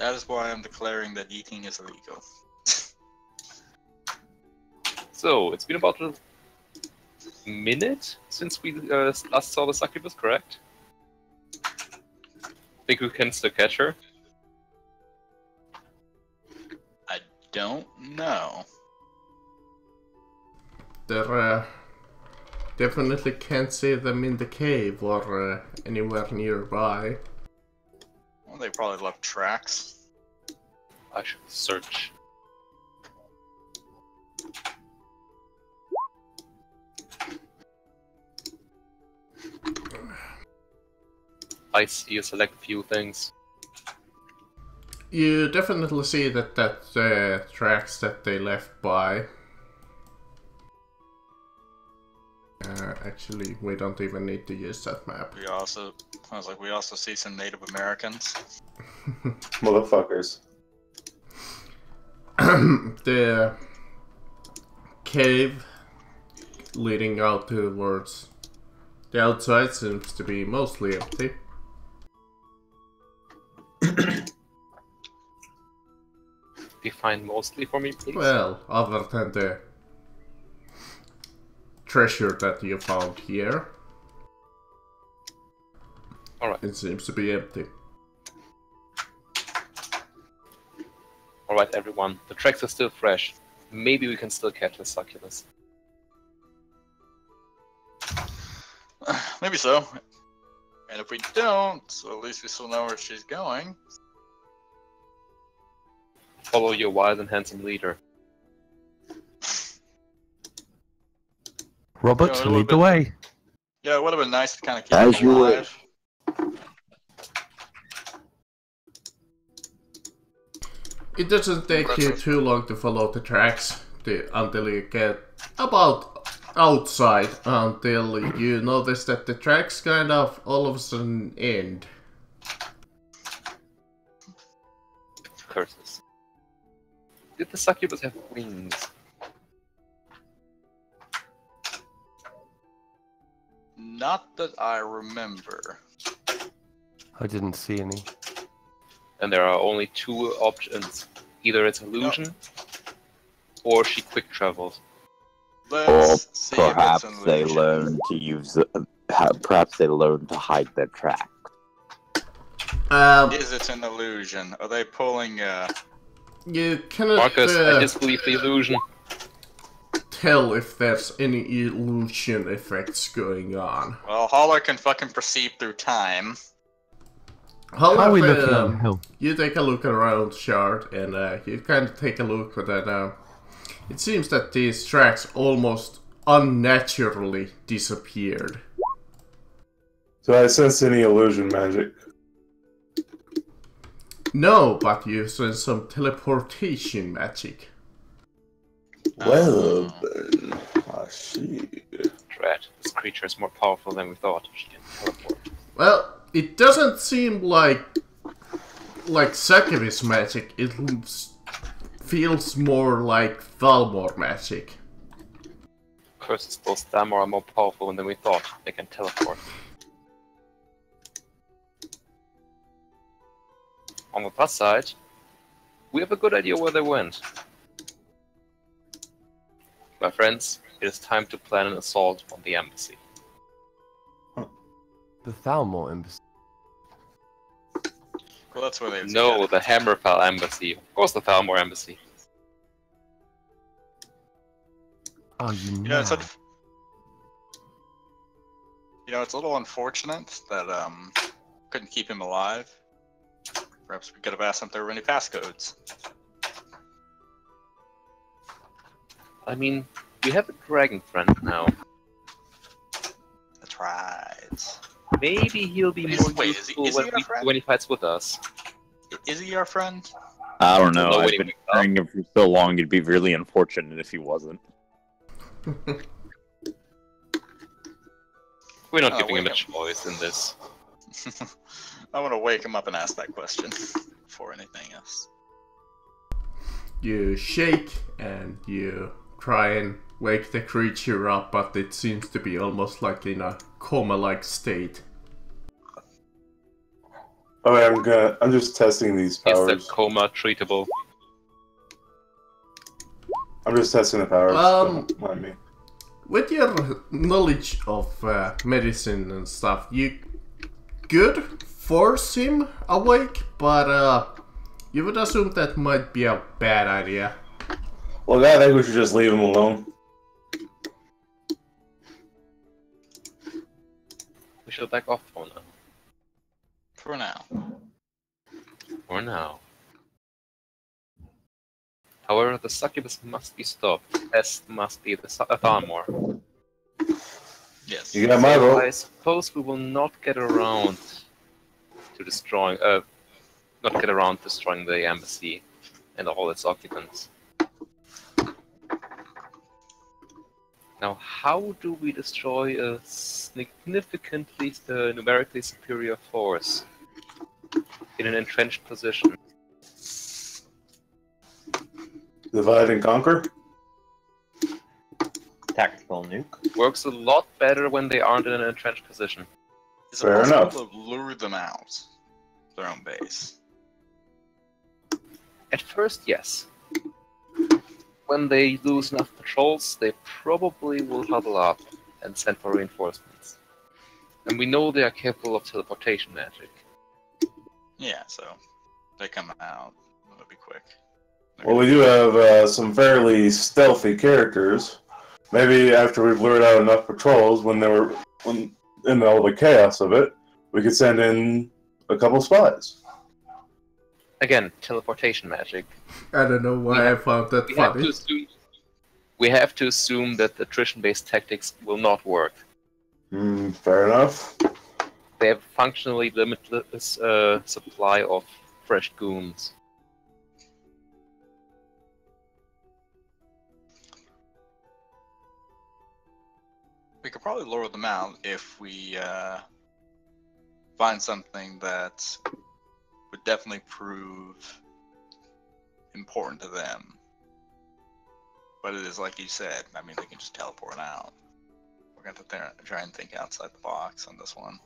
That is why I'm declaring that eating is illegal. So, it's been about a minute since we last saw the succubus, correct? Think we can still catch her? I don't know. There definitely can't see them in the cave or anywhere nearby. Well, they probably left tracks. I should search. I see a select few things. You definitely see that tracks that they left by. Actually, we don't even need to use that map. We also see some Native Americans. Motherfuckers. The cave leading out towards the outside seems to be mostly empty. Define mostly for me, please. Well, other than the treasure that you found here, Alright. it seems to be empty. Alright, everyone. The tracks are still fresh. Maybe we can still catch the succubus. Maybe so. And if we don't, so at least we still know where she's going. Follow your wild and handsome leader. Robert, Yeah, lead the way. Yeah, it would have been nice to kind of keep As him you alive. It doesn't take you too long to follow the tracks until you get about outside, until you notice that the tracks kind of all of a sudden end. Curses. Did the succubus have wings? Not that I remember. I didn't see any. And there are only two options. Either it's illusion, or she quick travels. Or Let's see if it's perhaps an they illusion. learn to use. Perhaps they learn to hide their track. Is it an illusion? Are they pulling You cannot Marcus, I disbelieve the illusion. tell if there's any illusion effects going on. Well, Holler can fucking perceive through time. How are we However, looking on the hill? you take a look around Shard, and you kind of take a look at that. It seems that these tracks almost unnaturally disappeared. So I sense any illusion magic. No, but you sense some teleportation magic. Well, then. I see. Dread. This creature is more powerful than we thought. She can teleport. Well, it doesn't seem like Succubus magic. It feels more like Thalmor magic. Curses, those Thamor are more powerful than we thought. They can teleport. On the plus side, we have a good idea where they went. My friends, it is time to plan an assault on the embassy. The Thalmor embassy. Well, that's where they. No, the Hammerfell embassy. Of course, the Thalmor embassy. Oh, you know. You know, it's a little unfortunate that couldn't keep him alive. Perhaps we could have asked him if there were any passcodes. I mean, we have a dragon friend now. That's right. Maybe he'll be Is- more wait, is he- useful is he when, our friend? when he fights with us. Is he our friend? I don't know. No, I've wait, been wait, hearing him for so long. It'd be really unfortunate if he wasn't. We're not Oh, giving him a wait. choice in this. I want to wake him up and ask that question before anything else. You shake and you try and wake the creature up, but it seems to be almost like in a coma-like state. Oh, yeah, I'm just testing these Is the powers. coma treatable? I'm just testing the powers. Don't mind me. With your knowledge of medicine and stuff, you could force him awake, but you would assume that might be a bad idea. Well, I think we should just leave him alone. We should back off for now. For now. For now. However, the succubus must be stopped, as must be the Thalmor. Yes. You got my So vote. I suppose we will not get around to destroying, destroying the embassy and all its occupants. Now, how do we destroy a significantly numerically superior force in an entrenched position? Divide and conquer? Tactical nuke. Works a lot better when they aren't in an entrenched position. Is it Fair possible enough. to lure them out their own base? At first, yes. When they lose enough patrols, they probably will huddle up and send for reinforcements. And we know they are capable of teleportation magic. Yeah, so they come out. It'll be quick. Well, we do have some fairly stealthy characters. Maybe after we've lured out enough patrols, when in all the chaos of it, we could send in a couple spies. Again, teleportation magic. I don't know why I found that funny. We have to assume that attrition-based tactics will not work. Fair enough. They have functionally limitless supply of fresh goons. We could probably lure them out if we find something that would definitely prove important to them. But it is like you said, I mean, they can just teleport out. We're going to try and think outside the box on this one.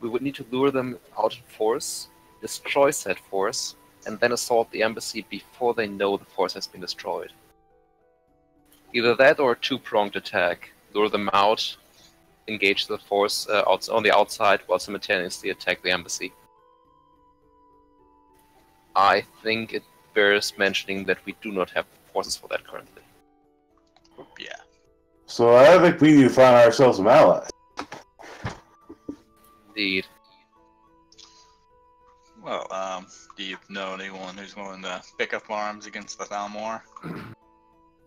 We would need to lure them out in force, destroy said force, and then assault the embassy before they know the force has been destroyed. Either that or a two-pronged attack. Lure them out, engage the force on the outside while simultaneously attack the embassy. I think it bears mentioning that we do not have forces for that currently. Yeah. So I think we need to find ourselves some allies. Indeed. Well, do you know anyone who's going to pick up arms against the Thalmor?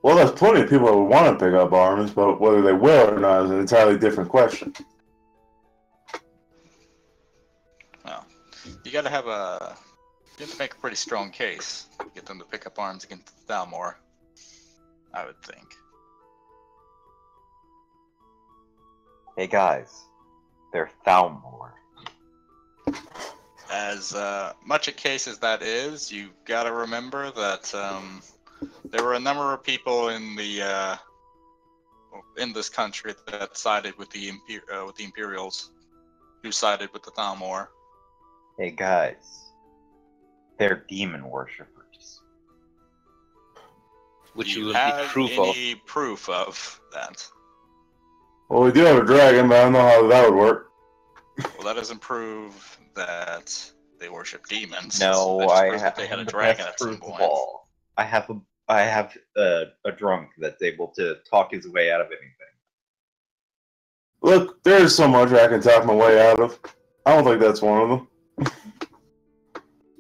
Well, there's plenty of people who want to pick up arms, but whether they will or not is an entirely different question. Well, you got to make a pretty strong case to get them to pick up arms against the Thalmor, I would think. Hey guys, they're Thalmor. As much a case as that is, you got to remember that there were a number of people in the in this country that sided with the Imperials, who sided with the Thalmor. Hey guys, they're demon worshippers. Which Do you you will have need proof of. any proof of that? Well, we do have a dragon, but I don't know how that would work. Well, that doesn't prove that they worship demons. No, That just I proves that they had a the dragon best at some proof of point. all. I have a drunk that's able to talk his way out of anything. Look, there's so much I can talk my way out of. I don't think that's one of them.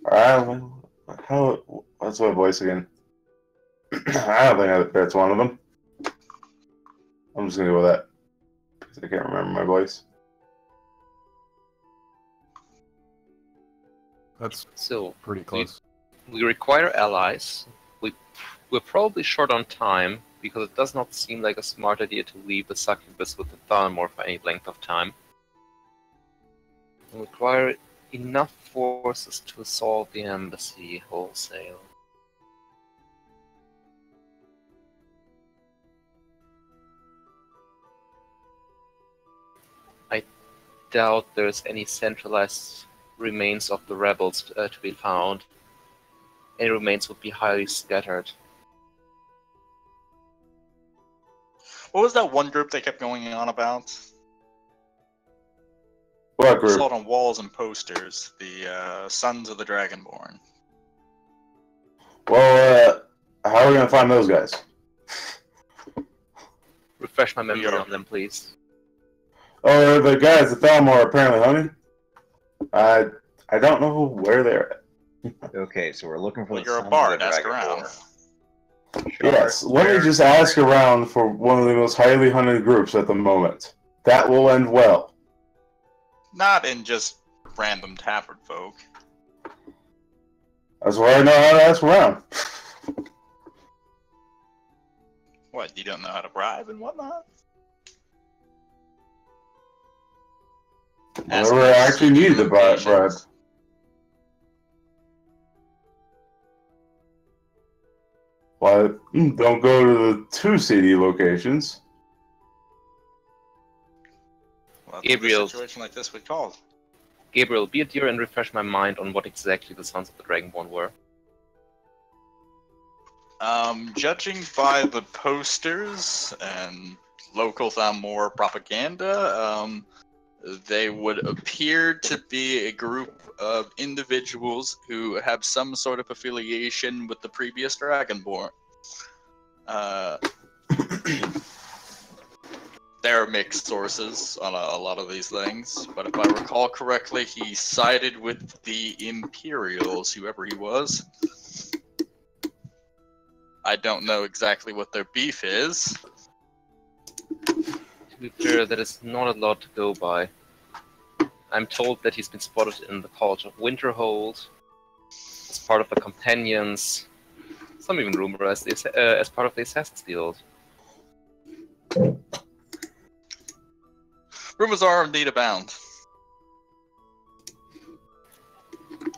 Alright, what's my voice again? I don't think that's one of them. I'm just gonna go with that. Because I can't remember my voice. That's So, pretty close. we require allies. We're probably short on time, because it does not seem like a smart idea to leave the succubus with the Thalmor for any length of time. We require enough forces to assault the embassy wholesale. I doubt there's any centralized remains of the rebels to be found. Any remains would be highly scattered. What was that one group they kept going on about? What I saw group? it on walls and posters. The Sons of the Dragonborn. Well, how are we gonna find those guys? Refresh my memory Yeah. on them, please. Oh, the guys that Thalmor are apparently hunting. I don't know where they're at. Okay, so we're looking for Well, the you're a Sons of bard, the ask Dragonborn. around. Sure. Yes, let me just ask around for one of the most highly hunted groups at the moment. That will end well. Not in just random tavern folk. That's where I know how to ask around. What, you don't know how to bribe and whatnot? Whenever I actually need the bribe. Why, don't go to the 2 CD locations. Well, that's Gabriel. what a situation like this would call. Gabriel, be a dear and refresh my mind on what exactly the Sons of the Dragonborn were. Judging by the posters and local Thalmor propaganda, they would appear to be a group of individuals who have some sort of affiliation with the previous Dragonborn. There are mixed sources on a lot of these things, but if I recall correctly, he sided with the Imperials, whoever he was. I don't know exactly what their beef is. To be fair, there is not a lot to go by. I'm told that he's been spotted in the College of Winterhold, as part of the Companions, some even rumor as part of the Assassin's Guild. Rumors are indeed abound.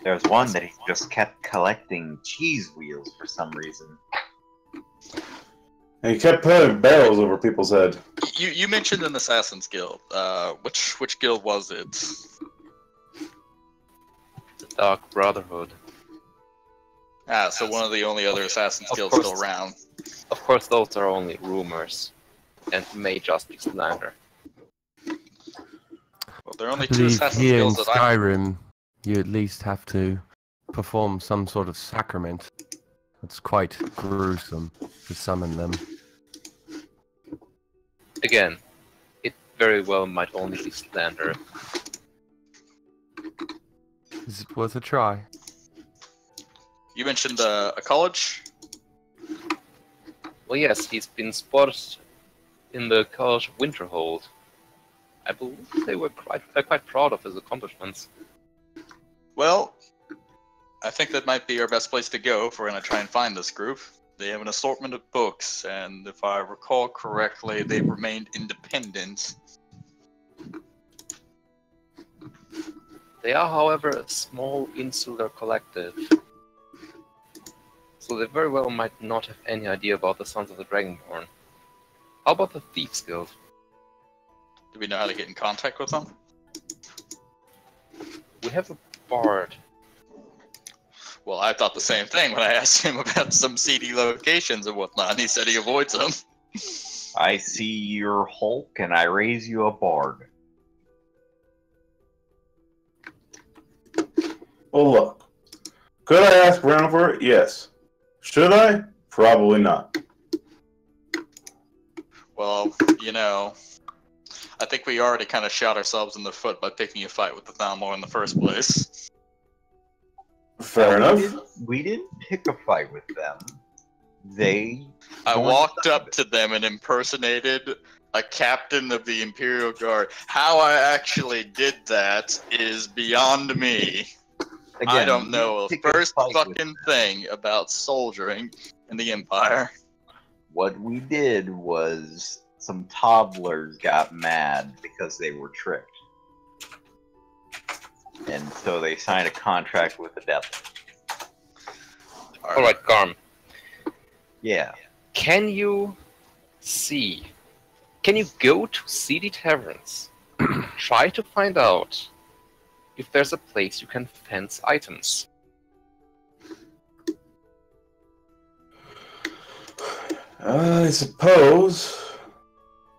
There's one that he just kept collecting cheese wheels for some reason. And he kept putting barrels over people's head. You mentioned an Assassin's Guild. Which guild was it? The Dark Brotherhood. Ah, so one of the only other Assassin's Of Guilds course. still around. Of course, those are only rumors, and may just be slander. Well, there are I only two believe Assassin's here in Guilds that I... Skyrim, you at least have to perform some sort of sacrament. It's quite gruesome to summon them. Again, it very well might only be slander. Is it worth a try? You mentioned a college? Well, yes, he's been spotted in the College of Winterhold. I believe they're quite proud of his accomplishments. Well, I think that might be our best place to go if we're going to try and find this group. They have an assortment of books, and if I recall correctly, they've remained independent. They are, however, a small insular collective. So they very well might not have any idea about the Sons of the Dragonborn. How about the Thieves Guild? Do we know how to get in contact with them? We have a bard. Well, I thought the same thing when I asked him about some seedy locations and whatnot, and he said he avoids them. I see your Hulk and I raise you a bard. Well, look. Could I ask around for it? Yes. Should I? Probably not. Well, you know, I think we already kind of shot ourselves in the foot by picking a fight with the Thalmor in the first place. Fair enough. We didn't pick a fight with them. They. I joined walked us. up to them and impersonated a captain of the Imperial Guard. How I actually did that is beyond me. Again, I don't we know a didn't pick first fight with fucking them. thing about soldiering in the Empire. What we did was some toddlers got mad because they were tricked. And so they signed a contract with the devil. Alright, Garm. Yeah. Can you go to seedy taverns, try to find out if there's a place you can fence items. I suppose.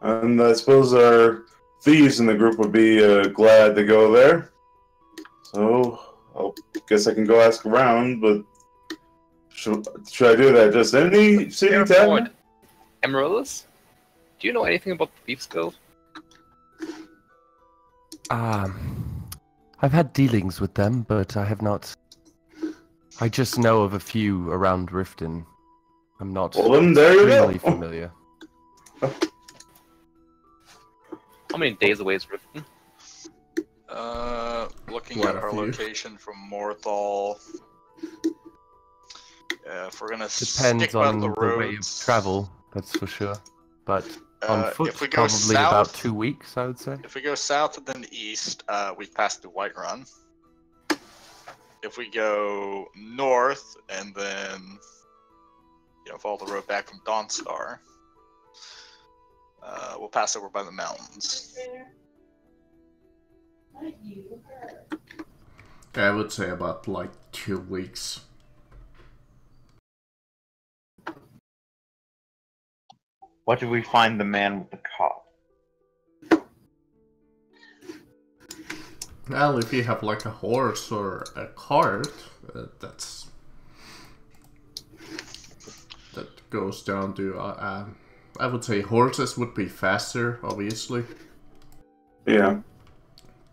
And I suppose our thieves in the group would be glad to go there. So, I guess I can go ask around, but should I do that? Just any city Fair tavern? point. Amaryllis, do you know anything about the Thieves Guild? I've had dealings with them, but I have not. I just know of a few around Riften. I'm not Well, then there you go. really familiar. How many days away is Riften? Looking Quite at a our few. location from Morthal. If we're gonna stick Depends about on the the way of roads, travel, that's for sure. But on foot, if we go probably south, about 2 weeks, I would say. If we go south and then east, we pass through Whiterun. If we go north and then follow the road back from Dawnstar, we'll pass over by the mountains. I would say about like 2 weeks. What did we find the man with the cop? Well, if you have like a horse or a cart, that goes down to. I would say horses would be faster, obviously, Yeah.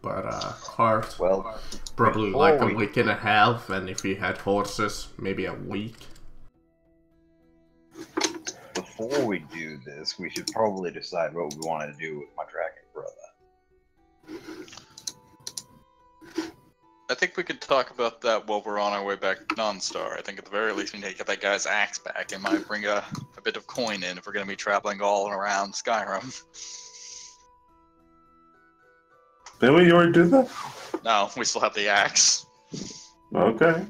but cart Well, probably before like a we- week and a half, and if you had horses, maybe a week. before we do this, we should probably decide what we want to do with my dragon brother. I think we could talk about that while we're on our way back to Dawnstar. I think at the very least we need to get that guy's axe back. It might bring a bit of coin in if we're going to be traveling all around Skyrim. Didn't we already do that? No, we still have the axe. Okay.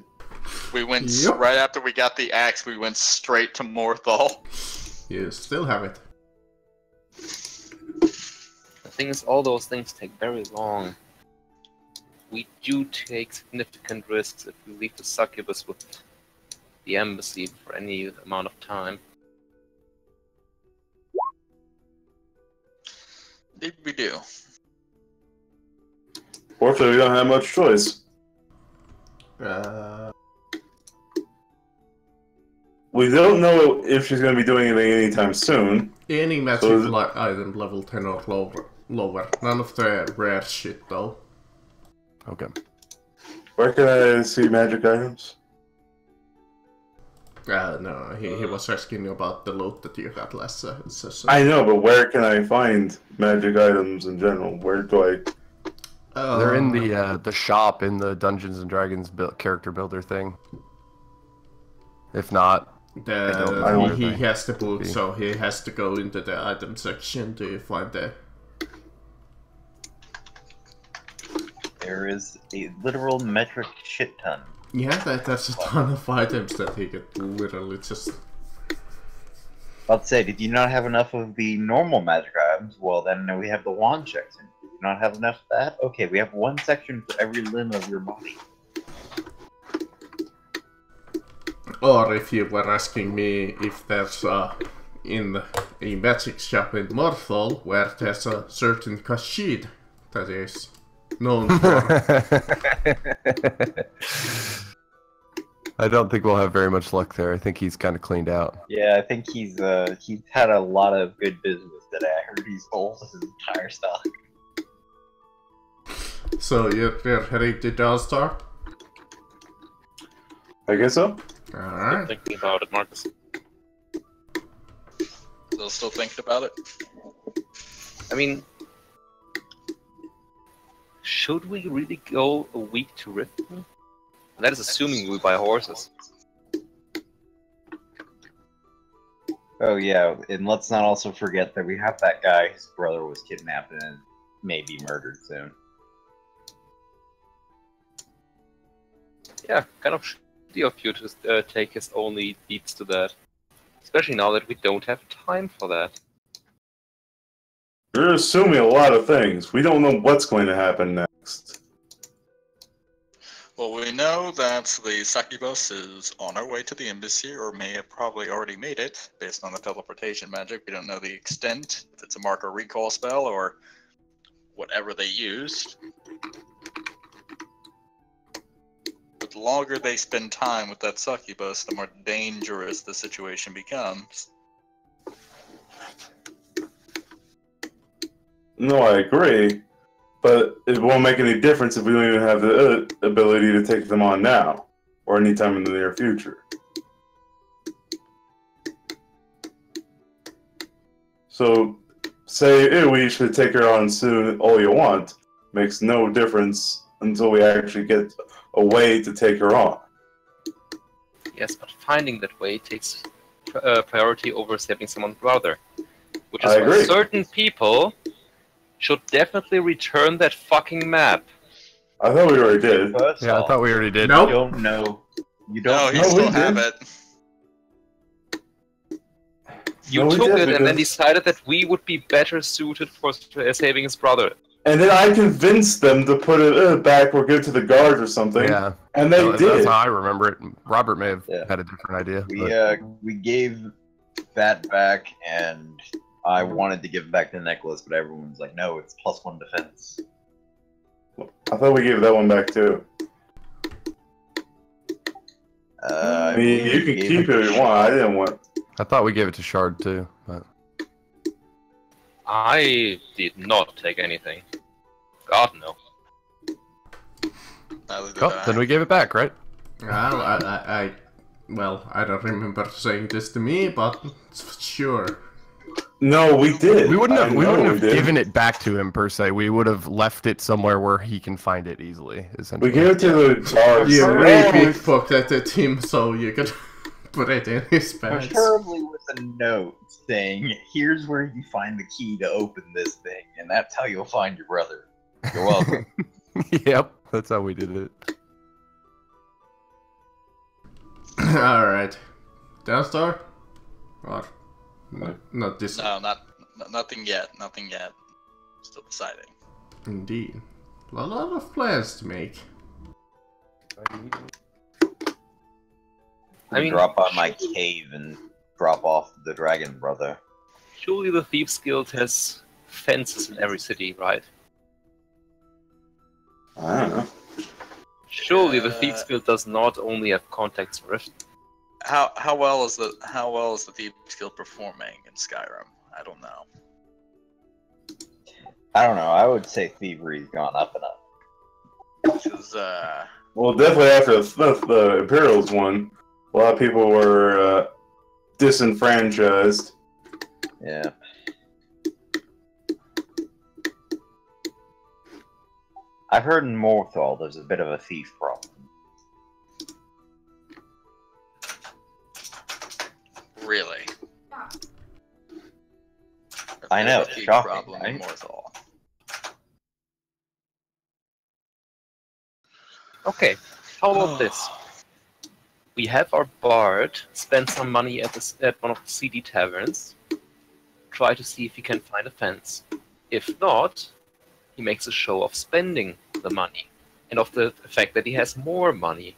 We went Yep. right after we got the axe. We went straight to Morthal. You still have it. The thing is, all those things take very long. We do take significant risks if we leave the succubus with the embassy for any amount of time. Indeed we do. Fortunately, we don't have much choice. We don't know if she's going to be doing anything anytime soon. Any magic So- item level 10 or lower. None of the rare shit though. Okay. Where can I see magic items? No, he was asking you about the loot that you got last session. I know, but where can I find magic items in general? Where do I... They're in the shop in the Dungeons and Dragons character builder thing. If not, He has the book, so he has to go into the item section to find the... There is a literal metric shit ton. Yeah, that's a ton of items that he could literally just... I'd say, did you not have enough of the normal magic items? Well, then we have the wand section. Did you not have enough of that? Okay, we have one section for every limb of your body. Or if you were asking me if there's in a magic shop in Morthal where there's a certain Kashid that is known for... I don't think we'll have very much luck there. I think he's kind of cleaned out. Yeah, I think he's had a lot of good business today. I heard he's sold his entire stock. So you're heading to Dawnstar? I guess so. Alright. Thinking about it, Marcus. Still thinking about it. I mean, should we really go a week to Riften? That is assuming we buy horses. Oh yeah, and let's not also forget that we have that guy whose brother was kidnapped and may be murdered soon. Yeah, kind of shitty of you to take his only deeds to that. Especially now that we don't have time for that. You're assuming a lot of things. We don't know what's going to happen next. Well, we know that the succubus is on our way to the embassy, or may have probably already made it, based on the teleportation magic. We don't know the extent, if it's a marker recall spell or whatever they used. But the longer they spend time with that succubus, the more dangerous the situation becomes. No, I agree. But it won't make any difference if we don't even have the ability to take them on now, or anytime in the near future. So, say we should take her on soon, all you want, makes no difference until we actually get a way to take her on. Yes, but finding that way takes priority over saving someone's brother. Which is I why agree. certain people should definitely return that fucking map. I thought we already did. First Yeah, I off, thought we already did. Nope. You don't know. You No, don't he No, we still have did. it. You No, we took did, it and then because- decided that we would be better suited for saving his brother. And then I convinced them to put it back or give it to the guards or something, Yeah, and they that's did. how I remember it. Robert may have Yeah. had a different idea. We but- we gave that back, and I wanted to give back the necklace, but everyone's like, no, it's +1 defense. I thought we gave that one back too. I mean, you can keep it if you want. I didn't want. I thought we gave it to Shard too. But... I did not take anything. God, no. Neither did Oh, I. then we gave it back, right? Well, well, I don't remember saying this to me, but sure. No, we did. We wouldn't have. I We know wouldn't have did. given it back to him per se. We would have left it somewhere where he can find it easily. Essentially. We gave it to the guards. You Oh, re-pickpocketed him so you could put it in his pants. Preferably with a note saying, here's where you find the key to open this thing, and that's how you'll find your brother. You're welcome. Yep, that's how we did it. Alright. Downstar? Or not this? No, nothing yet. Nothing yet. Still deciding. Indeed. A lot of plans to make. I mean, drop by my cave and drop off the dragon brother. Surely the Thieves Guild has fences in every city, right? I don't know. Surely the Thieves Guild does not only have contacts in Rift. How well is the Thieves Guild performing in Skyrim? I don't know. I don't know. I would say thievery's gone up and up. Because Well, definitely after the Imperials won, a lot of people were disenfranchised. Yeah. I've heard in Morthal there's a bit of a thief problem. really, I know, There's a huge shocking, problem in right? Morthal. Okay, how about this? We have our bard spend some money at one of the CD taverns, try to see if he can find a fence. If not, he makes a show of spending the money and of the fact that he has more money.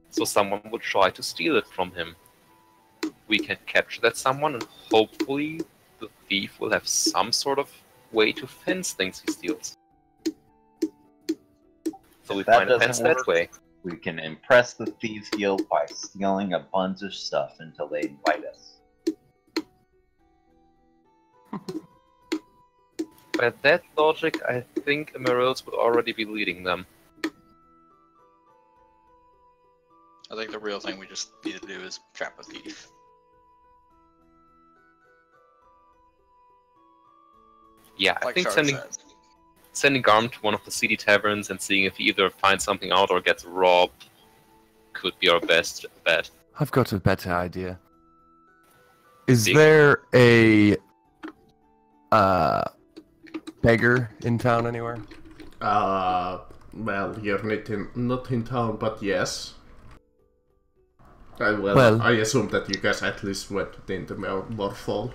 So someone would try to steal it from him. We can capture that someone, and hopefully the thief will have some sort of way to fence things he steals. So we If that find a doesn't fence that work, way. We can impress the Thieves Guild by stealing a bunch of stuff until they invite us. By that logic, I think Emeralds would already be leading them. I think the real thing we just need to do is trap a thief. Yeah, I Like think Shard sending said. sending Garm to one of the city taverns and seeing if he either finds something out or gets robbed could be our best bet. I've got a better idea. Is Big- there a beggar in town anywhere? Well, you're not in town, but yes. Well- I assume that you guys at least went into Morthal.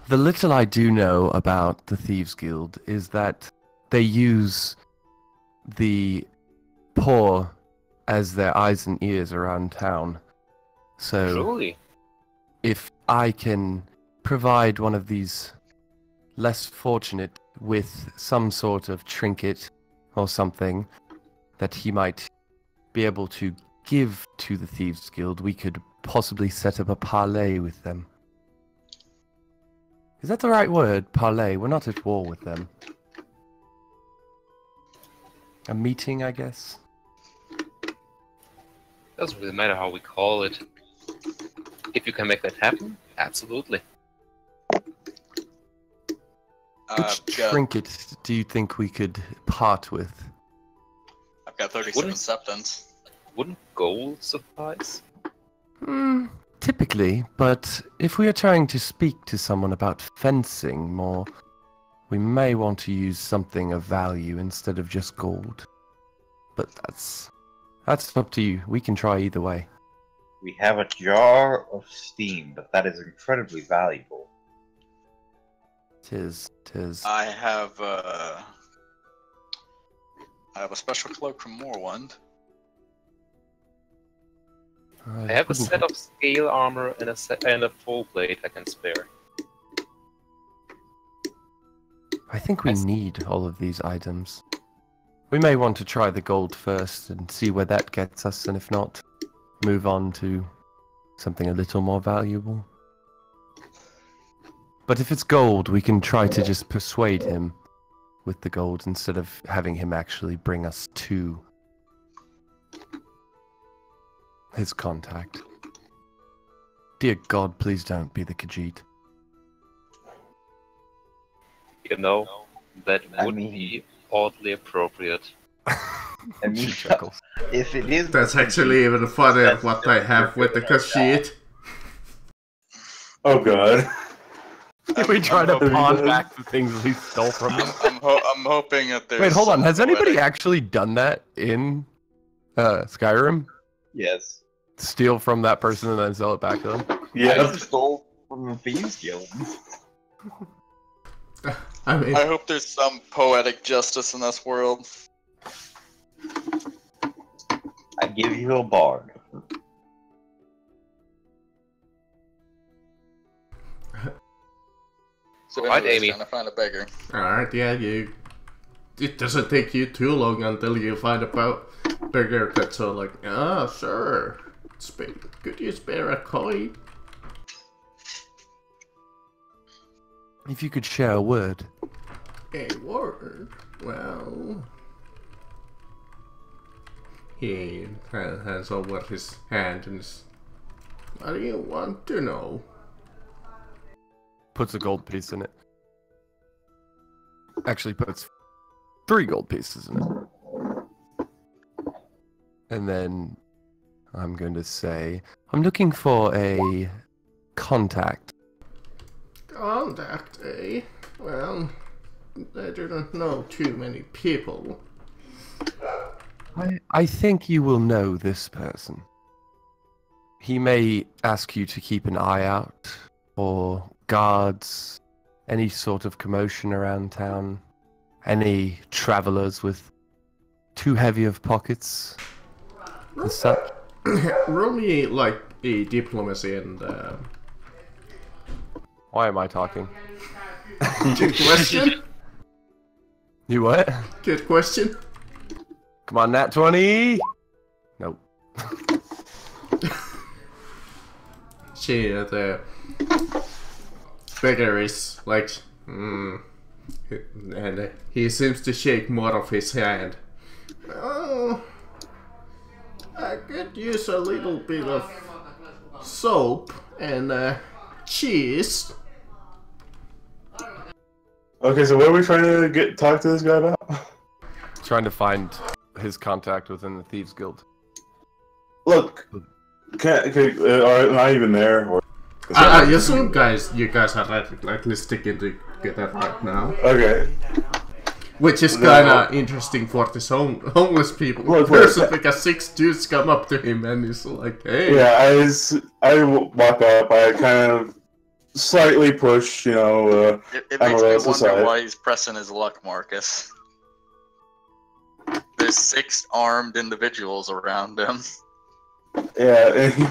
The little I do know about the Thieves Guild is that they use the poor as their eyes and ears around town. So Truly. if I can provide one of these less fortunate with some sort of trinket or something that he might be able to give to the Thieves Guild, we could possibly set up a parley with them. Is that the right word? Parley? We're not at war with them. A meeting, I guess? Doesn't really matter how we call it. If you can make that happen, absolutely. Which trinket do you think we could part with? I've got 37 Wouldn't- septons. Wouldn't gold suffice? Typically, but if we are trying to speak to someone about fencing more, we may want to use something of value instead of just gold. But that's up to you. We can try either way. We have a jar of steam, but that is incredibly valuable. Tis. I have a special cloak from Morwund. I have a set of scale armor and a full plate I can spare. I think we need all of these items. We may want to try the gold first and see where that gets us, and if not, move on to something a little more valuable. But if it's gold, we can try to just persuade him with the gold instead of having him actually bring us to his contact. Dear God, please don't be the Khajiit. You know, that I would mean- be oddly appropriate. I mean, She chuckles. if it is, That's actually even funnier That's what I have with the Khajiit. Oh god. We try to hoping- pawn back the things we stole from him. I'm hoping that there's. Wait, hold on. some Has anybody poetic- actually done that in Skyrim? yes. Steal from that person and then sell it back to them? I Yeah. stole from the Thieves Guild. I mean, I hope there's some poetic justice in this world. I give you a bard. So Right, anyways, Amy. trying to find a beggar. alright, yeah, it doesn't take you too long until you find a beggar that's all like, sure. Could you spare a coin? If you could share a word. A word? Well... He hands over his hand and says, what do you want to know? Puts a gold piece in it. Actually puts 3 gold pieces in it. And then I'm going to say, I'm looking for a contact. Contact, eh? Well, I do not know too many people. I think you will know this person. He may ask you to keep an eye out for guards, any sort of commotion around town, any travelers with too heavy of pockets and such. Roll me, like, a diplomacy and, Why am I talking? Good question. You what? Good question. Come on, Nat 20! Nope. See, the beggar is like, and he seems to shake more of his hand. Oh, I could use a little bit of soap and cheese. Okay, so what are we trying to talk to this guy about? Trying to find his contact within the Thieves Guild. Look, are not even there. Or, I assume, you guys are likely sticking together right now. okay. Which is kinda interesting for this homeless people Look, person, because 6 dudes come up to him and he's like, hey. Yeah, I walk up. I kind of slightly push. It I'm makes a me racist wonder side. why he's pressing his luck, Marcus. there's 6 armed individuals around him. Yeah.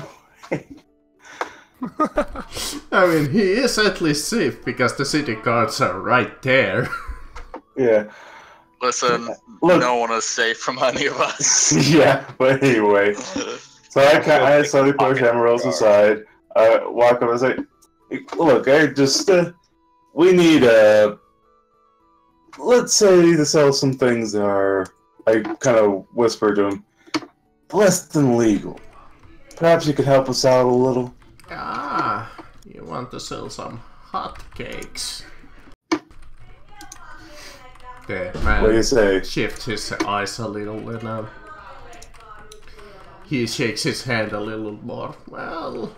I mean, he is at least safe because the city guards are right there. Yeah. Listen, Look. no one is safe from any of us. Yeah, but anyway. So I slowly push Emeralds aside. Walk up and say, "Look, I just we need let's say to sell some things that are." I kind of whisper to him, "less than legal. Perhaps you could help us out a little." Ah, you want to sell some hotcakes? The What do you man say? shifts his eyes a little and he shakes his hand a little more. Well,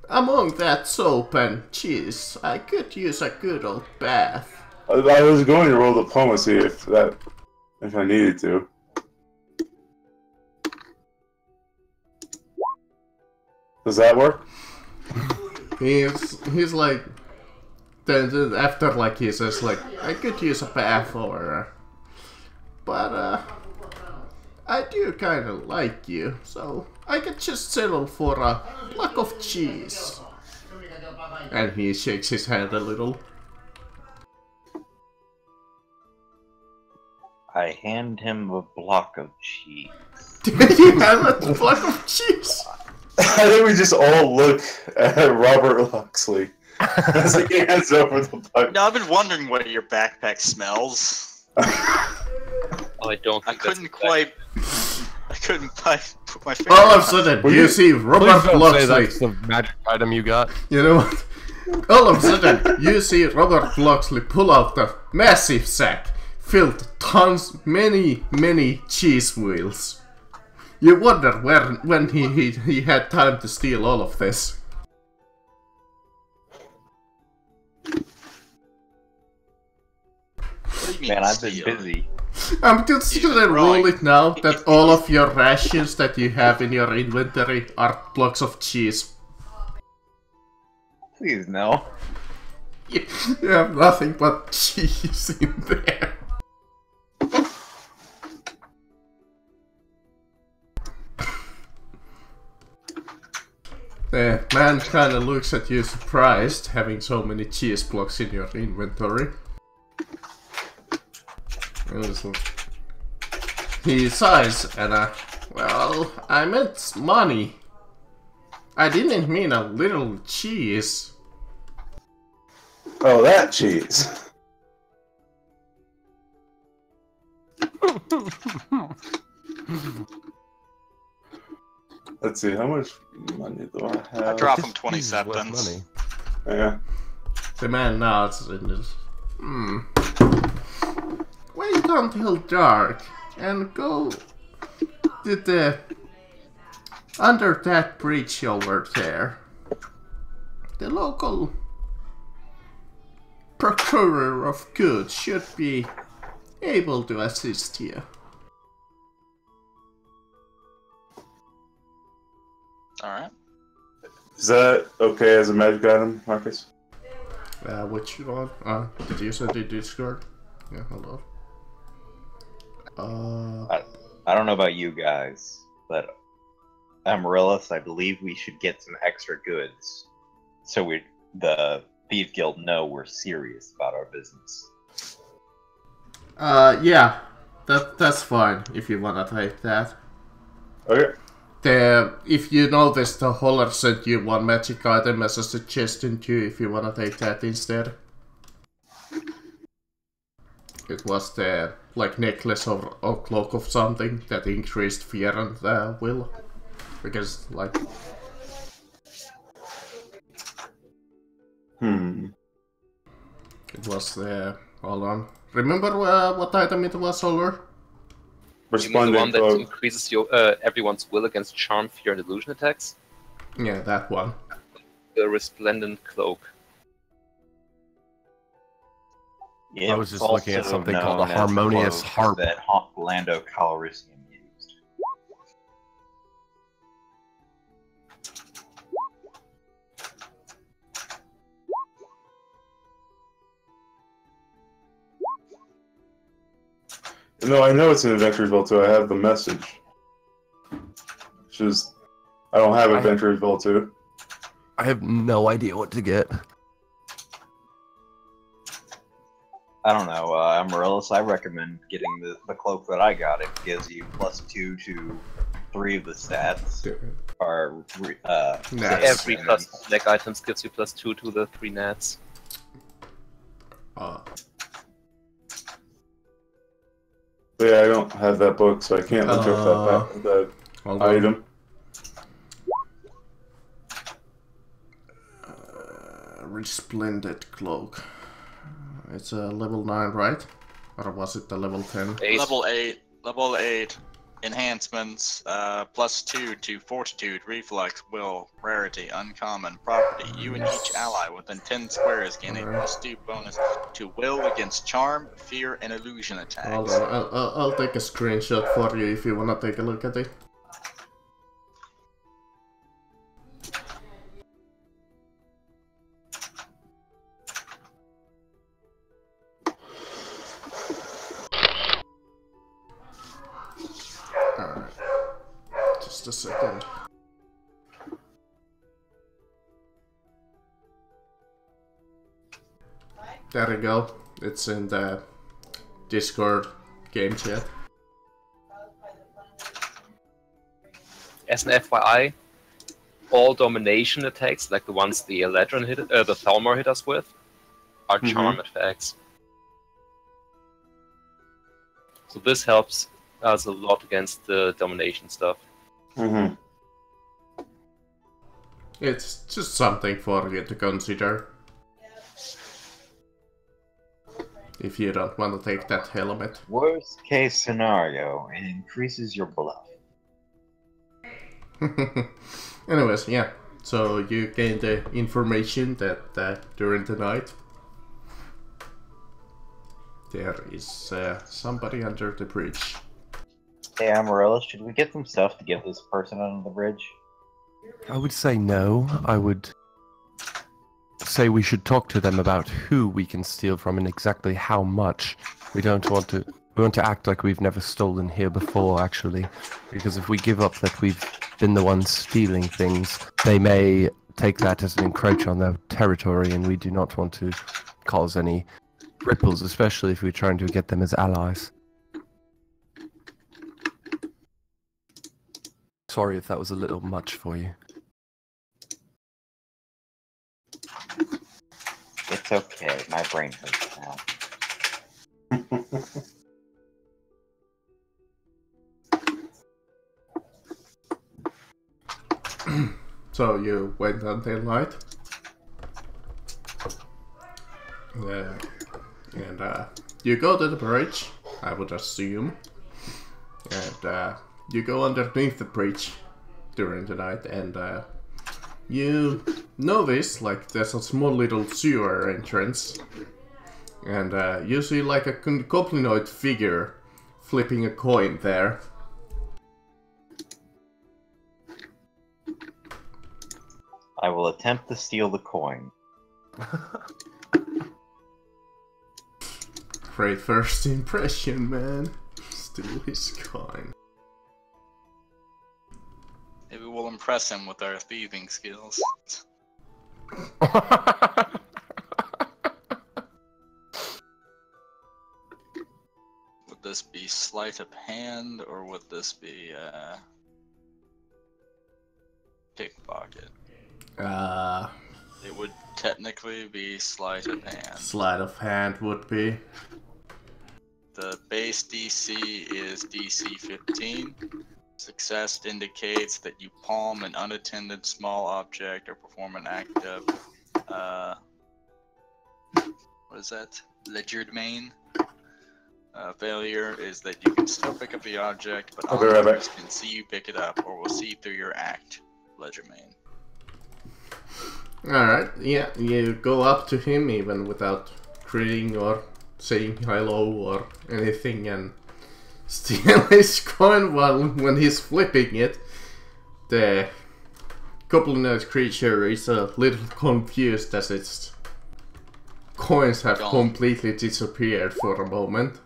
among that soap and cheese, I could use a good old bath. I was going to roll diplomacy if I needed to. Does that work? He's like, then after like he says like, I could use a bath or, but I do kind of like you, so I could just settle for a block of cheese. And he shakes his hand a little. I hand him a block of cheese. You have a block of cheese. I think we just all look at Robert Loxley as he hands over the block. No, I've been wondering what your backpack smells. I don't. I Think couldn't put my finger. All of a sudden, you see Robert Please don't say Loxley. that's the magic item you got. You know what? All of a sudden, you see Robert Loxley pull out a massive sack filled many cheese wheels. You wonder when he had time to steal all of this. What do you mean Man, I've been steal? busy. I'm just gonna roll it now that all of your rations that you have in your inventory are blocks of cheese. Please, no. You have nothing but cheese in there. The man kinda looks at you surprised, having so many cheese blocks in your inventory. He sighs and well, I meant money. I didn't mean a little cheese. Oh, that cheese. Let's see, how much money do I have? I drop him This 20 cheese is worth septons. money. Yeah. The man nods and is, wait until dark and go to the under that bridge over there. The local procurer of goods should be able to assist you. Alright. Is that okay as a magic item, Marcus? Which one? Did you send the Discord? Yeah, hold on. I don't know about you guys, but Amaryllis, I believe we should get some extra goods so the Thief Guild know we're serious about our business. Yeah, that's fine if you wanna take that. Okay. If you notice, the Holler sent you one magic item as a suggestion too, if you wanna take that instead. It was the, like, necklace or cloak of something that increased fear and will. Because, like... It was the... hold on. Remember what item it was, Holler? You mean the Responding one that cloak. increases your everyone's will against charm, fear, and illusion attacks? Yeah, that one. The resplendent cloak. Yeah, I was it's just looking at also something called a known as harmonious cloak harp. that Lando Calrissian used. No, I know it's in Adventuresville too. I have the message. It's just I don't have Adventuresville too. I have no idea what to get. I don't know, Amaryllis, I recommend getting the cloak that I got. It gives you +2 to 3 of the stats. Every plus items gives you +2 to the 3 nats. Yeah, I don't have that book, so I can't look up that item. Resplendent cloak. It's a level 9, right? Or was it the level 10? Level 8. Level 8. Enhancements. +2 to Fortitude, Reflex, Will, Rarity, Uncommon, Property. You and each ally within 10 squares gain a +2 bonus to Will against Charm, Fear, and Illusion attacks. Hold on, I'll take a screenshot for you if you wanna take a look at it. Alright. Just a second. There you go. It's in the Discord game chat. As an FYI, all domination attacks, like the ones the Eladrin the Thalmor hit us with, are charm attacks. So this helps us a lot against the domination stuff. It's just something for you to consider. If you don't want to take that helmet. Worst case scenario, it increases your bluff. Anyways, yeah. So you gain the information that during the night there is somebody under the bridge. Hey Amaryllis, should we get some stuff to get this person under the bridge? I would say no. I would say we should talk to them about who we can steal from and exactly how much. We want to act like we've never stolen here before, actually, because if we give up that we've been the ones stealing things, they may take that as an encroach on their territory, and we do not want to cause any ripples, especially if we're trying to get them as allies. Sorry if that was a little much for you. It's okay, my brain hurts now. So you went until night? Yeah. And you go to the bridge, I would assume. And you go underneath the bridge during the night, and you notice like there's a small little sewer entrance. And you see like a goblinoid figure flipping a coin there. I will attempt to steal the coin. Great first impression, man. Steal his coin. Maybe we'll impress him with our thieving skills. Would this be sleight of hand, or would this be pickpocket? It would technically be sleight of hand. Sleight of hand would be. The base DC is DC 15. Success indicates that you palm an unattended small object or perform an act of, what is that? Legerdemain. Failure is that you can still pick up the object, but others can see you pick it up or will see through your act. Legerdemain. Alright, yeah, you go up to him even without greeting or saying hello or anything and steal his coin when he's flipping it. The goblinoid creature is a little confused as its coins have completely disappeared for a moment.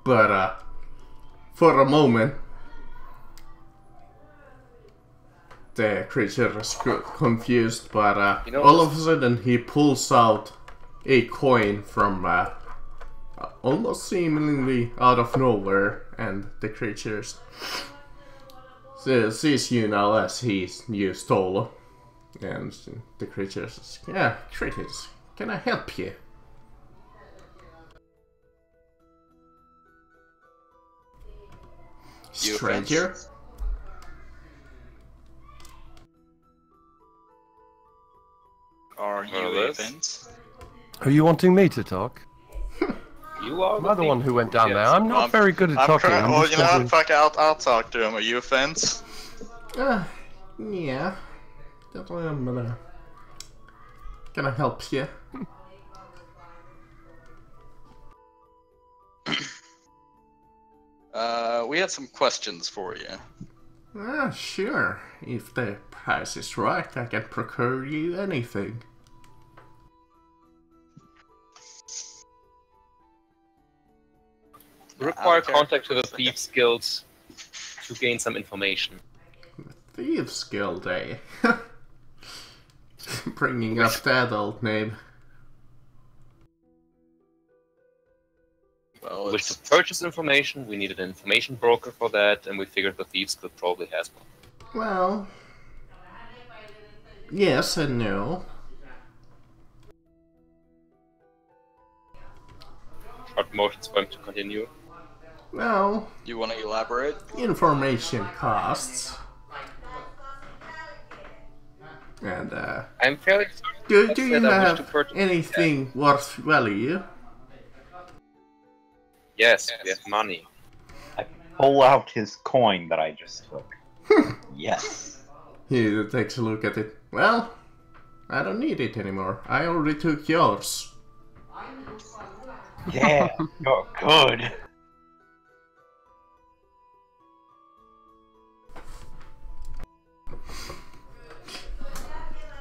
But for a moment, the creature is confused, but You know, all of a sudden he pulls out a coin from almost seemingly out of nowhere, and the creature sees you now as you stole. And the creature says, "Yeah, greetings. Can I help you?" Stranger? Are you Well, a Vince? Are you wanting me to talk? You are I'm the one who went down Yes. there. I'm not very good at I'm talking. trying. I'm Well, just you know what? wondering- Fuck it, I'll talk to him. Are you a Vince? Yeah. Can I help you? We had some questions for you. Sure. If the price is right, I can procure you anything. We require Okay. contact to the Thieves Guilds to gain some information. Thieves Guild, eh? Bringing up that old name. Well, We wish it's, to purchase information, we need an information broker for that, and we figured the Thieves Guild probably has one. Well, yes and no. Short motions for him to continue. Well, you want to elaborate? information costs. And, I'm fairly do I you said I wish have to purchase- anything worth value? Yes, we have money. I pull out his coin that I just took. Yes. He takes a look at it. Well, I don't need it anymore. I already took yours. Yeah, you're good.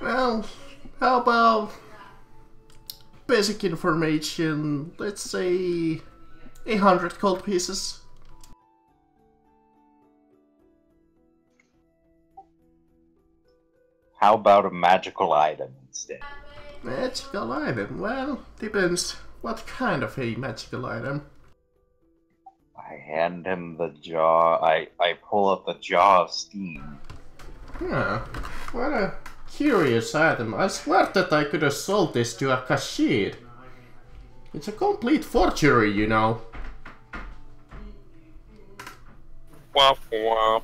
Well, how about basic information? Let's say 100 gold pieces. How about a magical item instead? Magical item? Well, depends. What kind of a magical item? I hand him the jar. I pull up the jar of steam. Huh. What a curious item. I swear that I could have sold this to a Kashid. It's a complete forgery, you know. Womp womp.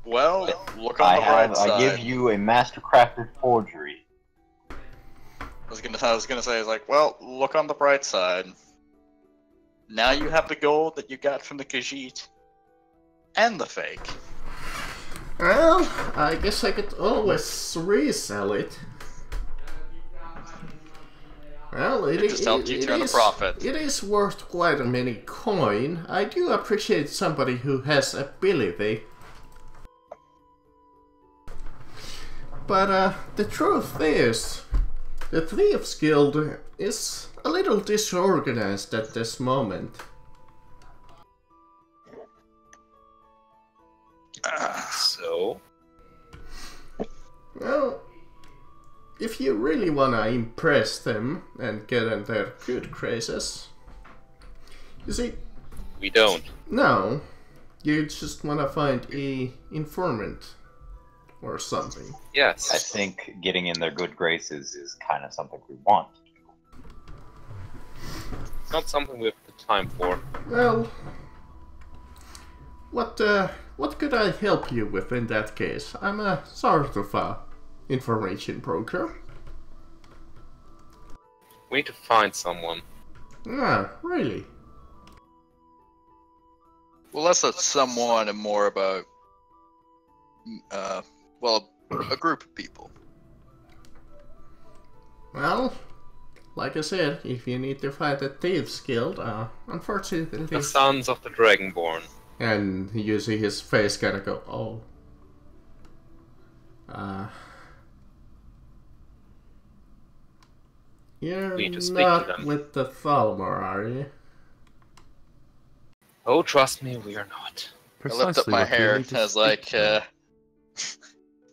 Well, look on I the bright have. side. I give you a mastercrafted forgery. I was gonna say, it's like, well, look on the bright side. Now you have the gold that you got from the Khajiit, and the fake. Well, I guess I could always resell it. Well, It just helped you turn a profit. It is worth quite a many coin. I do appreciate somebody who has ability. But the truth is, the Thieves Guild is a little disorganized at this moment. So, Well, if you really wanna impress them and get in their good graces, you see, we don't. no, you just wanna find a informant or something. I Yes. think getting in their good graces is kind of something we want. It's not something we have the time for. Well, what could I help you with in that case? I'm a sort of a information broker. We need to find someone. Ah, really? Well, less of someone and more about, well, a group of people. Well, like I said, if you need to fight the Thieves Guild, unfortunately... The Sons of the Dragonborn. And you see his face kind of go, oh. You're We need to speak to not them. with the Thalmor, are you? Oh, trust me, we are not. I lift up my what we hair need to as like, speak about.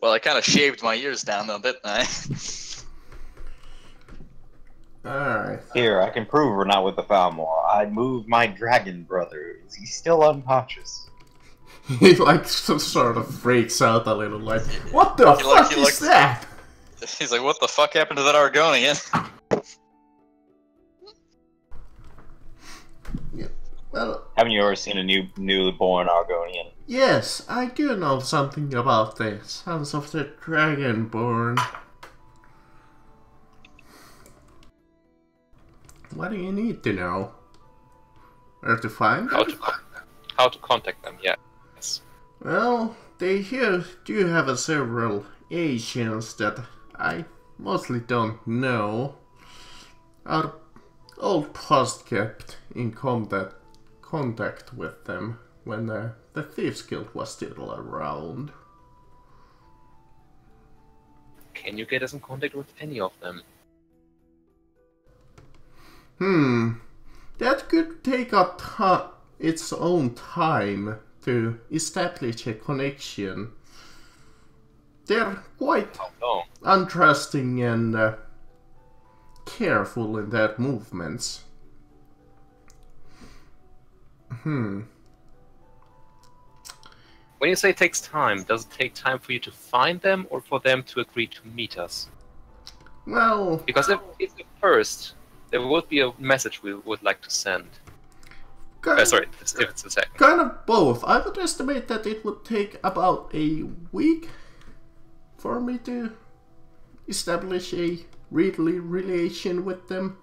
well, I kind of shaved my ears down though, didn't I? Alright. Here, I can prove we're not with the Falmore. I moved my dragon brother. Is he still unconscious? He like sort of freaks out a little, like, what the He fuck is looks- that? He's like, what the fuck happened to that Argonian? Well, Haven't you ever seen a newly born Argonian? yes, I do know something about the Sons of the Dragonborn. What do you need to know? Where to find them? How to contact them? Yes. Well, they here do have several agents that I mostly don't know. Our old post kept in contact with them when the Thieves Guild was still around. Can you get us in contact with any of them? That could take its own time to establish a connection. They're quite Oh no. untrusting and careful in their movements. When you say it takes time, does it take time for you to find them or for them to agree to meet us? Well, Because if it's the first, there would be a message we would like to send. Sorry, if it's the second. kind of both. I would estimate that it would take about a week for me to establish a really relation with them.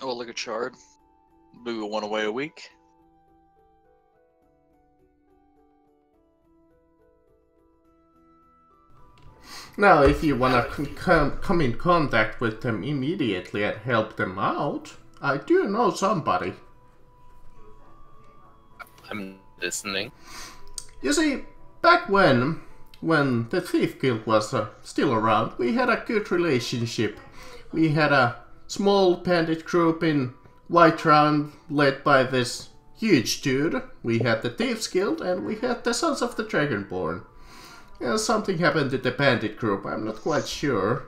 Oh, look at Shard. Maybe one away a week. Now, if you wanna come in contact with them immediately and help them out, I do know somebody. I'm listening. You see, back when the Thief Guild was still around, we had a good relationship. We had a small bandit group in Whiterun led by this huge dude. We had the Thieves Guild and we had the Sons of the Dragonborn. Yeah, something happened to the bandit group, I'm not quite sure.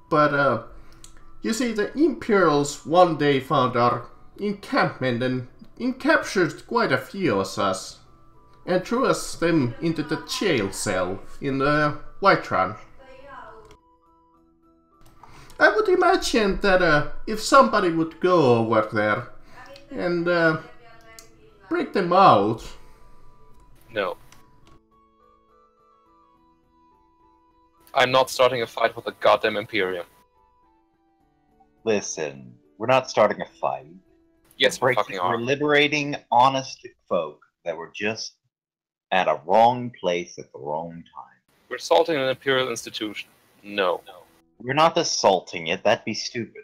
But, you see, the Imperials one day found our encampment and captured quite a few of us. And threw them into the jail cell in Whiterun. I would imagine that if somebody would go over there and break them out. No. I'm not starting a fight with the goddamn Imperium. Listen, we're not starting a fight. Yes, we fucking We're are. liberating honest folk that were just at a wrong place at the wrong time. We're assaulting an Imperial institution. No. We're not assaulting it, that'd be stupid.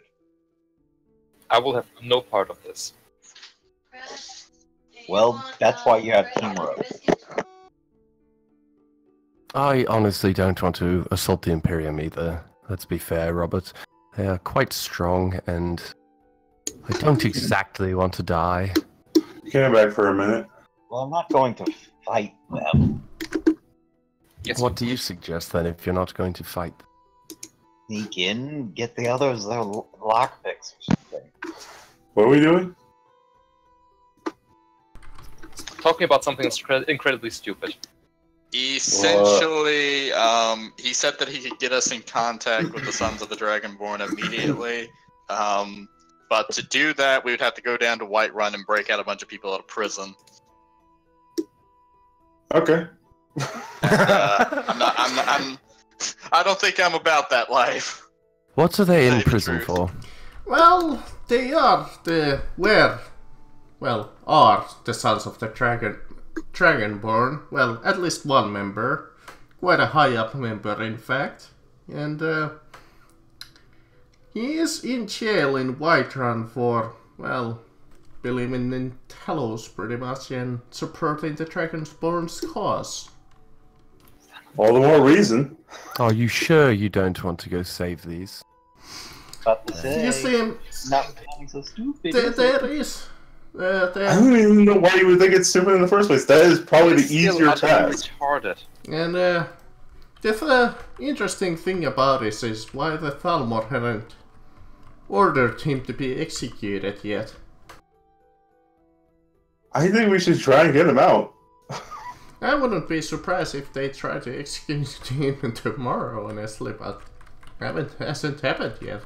I will have no part of this. Well, that's why you have Team Rogue. I honestly don't want to assault the Imperium either. Let's be fair, Robert. They are quite strong, and I don't exactly want to die. Came back for a minute. Well, I'm not going to fight them. Yes, What do you suggest then if you're not going to fight? Sneak in, get the others their lockpicks or something. What are we doing? talking about something incredibly stupid. Essentially, he said that he could get us in contact with the Sons of the Dragonborn immediately. But to do that, we would have to go down to Whiterun and break out a bunch of people out of prison. Okay. I don't think I'm about that life. What are they in Tell you the prison truth. for? Well, they are the Sons of the Dragonborn. Well, at least one member, quite a high up member, in fact, and he is in jail in Whiterun for believing in Talos pretty much and supporting the Dragonborn's cause. All the more reason. Are you sure you don't want to go save these? About to say, You see, not being so stupid. there is. I don't even know why you would think it's stupid in the first place. That is probably the It's still easier utterly task. retarded. And the interesting thing about this is why the Thalmor hadn't ordered him to be executed yet. I think we should try and get him out. I wouldn't be surprised if they try to execute him tomorrow, honestly, but hasn't happened yet.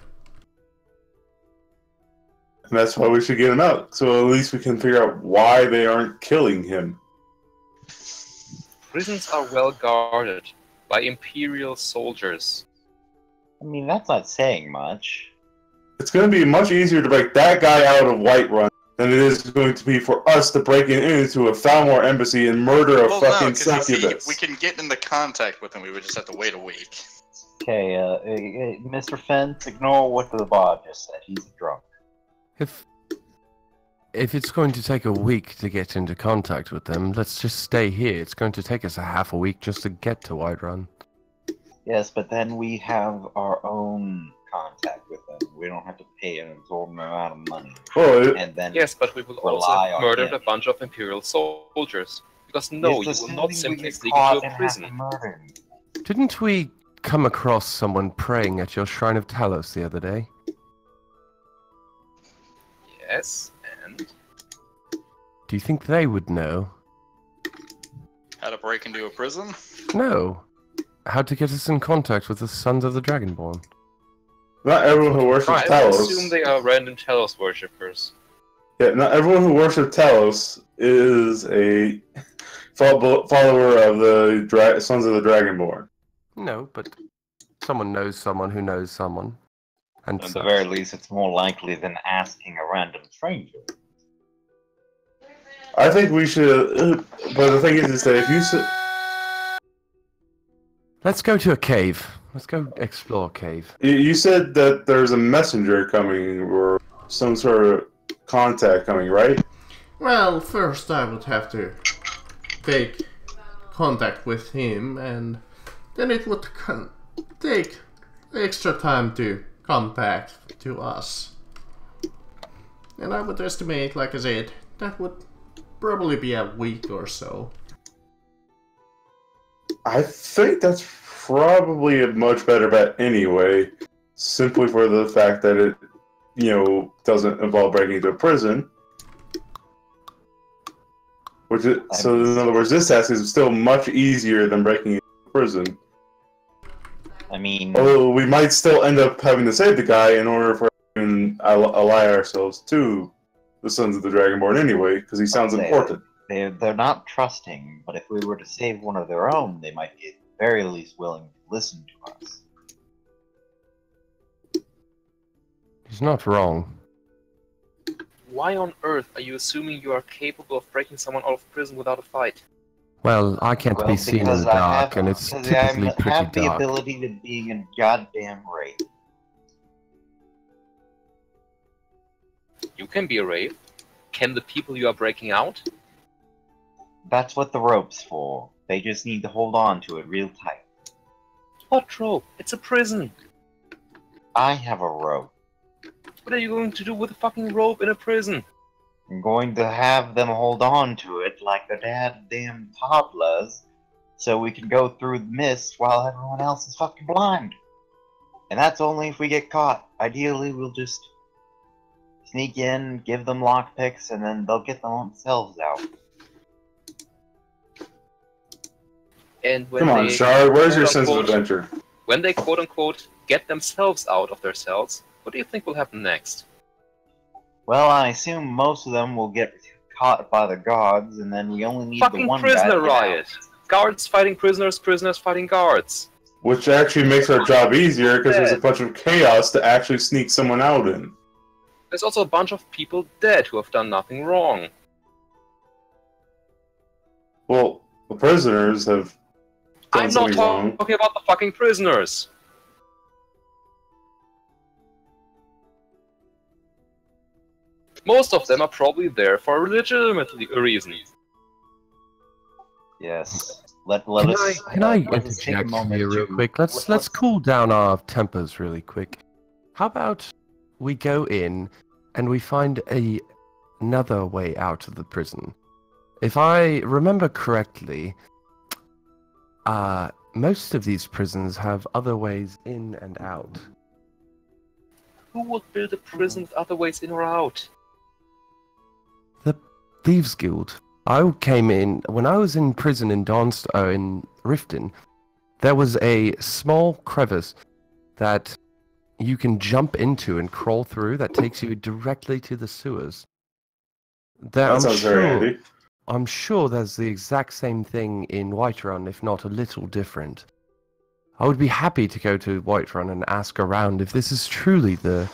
And that's why we should get him out. So at least we can figure out why they aren't killing him. Prisons are well guarded by Imperial soldiers. I mean, that's not saying much. It's going to be much easier to break that guy out of Whiterun than it is going to be for us to break into a Thalmor embassy and murder a Well, fucking no, because succubus. we can get into contact with him. We would just have to wait a week. Okay, Mr. Fence, ignore what the bot just said. He's drunk. If it's going to take a week to get into contact with them, let's just stay here. It's going to take us a half a week just to get to Whiterun. Yes, but then we have our own contact with them. We don't have to pay an exorbitant amount of money. Well, And then Yes, but we will also Rely have on murdered him. a bunch of Imperial soldiers. Because no, It's you will assuming not we simply get sneak caught into a and have prison. to murder him. Didn't we come across someone praying at your Shrine of Talos the other day? Yes, and Do you think they would know? How to break into a prison? No. How to get us in contact with the Sons of the Dragonborn? not everyone who worships I will Talos. assume they are random Talos worshippers. Yeah, not everyone who worships Talos is a follower of the Sons of the Dragonborn. No, but someone knows someone who knows someone. And At the very least, it's more likely than asking a random stranger. I think we should. But the thing is that if you. Let's go to a cave. Let's go explore a cave. You said that there's a messenger coming or some sort of contact coming, right? Well, first I would have to take contact with him, and then it would take extra time to come back to us. And I would estimate, like I said, that would probably be a week or so. I think that's probably a much better bet anyway, simply for the fact that it, doesn't involve breaking into a prison. So in other words, this task is still much easier than breaking into a prison. I mean, Although we might still end up having to save the guy in order for to ally ourselves to the Sons of the Dragonborn anyway, because he sounds important. they're not trusting, but if we were to save one of their own, they might be at the very least willing to listen to us. He's not wrong. Why on earth are you assuming you are capable of breaking someone out of prison without a fight? Well, I can't Well, be seen in because the I dark, have- and it's because typically I pretty have the dark. ability to be a goddamn rape. You can be a wraith. Can the people you are breaking out? That's what the rope's for. They just need to hold on to it real tight. What rope? It's a prison. I have a rope. What are you going to do with a fucking rope in a prison? I'm going to have them hold on to it like they're goddamn toddlers, so we can go through the mist while everyone else is fucking blind. And that's only if we get caught. Ideally, we'll just sneak in, give them lockpicks, and then they'll get themselves out. And when Come on, they Shard, where's your sense of quote-unquote- adventure? When they quote-unquote get themselves out of their cells, what do you think will happen next? Well, I assume most of them will get caught by the gods, and then we only need the Fucking one guy to prisoner get riot! Guards fighting prisoners, prisoners fighting guards. Which actually makes our job easier because there's a bunch of chaos to actually sneak someone out in. There's also a bunch of people dead who have done nothing wrong. Well, the prisoners have done I'm not something wrong. talking about the fucking prisoners. Most of them are probably there for a legitimate reason. Yes. Can Let I us take a interject moment here real to- quick? Let's cool down our tempers really quick. How about we go in and we find another way out of the prison? If I remember correctly, most of these prisons have other ways in and out. Who would build a prison with other ways in or out? The Thieves Guild. I came in when I was in prison in in Riften. There was a small crevice that you can jump into and crawl through that takes you directly to the sewers. That sounds very handy. I'm sure there's the exact same thing in Whiterun, if not a little different. I would be happy to go to Whiterun and ask around if this is truly the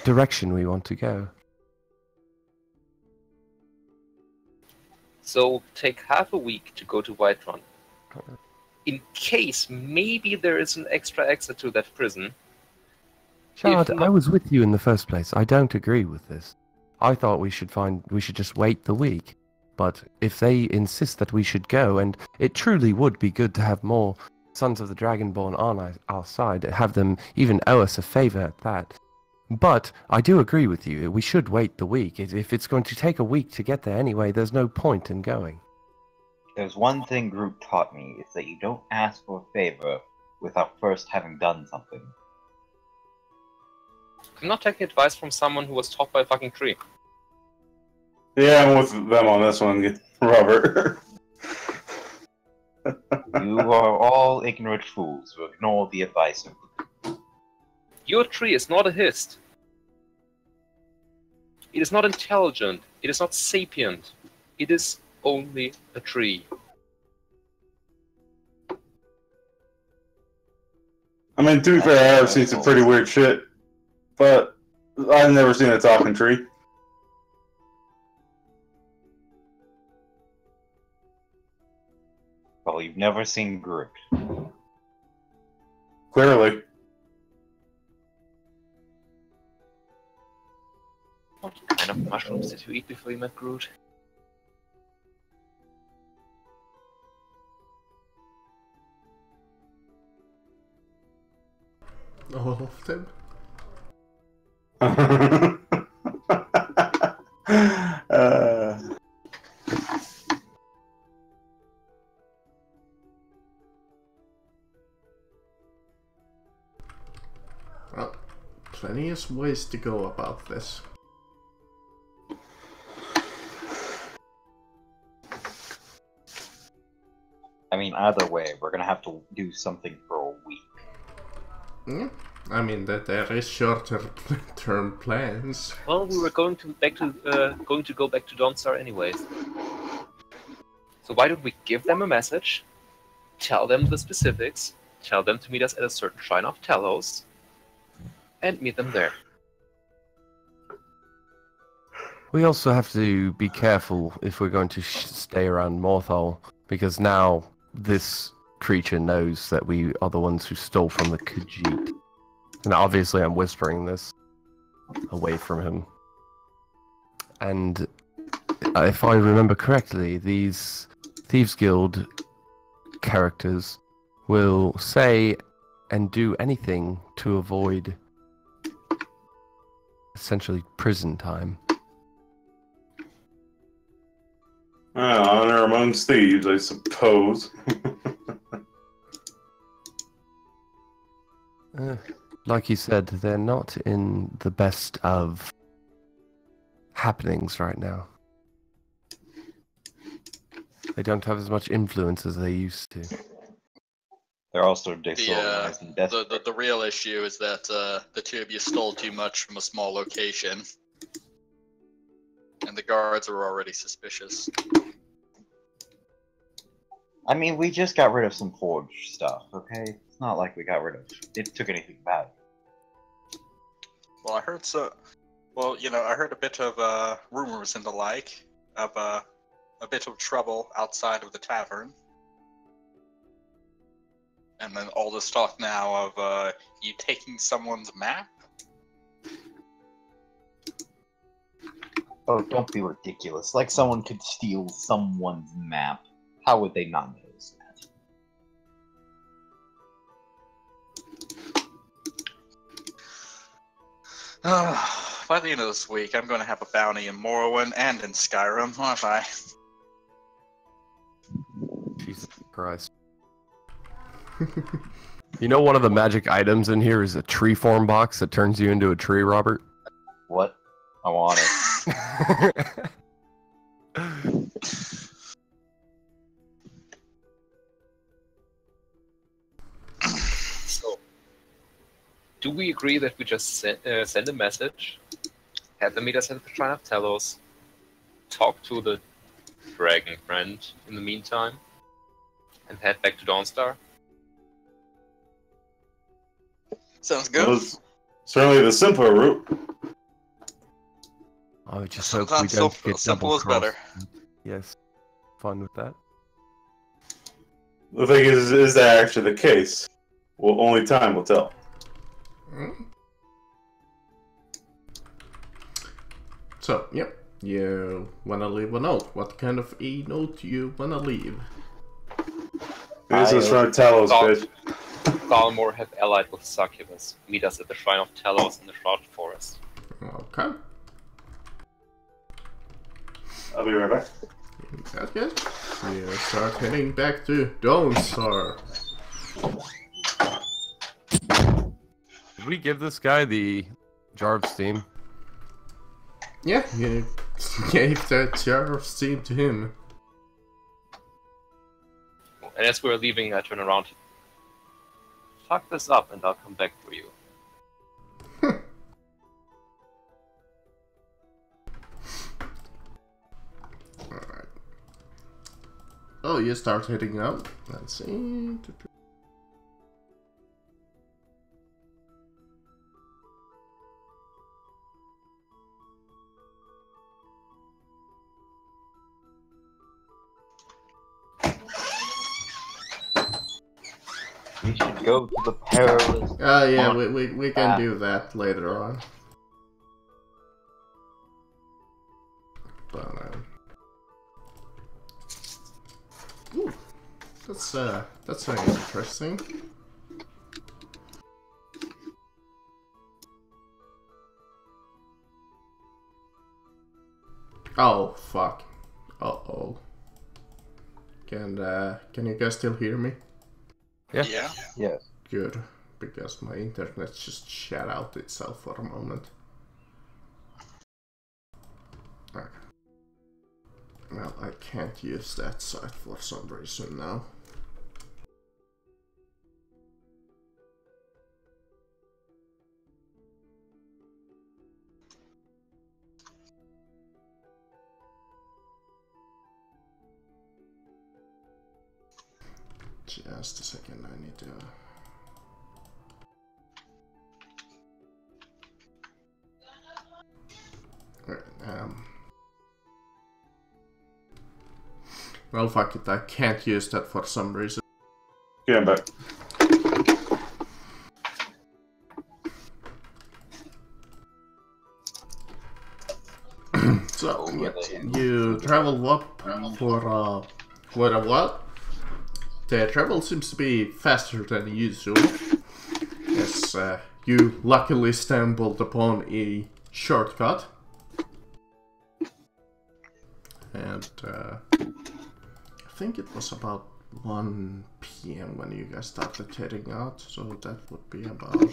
direction we want to go. So take half a week to go to Whiterun. In case maybe there is an extra exit to that prison. Shard, If I was with you in the first place. I don't agree with this. I thought we should just wait the week. But if they insist that we should go, and it truly would be good to have more Sons of the Dragonborn on our side, have them even owe us a favor at that. But I do agree with you. We should wait the week. If it's going to take a week to get there anyway, there's no point in going. There's one thing Groot taught me, is that you don't ask for a favor without first having done something. I'm not taking advice from someone who was taught by a fucking tree. Yeah, I'm with them on this one, Robert. You are all ignorant fools who ignore the advice of Your tree is not a hist. It is not intelligent. It is not sapient. It is only a tree. I mean, to be fair, I've seen some pretty weird shit, but I've never seen a talking tree. Well, you've never seen Groot. Clearly. What kind of mushrooms did you eat before you met Groot? All of them. Well, plenty of ways to go about this. I mean, either way, we're gonna have to do something for a week. Yeah. I mean that there is shorter term plans. Well, we were going to go back to Dawnstar anyways. So why don't we give them a message, tell them the specifics, tell them to meet us at a certain shrine of Talos, and meet them there. We also have to be careful if we're going to stay around Morthal, because now this creature knows that we are the ones who stole from the Khajiit. And obviously I'm whispering this away from him. And if I remember correctly, these Thieves Guild characters will say and do anything to avoid essentially prison time. Honor amongst thieves, I suppose. Like you said, they're not in the best of happenings right now. They don't have as much influence as they used to. They're also disorganized and desperate. The real issue is that the two of you stole too much from a small location. And the guards are already suspicious. I mean, we just got rid of some forged stuff, okay? It's not like we got rid of it took anything bad. Well, I heard I heard a bit of rumors and the like of a bit of trouble outside of the tavern. And then all this talk now of you taking someone's map? Oh, don't be ridiculous. Like someone could steal someone's map. How would they not notice that? By the end of this week, I'm going to have a bounty in Morrowind and in Skyrim, aren't I? Jesus Christ. You know one of the magic items in here is a tree form box that turns you into a tree, Robert? What? I want it. So, do we agree that we just send a message, have them meet us at the Shrine of Telos, talk to the dragon friend in the meantime, and head back to Dawnstar? Sounds That good. was certainly the simpler route. I just hope we Sometimes don't get simple double is better. crossed. Yes. Fun with that. The thing is that actually the case? Well, only time will tell. So, yep. You wanna leave a note? What kind of a note you wanna leave? This is from Talos, bitch. Thalmor have allied with Succubus. Meet us at the Shrine of Telos in the Shrouded Forest. Okay. I'll be right back. In that case, you start heading back to Dawnstar. Did we give this guy the jar of steam? Yeah, you gave that jar of steam to him. And as we're leaving, I turn around. Fuck this up and I'll come back for you. Alright. Oh, you start heading out. Let's see. We should go to the perilous. Yeah, we can do that later on. But, ooh, that's very interesting. Oh fuck. Uh-oh. Can you guys still hear me? Yeah. Yes. Good, because my internet just shut out itself for a moment. Okay. Well, I can't use that site for some reason now. Just a second, I need to... Alright, well, fuck it, I can't use that for some reason. Yeah, I'm back. So, yeah, you travel up for quite a while. The travel seems to be faster than usual, as you luckily stumbled upon a shortcut. And I think it was about 1 PM when you guys started heading out, so that would be about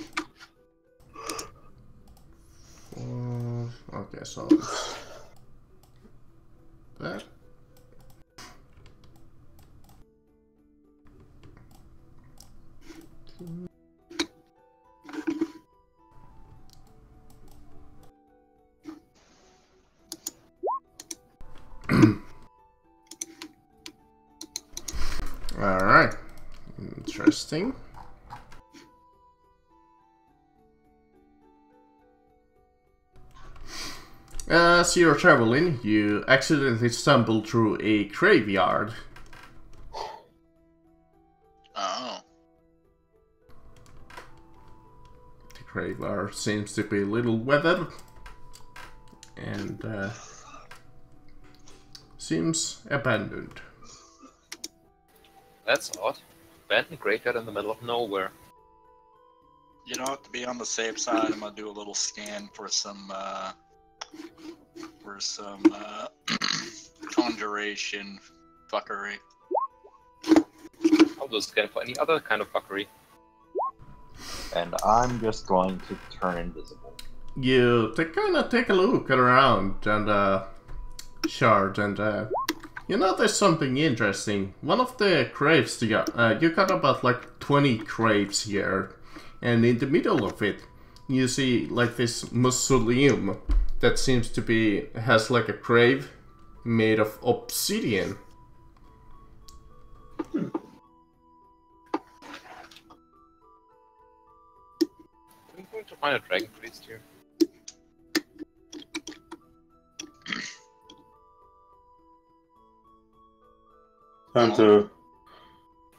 4... Okay, so it's that. Alright, interesting. As you're traveling, you accidentally stumble through a graveyard. Oh. The graveyard seems to be a little weathered, and seems abandoned. That's odd. Abandoned graveyard in the middle of nowhere. You know what? To be on the safe side, I'm gonna do a little scan for some conjuration fuckery. I'll just scan for any other kind of fuckery. And I'm just going to turn invisible. You kind of take a look around and Shard, and you notice something interesting. One of the graves, you got about like 20 graves here, and in the middle of it, you see like this mausoleum that seems to be has like a grave made of obsidian. I'm going to find a dragon priest here. Time to.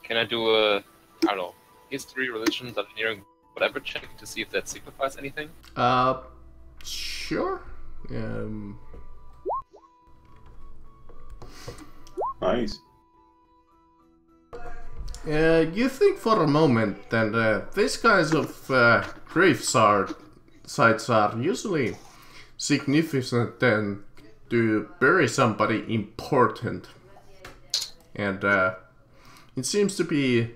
Can I do a, I don't know, history, religion, engineering, whatever check to see if that signifies anything? Sure. Nice. You think for a moment that these kinds of grave sites are usually significant then to bury somebody important. And it seems to be,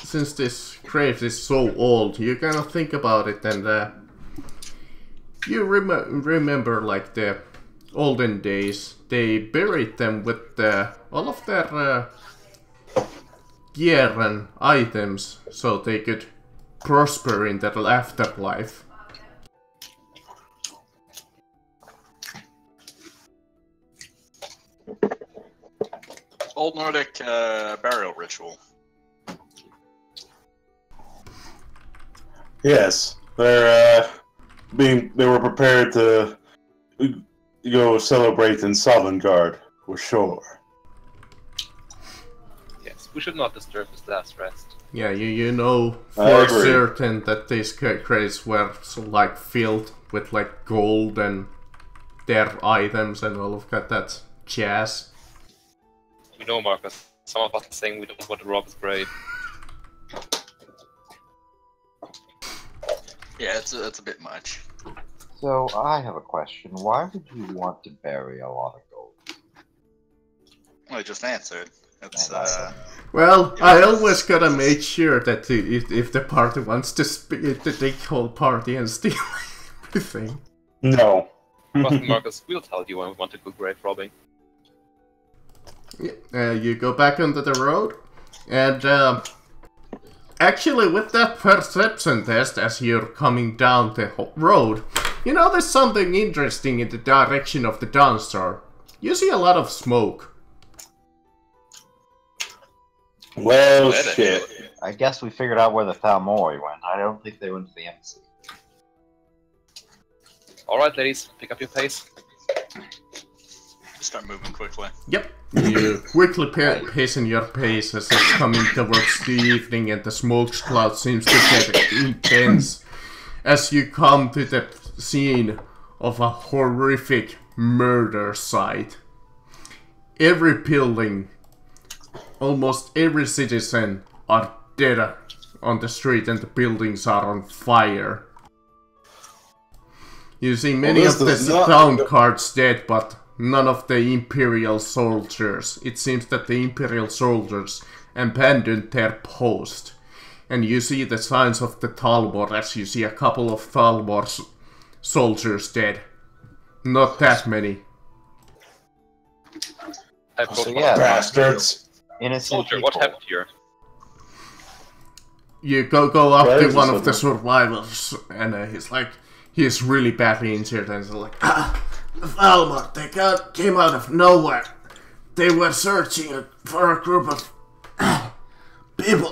since this grave is so old, you kind of think about it and you remember like the olden days. They buried them with all of their gear and items so they could prosper in their afterlife. Old Nordic burial ritual. Yes, they were prepared to go celebrate in Sovngarde, for sure. Yes, we should not disturb his last rest. Yeah, you know I for agree. certain that these graves were like filled with like gold and their items and all of that jazz. We know, Marcus. Some of us are saying we don't want to rob his grave. Yeah, it's a bit much. So I have a question. Why would you want to bury a lot of gold? Well, I just answered. It's And I- Well, I always gotta make sure that if the party wants to split the big whole party and steal everything. No. Trust me, Marcus, we'll tell you when we want to go grave robbing. You go back onto the road, and actually with that perception test as you're coming down the road, you notice something interesting in the direction of the Dawnstar. You see a lot of smoke. Well, Let it. shit. I guess we figured out where the Thalmori went. I don't think they went to the embassy. Alright, ladies, pick up your pace. start moving quickly. Yep. You quickly hasten your pace as it's coming towards the evening and the smoke cloud seems to get intense as you come to the scene of a horrific murder site. Every building, almost every citizen are dead on the street and the buildings are on fire. You see many Well, of this the does not- town guards dead, but none of the Imperial soldiers. It seems that the Imperial soldiers abandoned their post. And you see the signs of the Thalmor as you see a couple of Thalmor soldiers dead. Not that many. So yeah, Bastards. innocent Soldier, people. what happened here? You go up Where to is one this of the one? survivors and he's really badly injured and he's like, the Thalmor, they came out of nowhere. They were searching for a group of people.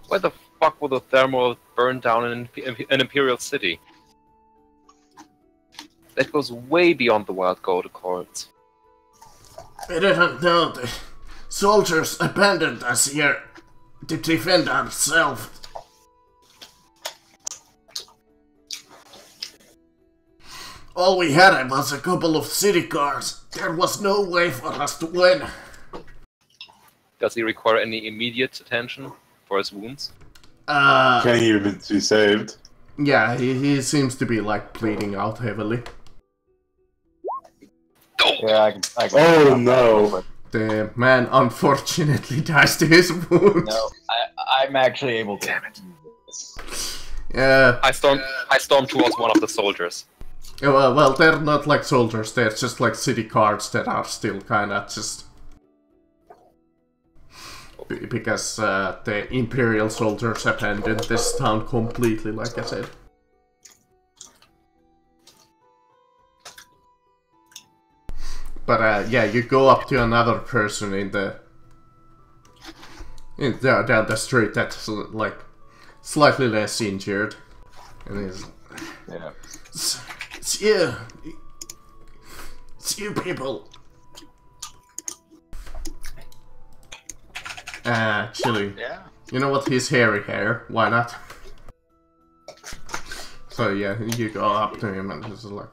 Why the fuck would the thermal burn down an imperial city? That goes way beyond the Wild Gold Accords. We didn't know the soldiers abandoned us here to defend ourselves. All we had was a couple of city cars. There was no way for us to win. Does he require any immediate attention for his wounds? Can he even be saved? Yeah, he seems to be like bleeding out heavily. Yeah, I can Oh no! The man unfortunately dies to his wounds. No, I'm actually able to. Damn it. Yeah. I storm towards one of the soldiers. Well, they're not like soldiers. They're just like city guards that are still kind of just because the Imperial soldiers abandoned this town completely, like I said. But yeah, you go up to another person down the street that's like slightly less injured, and he's Yeah. it's you people. Actually, Yeah. you know what? He's hairy hair. Why not? So yeah, you go up to him and just like.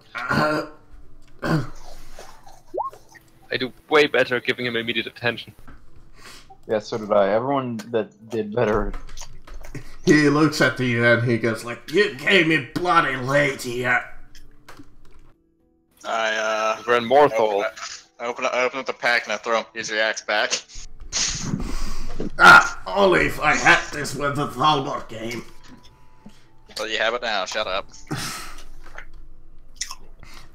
I do way better giving him immediate attention. Yeah, so did I. Everyone that did better. He looks at you and he goes like, "You came in bloody late here." I We're in Morthal. I open up the pack and I throw him. Here's your axe back. Only if I had this when the Thalmor came. So you have it now. Shut up.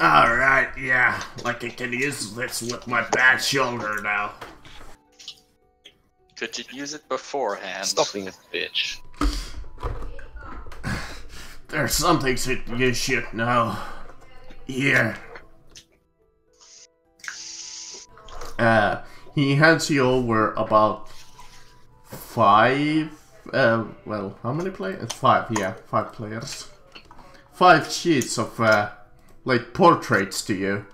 Alright, yeah. Like I can use this with my bad shoulder now. Could you use it beforehand? Stop being a bitch. There's some things that you should know. Here. He hands you over about 5, well, how many players? 5, yeah, 5 players. 5 sheets of, like, portraits to you.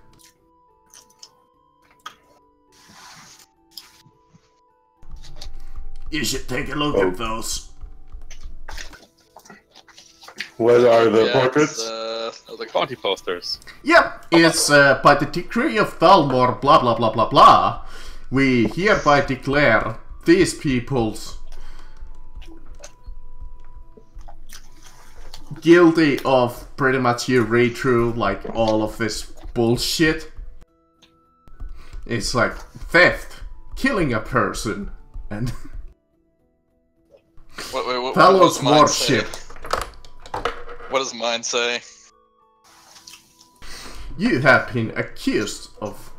You should take a look at those. What are the Yeah, portraits? The party posters. Yep, it's by the decree of Thalmor, blah blah blah blah blah. We hereby declare these peoples guilty of pretty much, you read through like all of this bullshit. It's like theft, killing a person, and what Fellows does mine say? worship. What does mine say? You have been accused of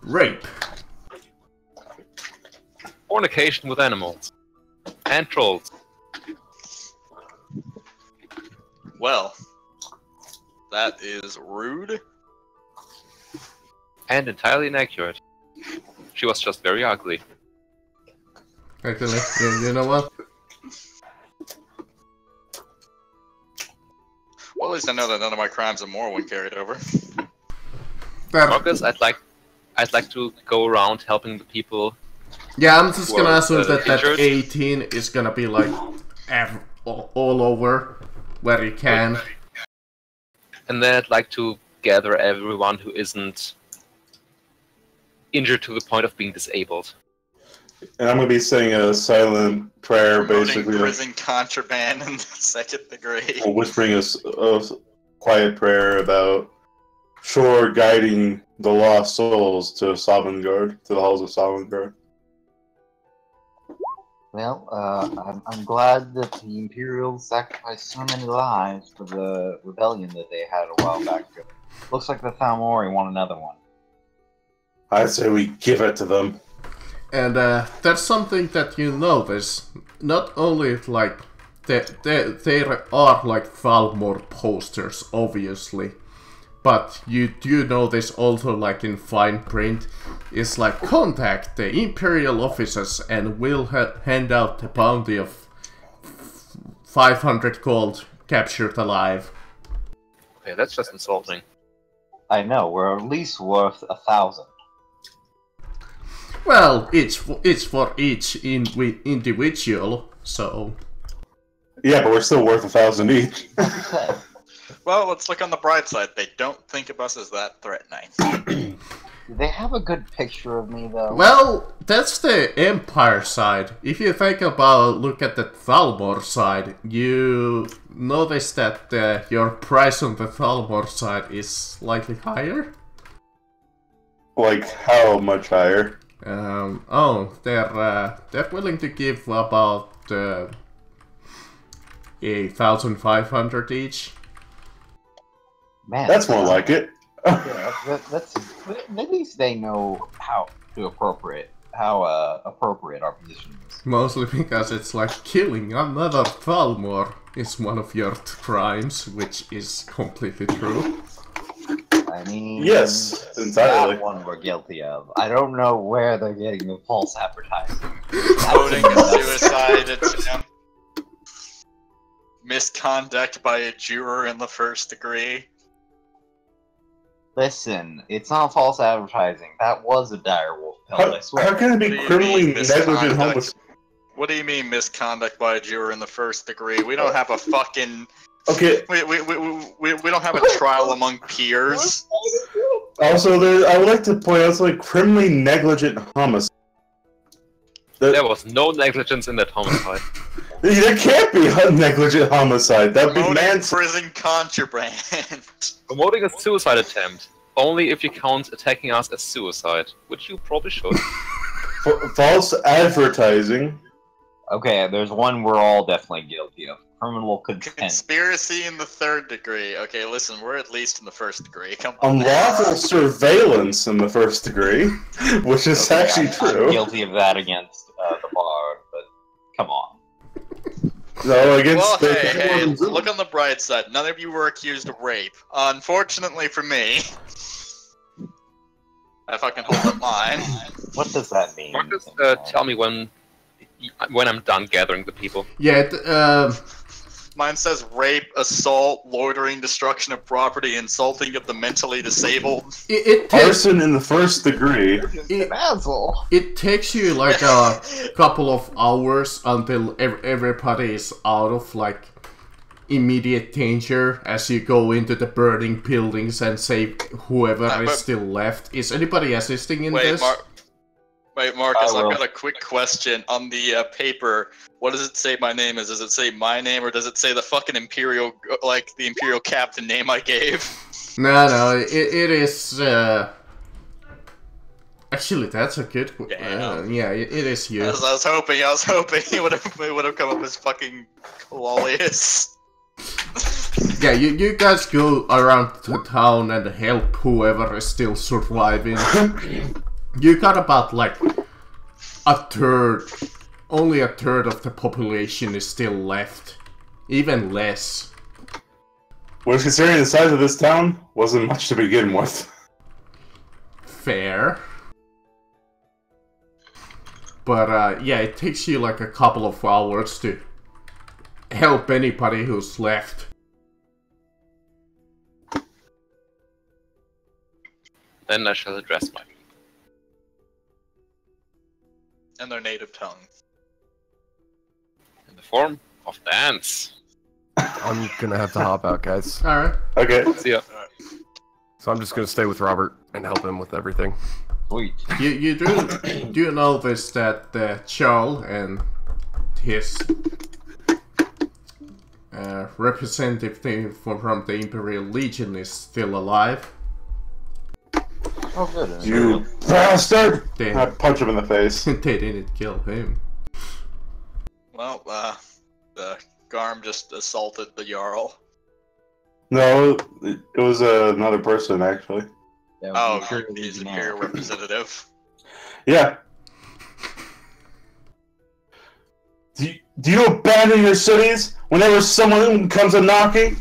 rape. Fornication with animals. And trolls. Well, that is rude. And entirely inaccurate. She was just very ugly. Actually, you know what? Well, at least I know that none of my crimes are Morrowind carried over. Marcus, I'd like to go around helping the people. Yeah, I'm just gonna Well, assume that teachers? 18 is gonna be like all over where you can. And then I'd like to gather everyone who isn't injured to the point of being disabled. And I'm gonna be saying a silent prayer, Promoting basically, prison contraband in the second degree. whispering a quiet prayer about Shore guiding the lost souls to Sovngarde, to the halls of Sovngarde. Well, I'm glad that the Imperials sacrificed so many lives for the rebellion that they had a while back ago. Looks like the Thalmori want another one. I say we give it to them. And that's something that you notice. Not only like there are like Thalmor posters, obviously, but you do notice also, like in fine print, is like contact the Imperial officers and we'll hand out the bounty of 500 gold captured alive. Okay, that's just insulting. I know, we're at least worth 1,000. Well, it's for each individual, so... Yeah, but we're still worth 1,000 each. Well, let's look on the bright side. They don't think of us as that threatening. Do they have a good picture of me, though? Well, that's the Empire side. If you think about, look at the Thalmor side, you notice that your price on the Thalmor side is slightly higher. Like, how much higher? They're willing to give about 1,500 each. Man, That's more like it. Yeah, that's at least they know how appropriate our position is. Mostly because it's like killing another Thalmor is one of your crimes, which is completely true. I mean, Yes, entirely. that one we're guilty of. I don't know where they're getting the false advertising. Voting a suicide attempt. Misconduct by a juror in the first degree. Listen, it's not false advertising. That was a direwolf pill, I swear. How can it be What do you criminally mean, negligent misconduct? homicide? What do you mean misconduct by a juror in the first degree? We don't have a fucking... Okay, We don't have a trial among peers. also, I would like to point out something criminally negligent homicide. There was no negligence in that homicide. There can't be a negligent homicide. That would be Promoting manslaughter. prison contraband. Promoting a suicide attempt. Only if you count attacking us as suicide, which you probably should. False advertising. Okay, there's one we're all definitely guilty of. Criminal contempt. Conspiracy in the third degree. Okay, listen, we're at least in the first degree. Come on. Unlawful surveillance in the first degree, which is Okay, actually I'm true. guilty of that against the bar, but come on. No, against Well, the hey, look on the bright side. None of you were accused of rape. Unfortunately for me, I fucking hold up mine. What does that mean? Marcus, tell me when I'm done gathering the people. Yeah, Mine says rape, assault, loitering, destruction of property, insulting of the mentally disabled. it takes arson in the first degree. it, Asshole. it takes you like a couple of hours until everybody is out of like immediate danger as you go into the burning buildings and save whoever is but- still left. Is anybody assisting in Wait, this? Marcus, I will. I've got a quick question. On the paper, what does it say my name is? Does it say my name, or does it say the fucking Imperial, like the Imperial captain name I gave? No, it is. Actually, that's a good. Damn. Yeah, it is you. I was hoping it would have come up as fucking Claudius. Yeah, you guys go around the town and help whoever is still surviving. You got about like a third, only a third of the population is still left. Even less. Which, considering the size of this town, wasn't much to begin with. Fair. But yeah, it takes you like a couple of hours to help anybody who's left. Then I shall address my people. And their native tongue. In the form of dance. I'm gonna have to hop out, guys. Alright. Okay. See ya. So I'm just gonna stay with Robert and help him with everything. Sweet. You do notice that Charles and his representative from the Imperial Legion is still alive. Oh, good. You bastard! They, I punch him in the face. they didn't kill him. Well, the Garm just assaulted the Jarl. No, it was another person, actually. Oh, he's Imperial representative. Yeah. Do you abandon your cities whenever someone comes a knocking?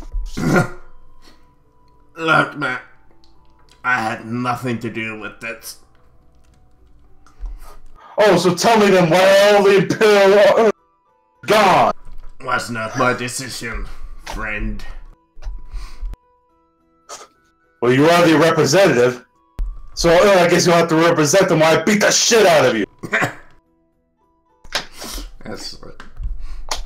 Look, man, I had nothing to do with that. Oh, so tell me then why all the Imperial are gone? Was not my decision, friend. Well, you are the representative, so I guess you'll have to represent them while I beat the shit out of you. That's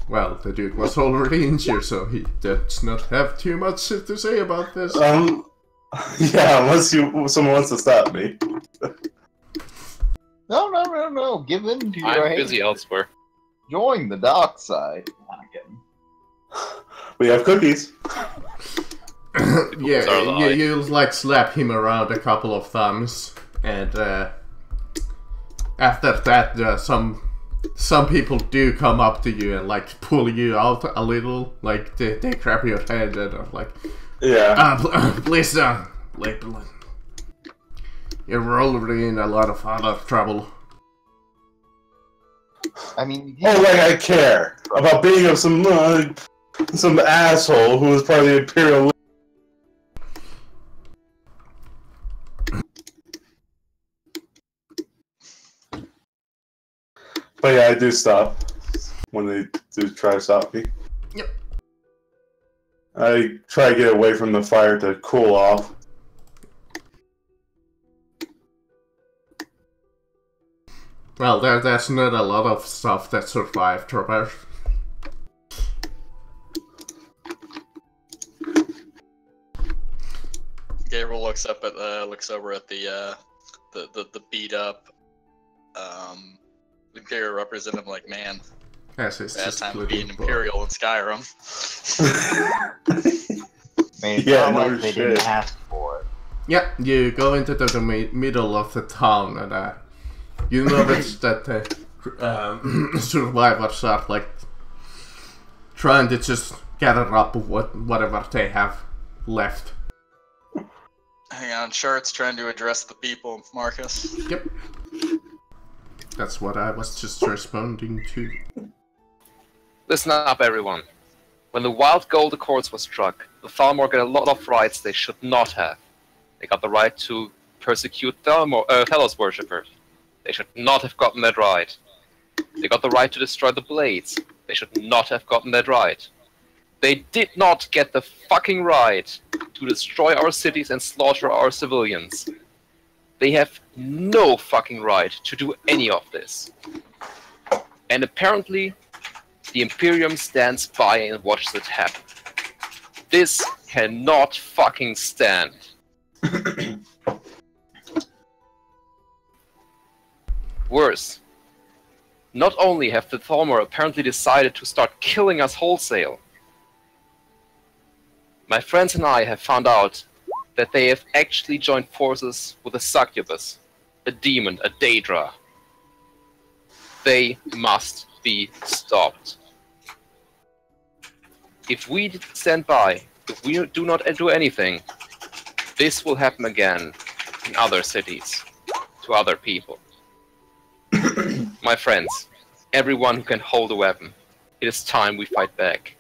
Well, the dude was already injured, so he does not have too much to say about this. Yeah, unless someone wants to stop me. No. Give in to your I'm hate. busy elsewhere. Join the dark side. Not kidding. We have cookies. Yeah, you like slap him around a couple of times, and after that, some people do come up to you and like pull you out a little, like they grab your head and are like, yeah, please don't, like, you're already in a lot of other trouble. I mean, oh, like I care about being of some asshole who was part of the Imperial. But yeah, I do stop when they do try to stop me. Yep. I try to get away from the fire to cool off. Well, there's not a lot of stuff that survived, Robert. Gabriel looks over at the beat up Imperial representative, like, man, Yes, it's bad just time to be an Imperial in Skyrim. Man, it's Yeah, not no like they shit. didn't ask for it. Yeah, you go into the middle of the town and you notice that survivors are like trying to just gather up whatever they have left. Hang on, Shart's trying to address the people, Marcus. Yep. That's what I was just responding to. Listen up, everyone. When the Wild Gold Accords was struck, the Thalmor got a lot of rights they should not have. They got the right to persecute Thelos worshippers. They should not have gotten that right. They got the right to destroy the Blades. They should not have gotten that right. They did not get the fucking right to destroy our cities and slaughter our civilians. They have no fucking right to do any of this. And apparently, the Imperium stands by and watches it happen. This cannot fucking stand. Worse, not only have the Thalmor apparently decided to start killing us wholesale, my friends and I have found out that they have actually joined forces with a succubus, a demon, a Daedra. They must be stopped. If we stand by, if we do not do anything, this will happen again in other cities, to other people. My friends, everyone who can hold a weapon, it is time we fight back.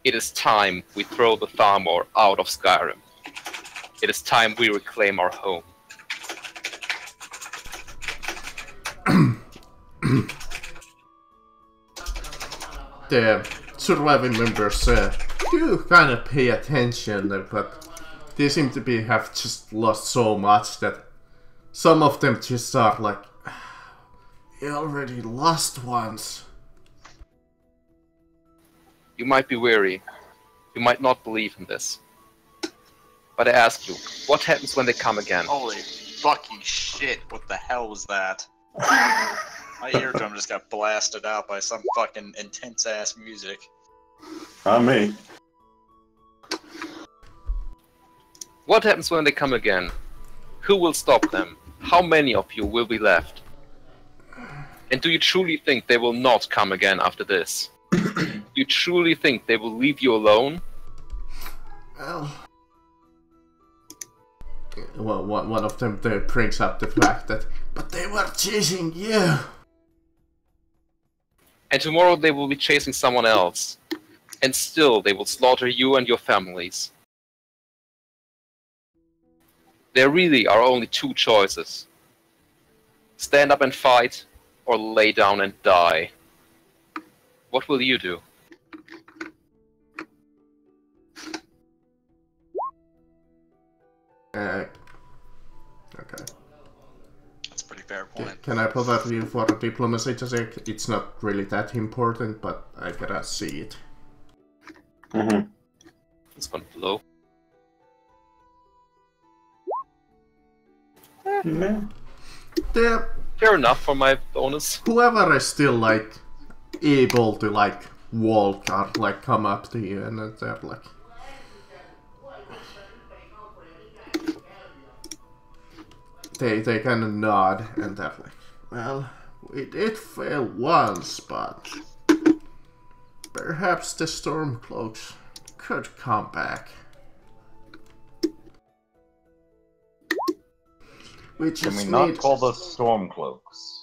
It is time we throw the Thalmor out of Skyrim. It is time we reclaim our home. The surviving members do kind of pay attention, but they seem to have just lost so much that some of them just are like, you already lost once. You might be weary. You might not believe in this. But I ask you, what happens when they come again? Holy fucking shit, what the hell was that? My eardrum just got blasted out by some fucking intense-ass music. Not me. What happens when they come again? Who will stop them? How many of you will be left? And do you truly think they will not come again after this? Do you truly think they will leave you alone? Well, one of them brings up the fact that, but they were chasing you. And tomorrow they will be chasing someone else. And still they will slaughter you and your families. There really are only two choices. Stand up and fight, or lay down and die. What will you do? Okay. That's pretty fair point. Can I bother you for a diplomacy check? It's not really that important, but I gotta see it. Mm-hmm. It's gone low. There, Fair enough for my bonus. whoever is still like able to like walk or like come up to you, and then they're like, they kind of nod, and they're like, well, we did fail once, but perhaps the Stormcloaks could come back. We Can just we not need, call those Stormcloaks?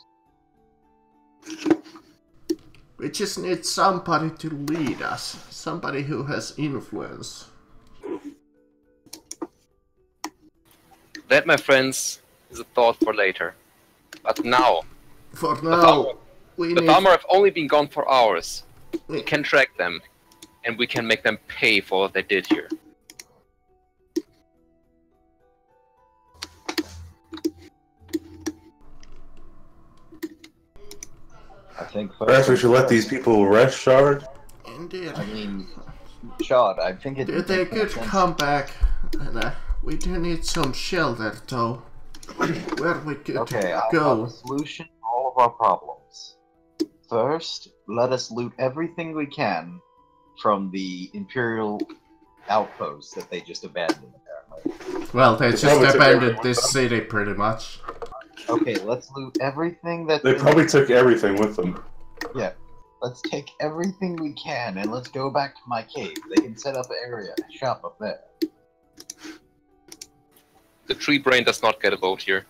we just need somebody to lead us, somebody who has influence. That, my friends, is a thought for later. But now, For the now, we need. Thalmor have only been gone for hours. We- We can track them, and we can make them pay for what they did here. I think Perhaps we should let these people rest, Shard. Indeed. I mean, Shard, I think it. They makes could sense. come back, and we do need some shelter, though. Where we could Okay, I have a go. solution to all of our problems. First, let us loot everything we can from the Imperial outpost that they just abandoned, apparently. Well, they just probably took abandoned everyone this with city pretty much. Okay, let's loot everything that They probably took everything with them. Yeah. Let's take everything we can and let's go back to my cave. They can set up an area, shop up there. The tree brain does not get a vote here.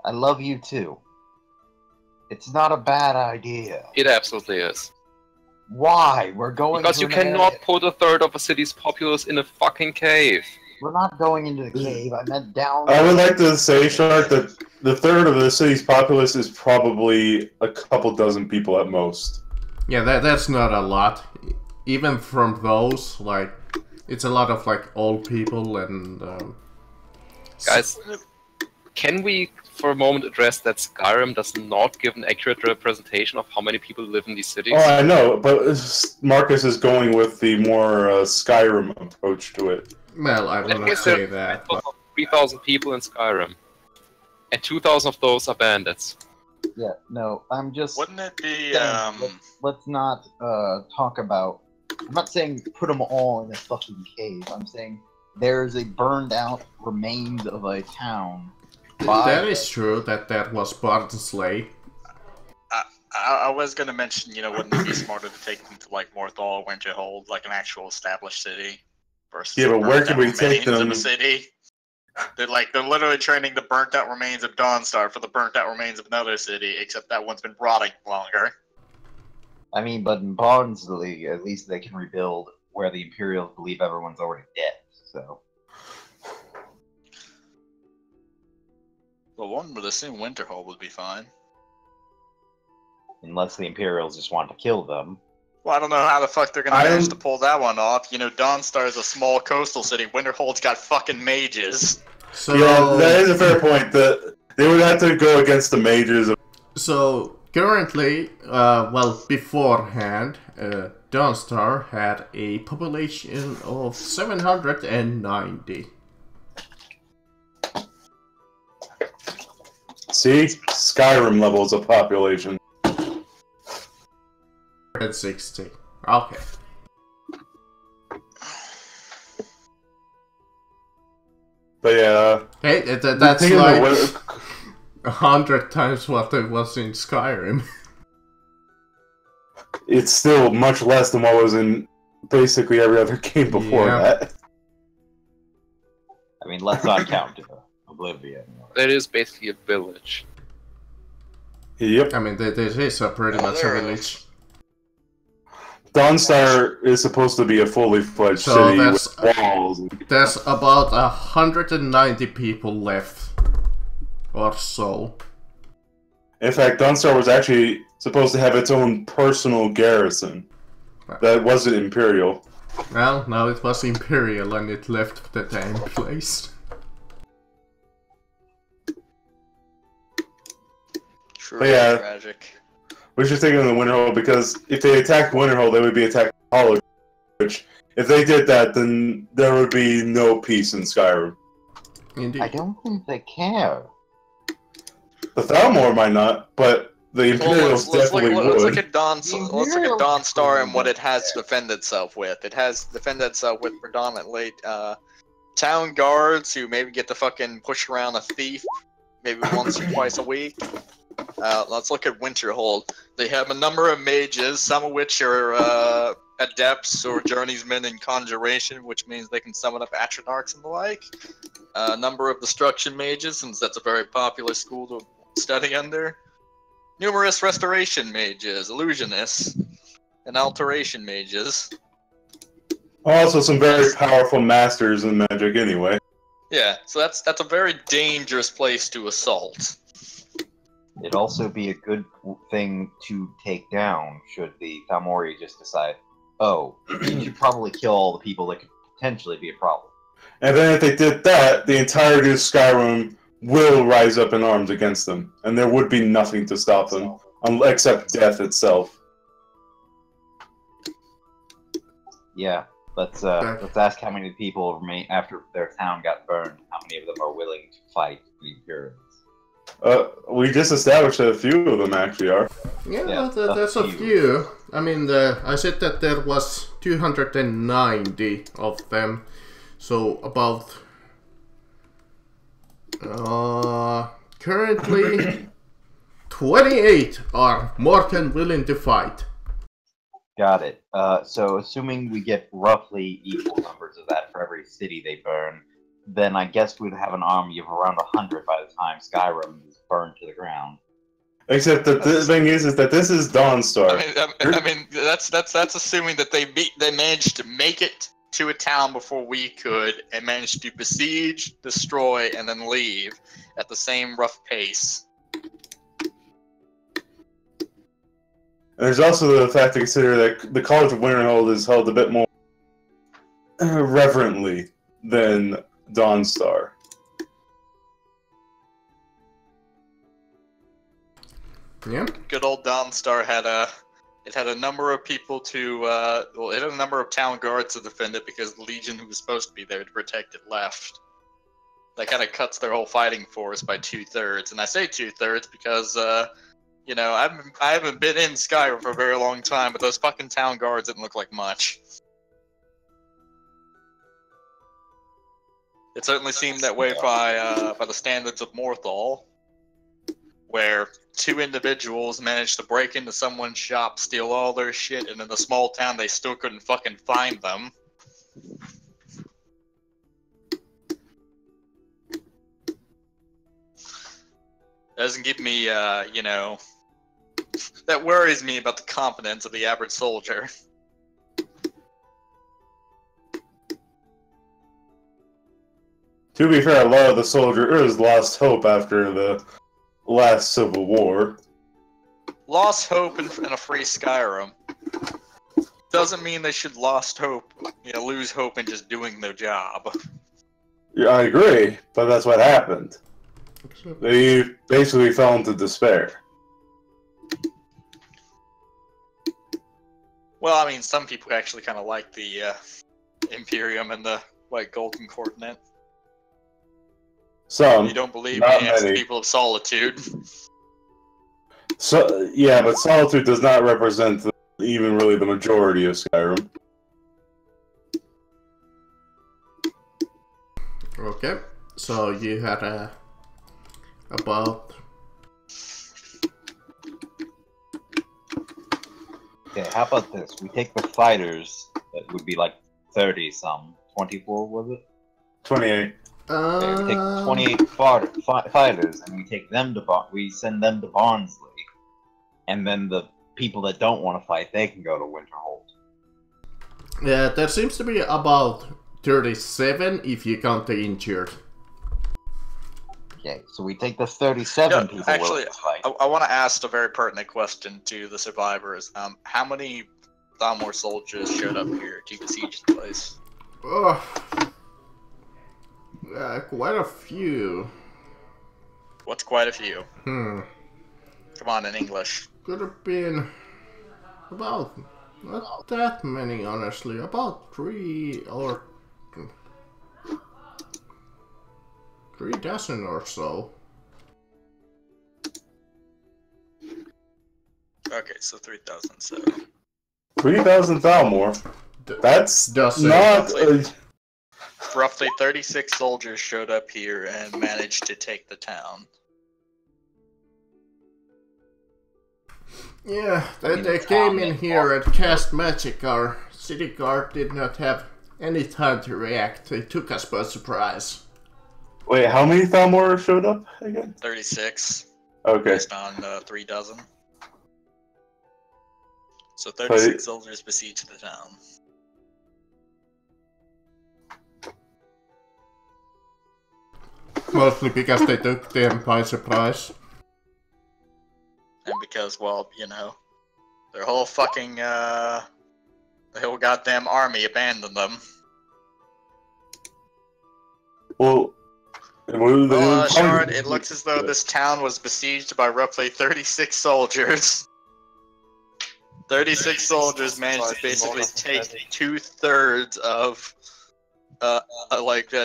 I love you too. It's not a bad idea. It absolutely is. Why? We're going Because to you an cannot area. put a third of a city's populace in a fucking cave. We're not going into the cave. I meant down. I would like to say, Shard, that the third of the city's populace is probably a couple dozen people at most. Yeah, that's not a lot. Even from those, like, it's a lot of like old people and. Guys, can we for a moment address that Skyrim does not give an accurate representation of how many people live in these cities? Oh, I know, but Marcus is going with the more Skyrim approach to it. Well, I Let will me not say that. Of 3,000 people in Skyrim. And 2,000 of those are bandits. Yeah, no, I'm just. Wouldn't it be Let's not talk about. I'm not saying put them all in a fucking cave. I'm saying there's a burned out remains of a town. That is true, that was Barnsley. I was gonna mention, wouldn't it be smarter to take them to like Morthal, Winterhold, like an actual established city, versus Yeah, but the where burnt can out we take remains them? of a city? They're literally training the burnt out remains of Dawnstar for the burnt out remains of another city, except that one's been rotting longer. I mean, but in Barnsley, at least they can rebuild where the Imperials believe everyone's already dead. So Well, one would assume Winterhold would be fine. unless the Imperials just want to kill them. Well, I don't know how the fuck they're gonna I manage don't- to pull that one off. Dawnstar is a small coastal city. Winterhold's got fucking mages. So, Yeah, that is a fair point. They would have to go against the mages. so currently, well, beforehand, Dawnstar had a population of 790. See? Skyrim levels of population. 160. Okay. But yeah. Hey, that's think of like the 100 times what it was in Skyrim. It's still much less than what was in basically every other game before Yeah. that. I mean, let's not count Oblivion. That is basically a village. Yep. I mean, this is a pretty much a there- village. Dawnstar is supposed to be a fully fledged So city that's- with walls. There's about 190 people left. Or so. In fact, Dawnstar was actually supposed to have its own personal garrison. That wasn't Imperial. Well, now it was Imperial and it left the damn place. Truly yeah. tragic. We should take them to the Winterhold because if they attacked Winterhold, they would be attacking Hollow. Which, if they did that, then there would be no peace in Skyrim. Indeed. I don't think they care. The Thalmor might not, but the Imperials definitely would. Let's look at Let's look at Imperials Dawnstar and what don't it has to defend itself with. It has defended itself with predominantly town guards who maybe get to fucking push around a thief maybe once or twice a week. Let's look at Winterhold. They have a number of mages, some of which are adepts or journeymen in conjuration, which means they can summon up Atronarchs and the like. A number of destruction mages, since that's a very popular school to study under. Numerous restoration mages, illusionists, and alteration mages. Also, some very powerful masters in magic, anyway. Yeah, so that's a very dangerous place to assault. It'd also be a good thing to take down should the Thalmori just decide, oh, you should probably kill all the people that could potentially be a problem. And then if they did that, the entirety of Skyrim will rise up in arms against them, and there would be nothing to stop them, except death itself. Yeah, let's ask how many people remain after their town got burned. How many of them are willing to fight the Imperials? We just established that a few of them actually are. Yeah, there's a few. I mean, I said that there was 290 of them, so about currently 28 are more than willing to fight. Got it. So assuming we get roughly equal numbers of that for every city they burn, then I guess we'd have an army of around 100 by the time Skyrim is burned to the ground. Except that the thing is that this is Dawnstar. I mean that's assuming that they managed to make it to a town before we could, and managed to besiege, destroy, and then leave at the same rough pace. And there's also the fact to consider that the College of Winterhold is held a bit more reverently than Dawnstar. Yeah. Good old Dawnstar had a number of people to it had a number of town guards to defend it because the Legion who was supposed to be there to protect it left. That kind of cuts their whole fighting force by 2/3, and I say 2/3 because you know, I haven't been in Skyrim for a very long time, but those fucking town guards didn't look like much. It certainly seemed that way by the standards of Morthal, where 2 individuals managed to break into someone's shop, steal all their shit, and in the small town they still couldn't fucking find them. Doesn't give me, you know, that worries me about the competence of the average soldier. To be fair, a lot of the soldiers lost hope after the last Civil War. Lost hope in a free Skyrim doesn't mean they should lose hope in just doing their job. Yeah, I agree, but that's what happened. They basically fell into despair. Well, I mean, some people actually kind of like the Imperium and the White Golden Coordinate. Some. You don't believe not me? Ask the many. people of Solitude. So, yeah, but Solitude does not represent even really the majority of Skyrim. Okay, so you had about... Okay, how about this? We take the fighters, that would be like 30-some. 24, was it? 28. Okay, we take 28 fighters, and we take them to we send them to Barnsley, and then the people that don't want to fight, they can go to Winterhold. Yeah, there seems to be about 37 if you count the injured. Okay, so we take the 37 people actually, willing to fight. I want to ask a very pertinent question to the survivors. How many Thalmor soldiers showed up here to besiege the place? Oh, quite a few. What's quite a few? Come on, in English. Could have been about not that many, honestly. About 3 or 3 dozen or so. Okay, so 3,000. So 3,000 Thalmor. That's Dozen. not. roughly 36 soldiers showed up here and managed to take the town. Yeah, they came in here and cast magic. Our city guard did not have any time to react. They took us by surprise. Wait, how many Thalmor showed up again? 36, Okay. based on 3 dozen. So 36 soldiers besieged the town. Mostly because they took them by surprise. And because, well, you know, their whole fucking, the whole goddamn army abandoned them. Well, Shard, it looks as though this town was besieged by roughly 36 soldiers. 36 soldiers managed to basically take 2/3 of,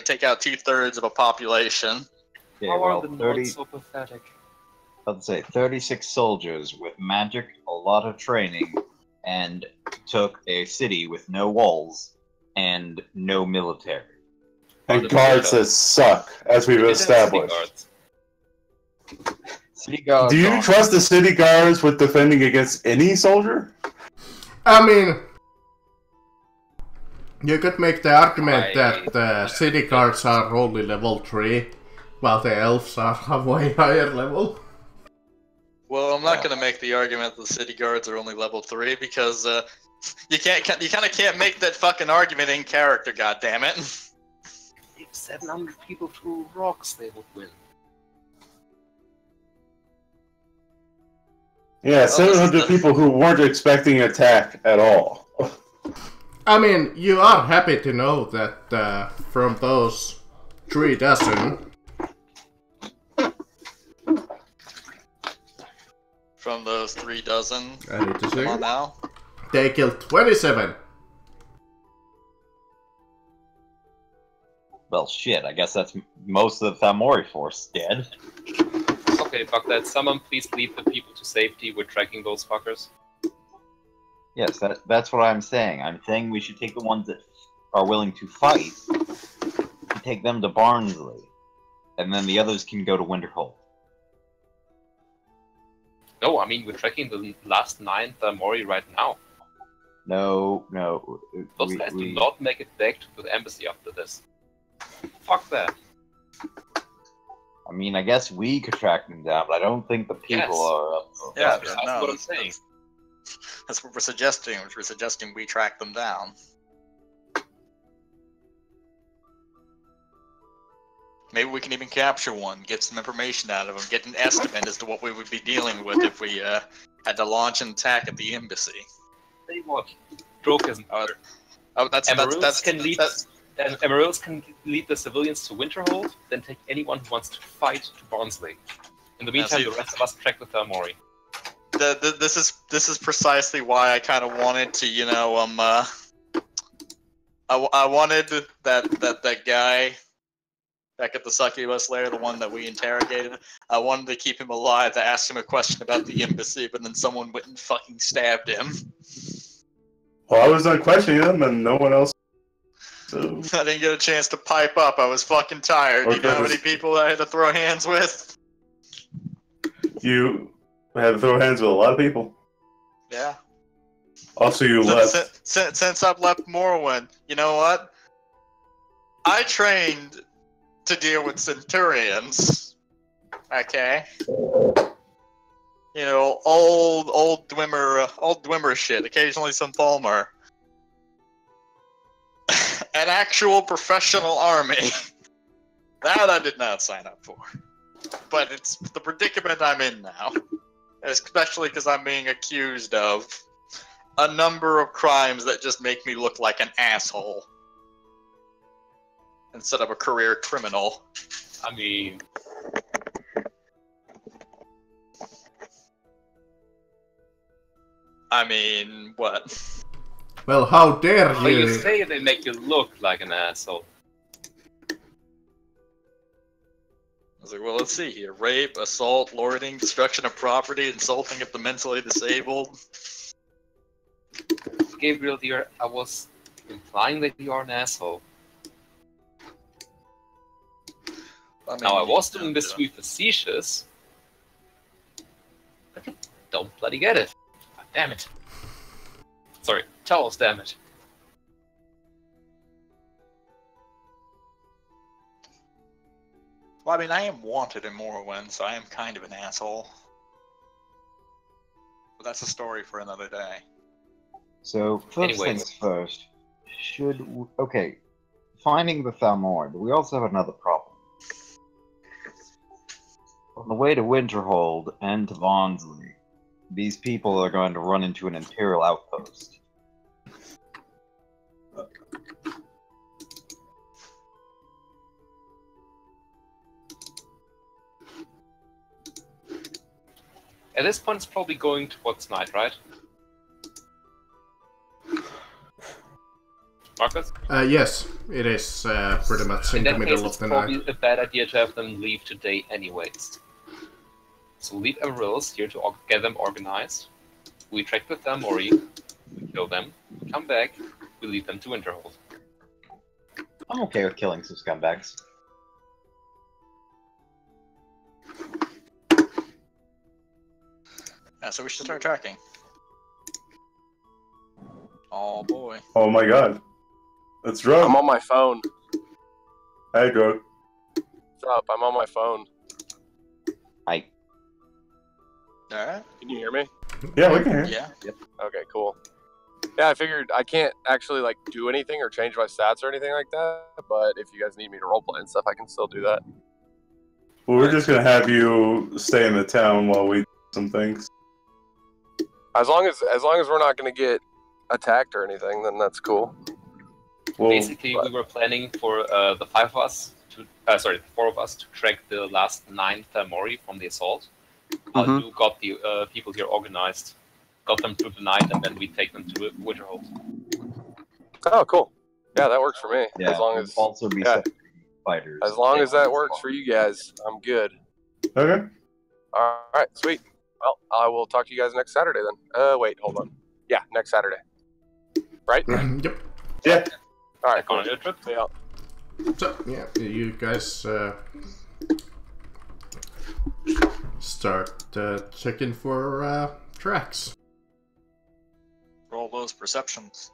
take out 2/3 of a population. Yeah, How well, are the 30, Nords so pathetic? I'd say 36 soldiers with magic, a lot of training, and took a city with no walls and no military. and guards that suck, as we've established. City guards. Do you are- trust the city guards with defending against any soldier? I mean, you could make the argument that the city guards are only level 3, while the elves are a way higher level. Well, I'm not gonna make the argument that the city guards are only level 3 because you kind of can't make that fucking argument in character. Goddammit. If 700 people threw rocks, they would win. Yeah, 700 people who weren't expecting an attack at all. I mean, you are happy to know that from those 3 dozen, From those 3 dozen. I need to Come on see, now. they killed 27. Well, shit, I guess that's most of the Thamori force dead. Okay, fuck that. Someone please lead the people to safety. We're tracking those fuckers. Yes, that's what I'm saying. I'm saying we should take the ones that are willing to fight, and take them to Barnsley, and then the others can go to Winterhold. No, I mean, we're tracking the last 9 Thamori right now. No. Those guys do not make it back to the embassy after this. Fuck that. I mean, I guess we could track them down, but I don't think the people Yes. are up for Yeah, that. That's no, what I'm saying. That's what we're suggesting. We're suggesting we track them down. Maybe we can even capture one, get some information out of them, get an estimate as to what we would be dealing with if we had to launch an attack at the embassy. Tell you what, Droke isn't better. Oh, that's Emeralds can lead the civilians to Winterhold, then take anyone who wants to fight to Barnsley. In the meantime, see- the rest of us track the Thamori. This is precisely why I kind of wanted to, you know, I wanted that guy back at the Succubus Lair, the one that we interrogated. I wanted to keep him alive to ask him a question about the embassy, but then someone went and fucking stabbed him. Well, I was done questioning them, and no one else. So, I didn't get a chance to pipe up. I was fucking tired. You know how many people I had to throw hands with? you had to throw hands with a lot of people. Yeah. Also, you left. Since I've left Morrowind, you know what? I trained to deal with centurions. Okay. You know, old Dwemer shit. Occasionally some Palmer. An actual professional army. That I did not sign up for. But it's the predicament I'm in now. Especially because I'm being accused of a number of crimes that just make me look like an asshole. Instead of a career criminal. I mean, I mean, what? Well, how dare But you you? say they make you look like an asshole. I was like, well, let's see here. Rape, assault, lording, destruction of property, insulting of the mentally disabled. Gabriel, dear, I was implying that you are an asshole. Now, I was doing this to be facetious. But you don't bloody get it. God damn it. Sorry, Charles, damn it. Well, I mean, I am wanted in Morrowind, so I am kind of an asshole. But that's a story for another day. So first Anyways. things first. Okay, finding the Thalmor, but we also have another problem. On the way to Winterhold and to Vonsley, these people are going to run into an Imperial outpost. At this point, it's probably going towards night, right? Marcus? Yes, it is pretty much in In the that middle case, of it's the probably night. a bad idea to have them leave today anyways. So leave Amaryllis here to get them organized. We track with them, or we kill them. We come back, we lead them to Winterhold. I'm okay with killing some scumbags. Yeah, so we should start tracking. Oh boy. Oh my god. That's Drug. I'm on my phone. Hey, Drug. What's up? I'm on my phone. Alright. Can you hear me? Yeah, we can hear. Yeah. Okay, cool. Yeah, I figured I can't actually like do anything or change my stats or anything like that. But if you guys need me to roleplay and stuff, I can still do that. Well, we're just gonna have you stay in the town while we do some things. As long as we're not gonna get attacked or anything, then that's cool. Well, Basically, we were planning for the four of us to track the last 9 Thalmori from the assault. Mhm. You got the people here organized, got them through the night, and then we take them to Winterhold. Oh, cool. Yeah, that works for me. Yeah, as long we'll as also be yeah. separating fighters. as long as that works for you guys, I'm good. okay. All right, sweet. Well, I will talk to you guys next Saturday then. Wait, hold on. Yeah, next Saturday. Right? Yep. Yeah. All right, Back cool. on your trip. Yeah. So, yeah, you guys start checking for tracks. Roll those perceptions.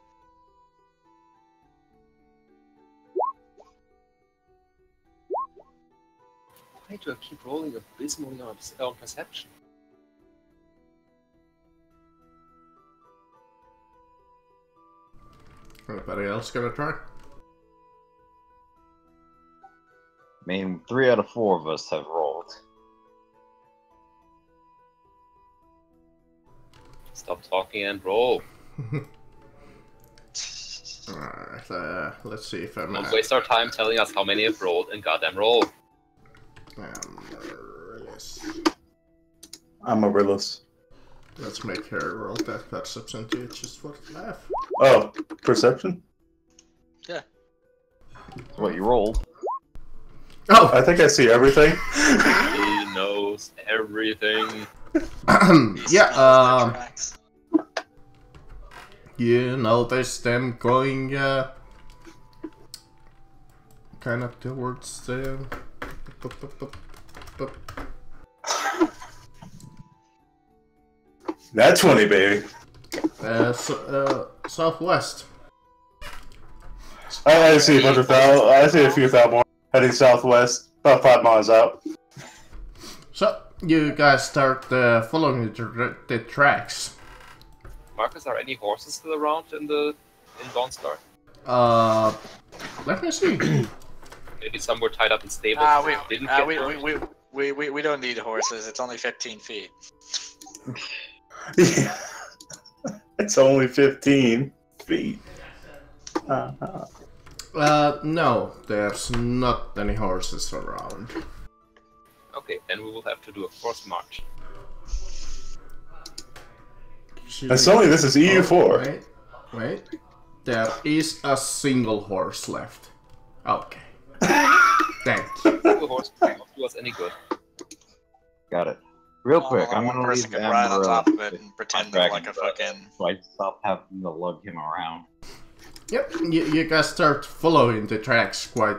Why do I keep rolling abysmally on perception? Anybody else gonna try? I mean, 3 out of 4 of us have rolled. Stop talking and roll. Alright, let's see if I'm Don't waste our time telling us how many have rolled and goddamn roll. release. I'm a realist. Let's make her roll that perception to just for the laugh. Oh, perception? Yeah. That's what you rolled. Oh! I think I see everything. He knows everything. Yeah, you notice them going kind of towards the That's 20, baby. southwest. I see a bunch of I see a few more heading southwest, about 5 miles out. So you guys start following the tracks. Marcus, are any horses still around in Dawnstar? Let me see. Maybe some were tied up in stables. Didn't get hurt? We don't need horses. It's only 15 feet. Yeah. It's only 15 feet. No, there's not any horses around. Okay, then we will have to do a forced march. And suddenly this is EU4. Wait, wait. There is a single horse left. Okay. Thank you. The horse can't do us any good. Got it. Real quick, I'm one gonna person leave can ride on Amarillo top of it with and pretend my they're like a dragon, fucking. so I stop having to lug him around. Yep, you guys start following the tracks quite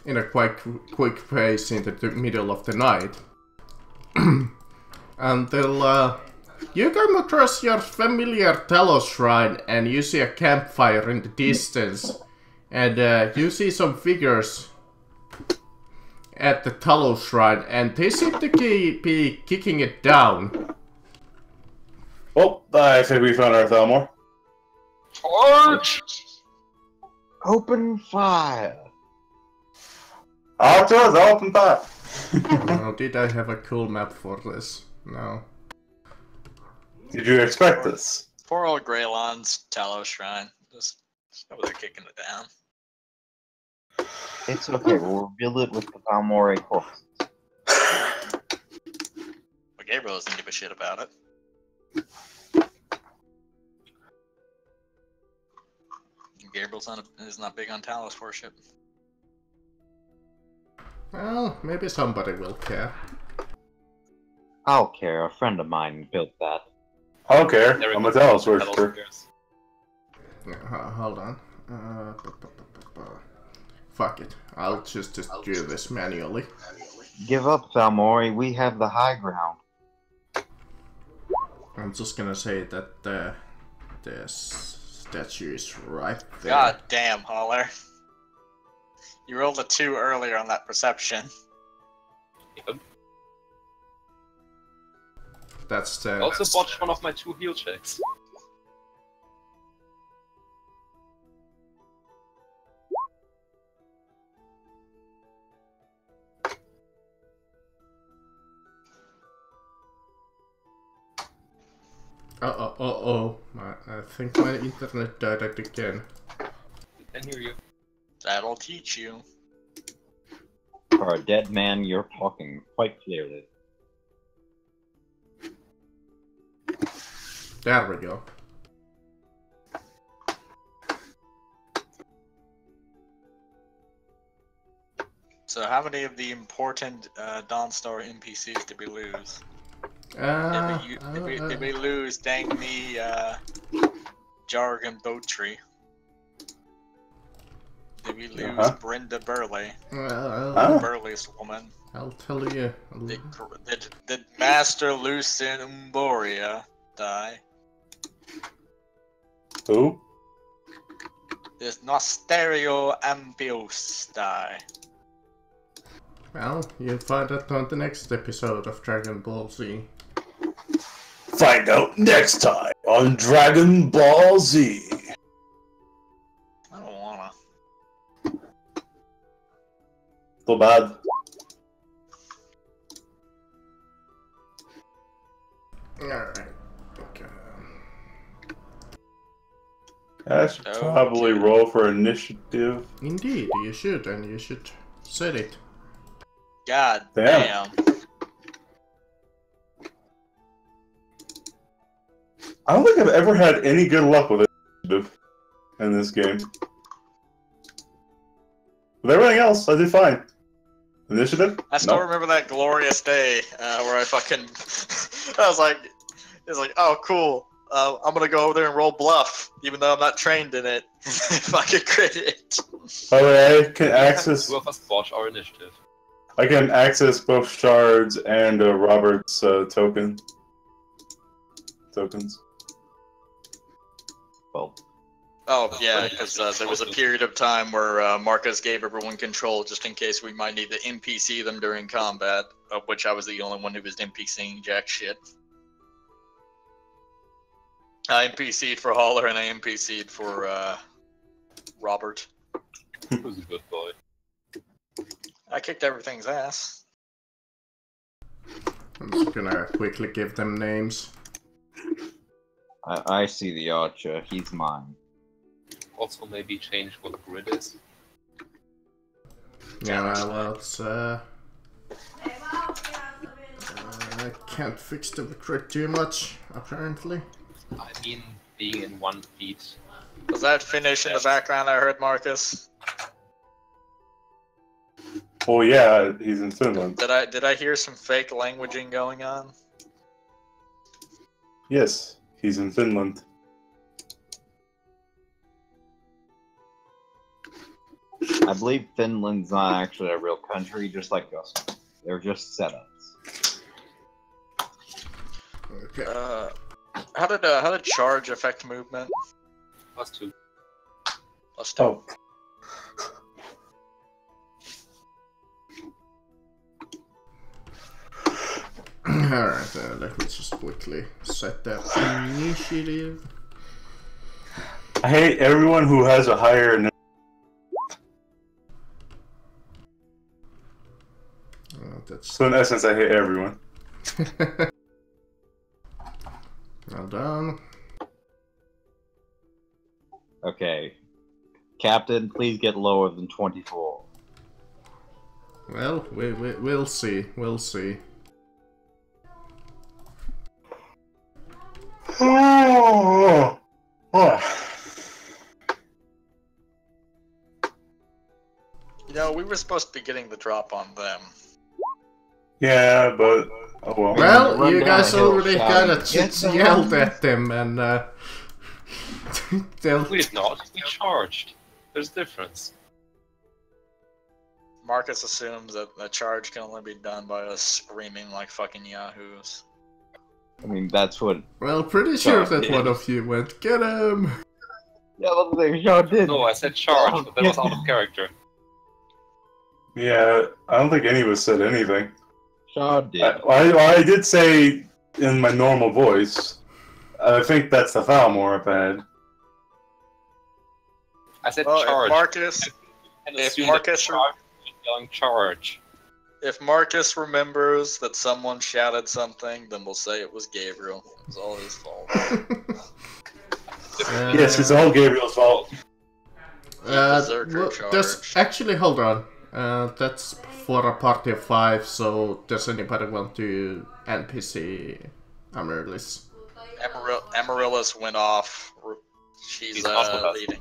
in a quite quick pace in the middle of the night. Until you come across your familiar Talos shrine and you see a campfire in the distance. And you see some figures at the Talos shrine and they seem to be kicking it down. Well, I think we found our Thalmor. Torch! Open fire! Archers, open fire! Oh, did I have a cool map for this? No. Did you expect this? Poor old Greylon's Talos Shrine. Just over there kicking it down. It's okay, we'll reveal it with the Valmore corpse. But Gabriel doesn't give a shit about it. Gabriel's is not big on Talos worship. Well, maybe somebody will care. I'll care, a friend of mine built that. I don't care. There we I'm a go. Talos worshiper. Yeah, hold on. Fuck it. I'll just do this manually. Give up, Valmore, we have the high ground. I'm just gonna say that the statue is right there. God damn, Holler. You rolled a 2 earlier on that perception. Yep. That's the. I also botched one of my 2 heal checks. I think my internet died again. I can hear you. That'll teach you. For a dead man, you're talking quite clearly. There we go. So how many of the important Dawnstar NPCs did we lose? Did we lose Dang Me, Jargon Boattree? Did we lose Brenda Burley? The burliest woman? I'll tell you. Did Master Lucin Umboria die? Who? Did Nosterio Ambios die? Well, you'll find out on the next episode of Dragon Ball Z. Find out next time on Dragon Ball Z. I don't wanna. So bad. Alright. Okay. I should probably roll for initiative. Indeed, you should, and you should set it. God Damn. I don't think I've ever had any good luck with initiative in this game. With everything else, I did fine. Initiative? I still Nope. remember that glorious day where I fucking. I was like, it's like, oh cool. I'm gonna go over there and roll bluff, even though I'm not trained in it. Fucking crit it. By the way, I can access. 2 of us botch our initiative. I can access both shards and Robert's tokens. Well, Oh yeah, because there was a period of time where Marcus gave everyone control just in case we might need to NPC them during combat, of which I was the only one who was NPCing jack shit. I NPC'd for Holler and I NPC'd for Robert. He was a good boy. I kicked everything's ass. I'm just gonna quickly give them names. I see the archer. He's mine. Also, maybe change what grid is. Yeah, well, it's I can't fix the grid too much, apparently. I mean, being in 1 feet. Was that Finnish in the background I heard, Marcus? Well, yeah, he's in Finland. Did I hear some fake languaging going on? Yes, he's in Finland. I believe Finland's not actually a real country, just like us. They're just setups. Okay. How did charge affect movement? +2. +2. Oh. Alright, let me just quickly set that initiative. I hate everyone who has a higher. So in essence, I hate everyone. Well done. Okay. Captain, please get lower than 24. Well, we'll see. We'll see. Oh. You know, we were supposed to be getting the drop on them. Yeah, but oh well. Well, Run you down guys the hill, already shouting, kind of "Get some yelled money." at them, and they'll. We did not. We charged. There's a difference. Marcus assumes that the charge can only be done by us screaming like fucking yahoos. I mean, that's what. Well, pretty sure Sorry. that one of you went, get him! Yeah, that's what y'all did. No, I said charge, but that was out of character. Yeah, I don't think any of us said anything. Y'all did. I did say in my normal voice. I think that's the Falmore I've had. I said Well, charge. if Marcus, And if assume that Marcus- charge was yelling charge. if Marcus remembers that someone shouted something, then we'll say it was Gabriel. It was all his fault. Yes, it's all Gabriel's fault. Berserker There's charge. actually, hold on. That's for a party of 5, so does anybody want to NPC Amaryllis? Amaryllis went off. She's He's not with us. leading.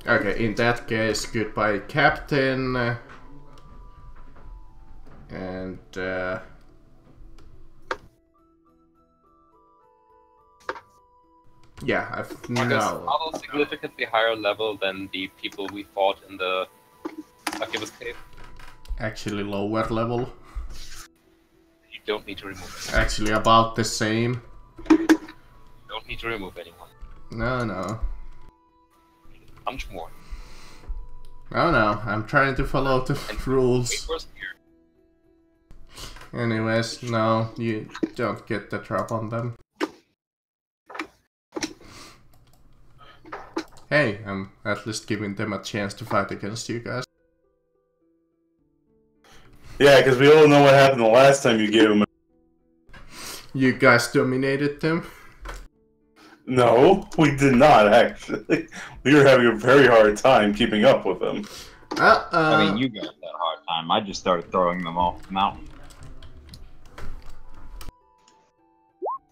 Okay, in that case, goodbye, Captain. And yeah, I've Marcus, now are those significantly higher level than the people we fought in the Succubus Cave? actually lower level. You don't need to remove them. Actually, about the same. You don't need to remove anyone. No. Punch more. No, I'm trying to follow the rules. Wait for a spear. Anyways, no, you don't get the drop on them. Hey, I'm at least giving them a chance to fight against you guys. Yeah, because we all know what happened the last time you gave him. You guys dominated them. No, we did not actually. We were having a very hard time keeping up with them. I mean, you got that hard time. I just started throwing them off the mountain.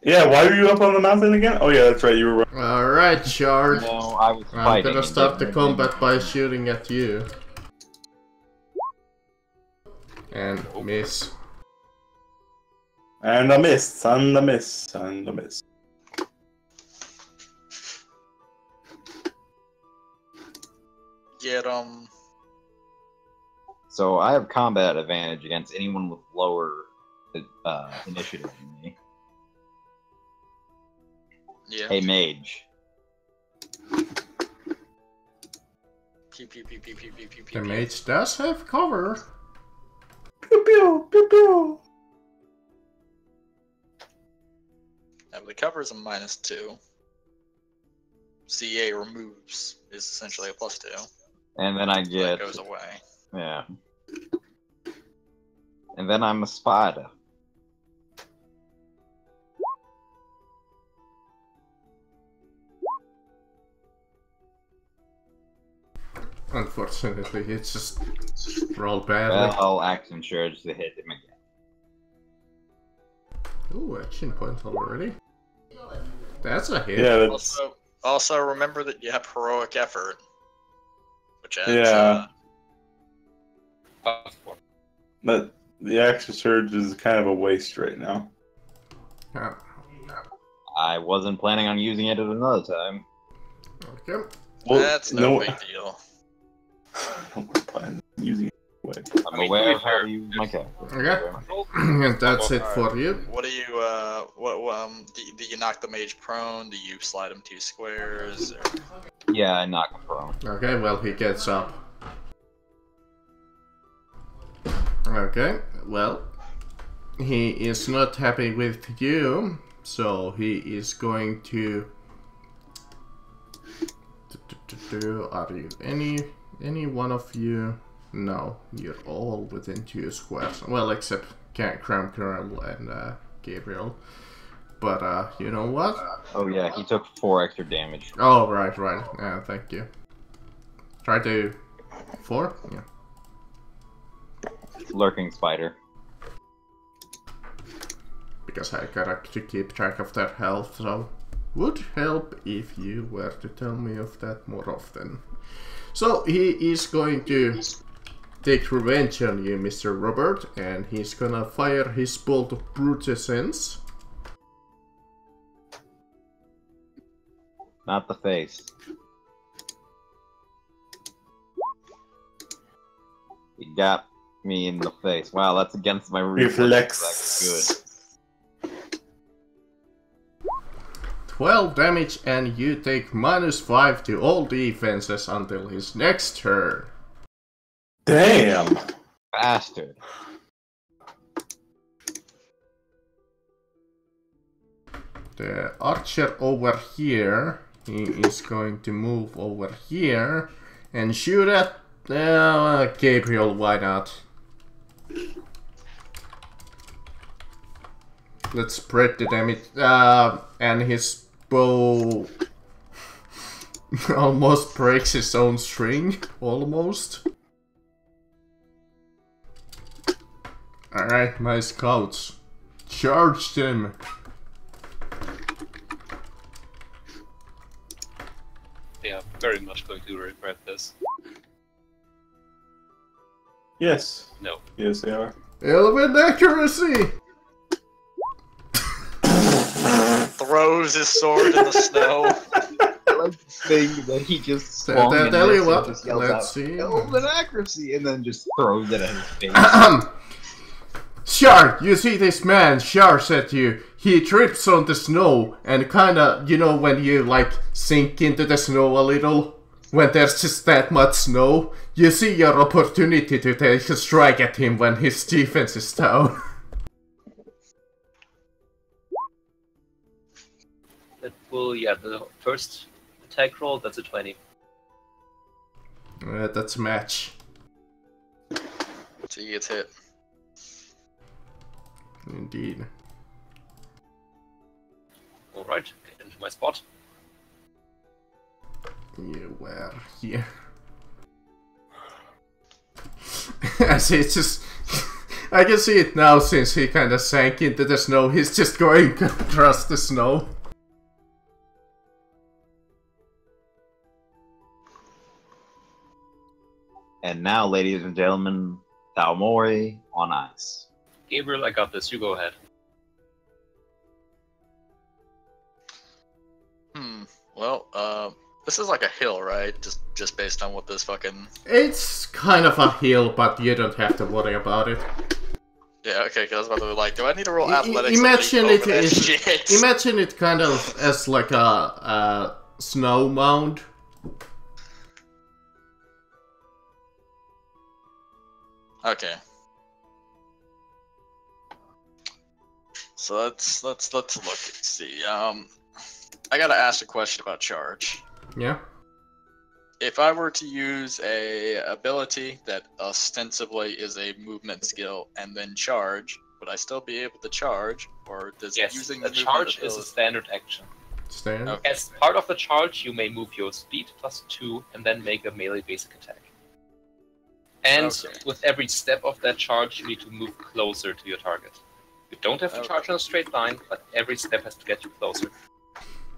Yeah, why were you up on the mountain again? Oh yeah, that's right. You were. Alright, Shard. No, I was I'm fighting. gonna and start the didn't- combat by shooting at you. And miss. And a miss, and a miss, and a miss. Get 'em. So I have combat advantage against anyone with lower initiative than me. Yeah. Hey, mage. Pew, pew, pew, pew, pew, pew, pew, The pew. mage does have cover. Pew pew pew pew. Yeah, but the cover is a -2. CA removes is essentially a +2. And then I That get. goes away. Yeah. And then I'm a spider. Unfortunately, it's just roll badly. Well, action surge to hit him again. Ooh, action point already. That's a hit. Yeah, that's Also remember that you have heroic effort, which adds. Yeah. +4. but the extra surge is kind of a waste right now. Yeah. I wasn't planning on using it at another time. Okay. Well, That's no big deal. I'm planning on using it anyway. I'm aware of how to use my character. Okay. And that's it for you. What do you do you knock the mage prone? Do you slide him 2 squares? Or... Yeah, I knock him prone. Okay, well, he gets up. Okay, well, he is not happy with you, so he is going to... Are you any one of you? No, you're all within 2 squares. Well, except Cram Curl and Gabriel. But, you know what? Oh yeah, he took 4 extra damage. Oh, right. Yeah, thank you. Try to... 4? Yeah. Lurking spider. Because I gotta to keep track of their health, so... Would help if you were to tell me of that more often. So, he is going to take revenge on you, Mr. Robert, and he's gonna fire his bolt of brutescence. Not the face. He got me in the face. Wow, that's against my reflex. That's good. 12 damage, and you take -5 to all defenses until his next turn. Damn! Bastard. The archer over here, he is going to move over here and shoot at Gabriel, why not? Let's spread the damage, and his bow almost breaks his own string, almost. Alright, my scouts, charge them! They are very much going to regret this. Yes. No. Yes, they are. 11 accuracy! Throws his sword in the snow. I like the thing that he just Tell swung and you missed what, and just yells let's out, see. "Elven accuracy!" and then just throws it at his face. Shar, you see this man, Shar said to you, he trips on the snow and kinda, you know when you like sink into the snow a little? When there's just that much snow? You see your opportunity to take a strike at him when his defense is down. That will, yeah, the first attack roll, that's a 20. That's a match. So he gets hit. Indeed. Alright, get into my spot. You were here. I see, it's just... I can see it now since he kinda sank into the snow. He's just going across the snow. And now, ladies and gentlemen, Taomori on ice. Gabriel, I got this, you go ahead. Well, this is like a hill, right? Just based on what this fucking... It's kind of a hill, but you don't have to worry about it. Yeah, okay, because I was about to be like, do I need to roll athletics? Imagine to leap it over that is. shit? Imagine it kind of as like a snow mound. Okay. So let's look and see. I gotta ask a question about charge. Yeah. If I were to use a ability that ostensibly is a movement skill and then charge, would I still be able to charge, or does Yes, using a the charge movement is a standard action. Stand. Okay. As part of the charge, you may move your speed +2 and then make a melee basic attack. And Okay. with every step of that charge, you need to move closer to your target. You don't have to Okay. charge in a straight line, but every step has to get you closer.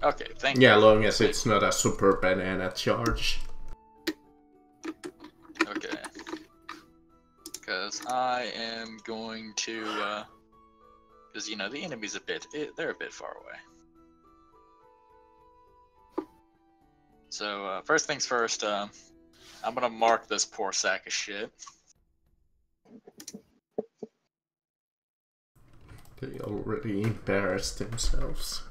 Okay, thank you. Yeah, long as it's not a super banana charge. Okay. Because I am going to, because you know the enemy's they're a bit far away. So first things first, I'm gonna mark this poor sack of shit. They already embarrassed themselves.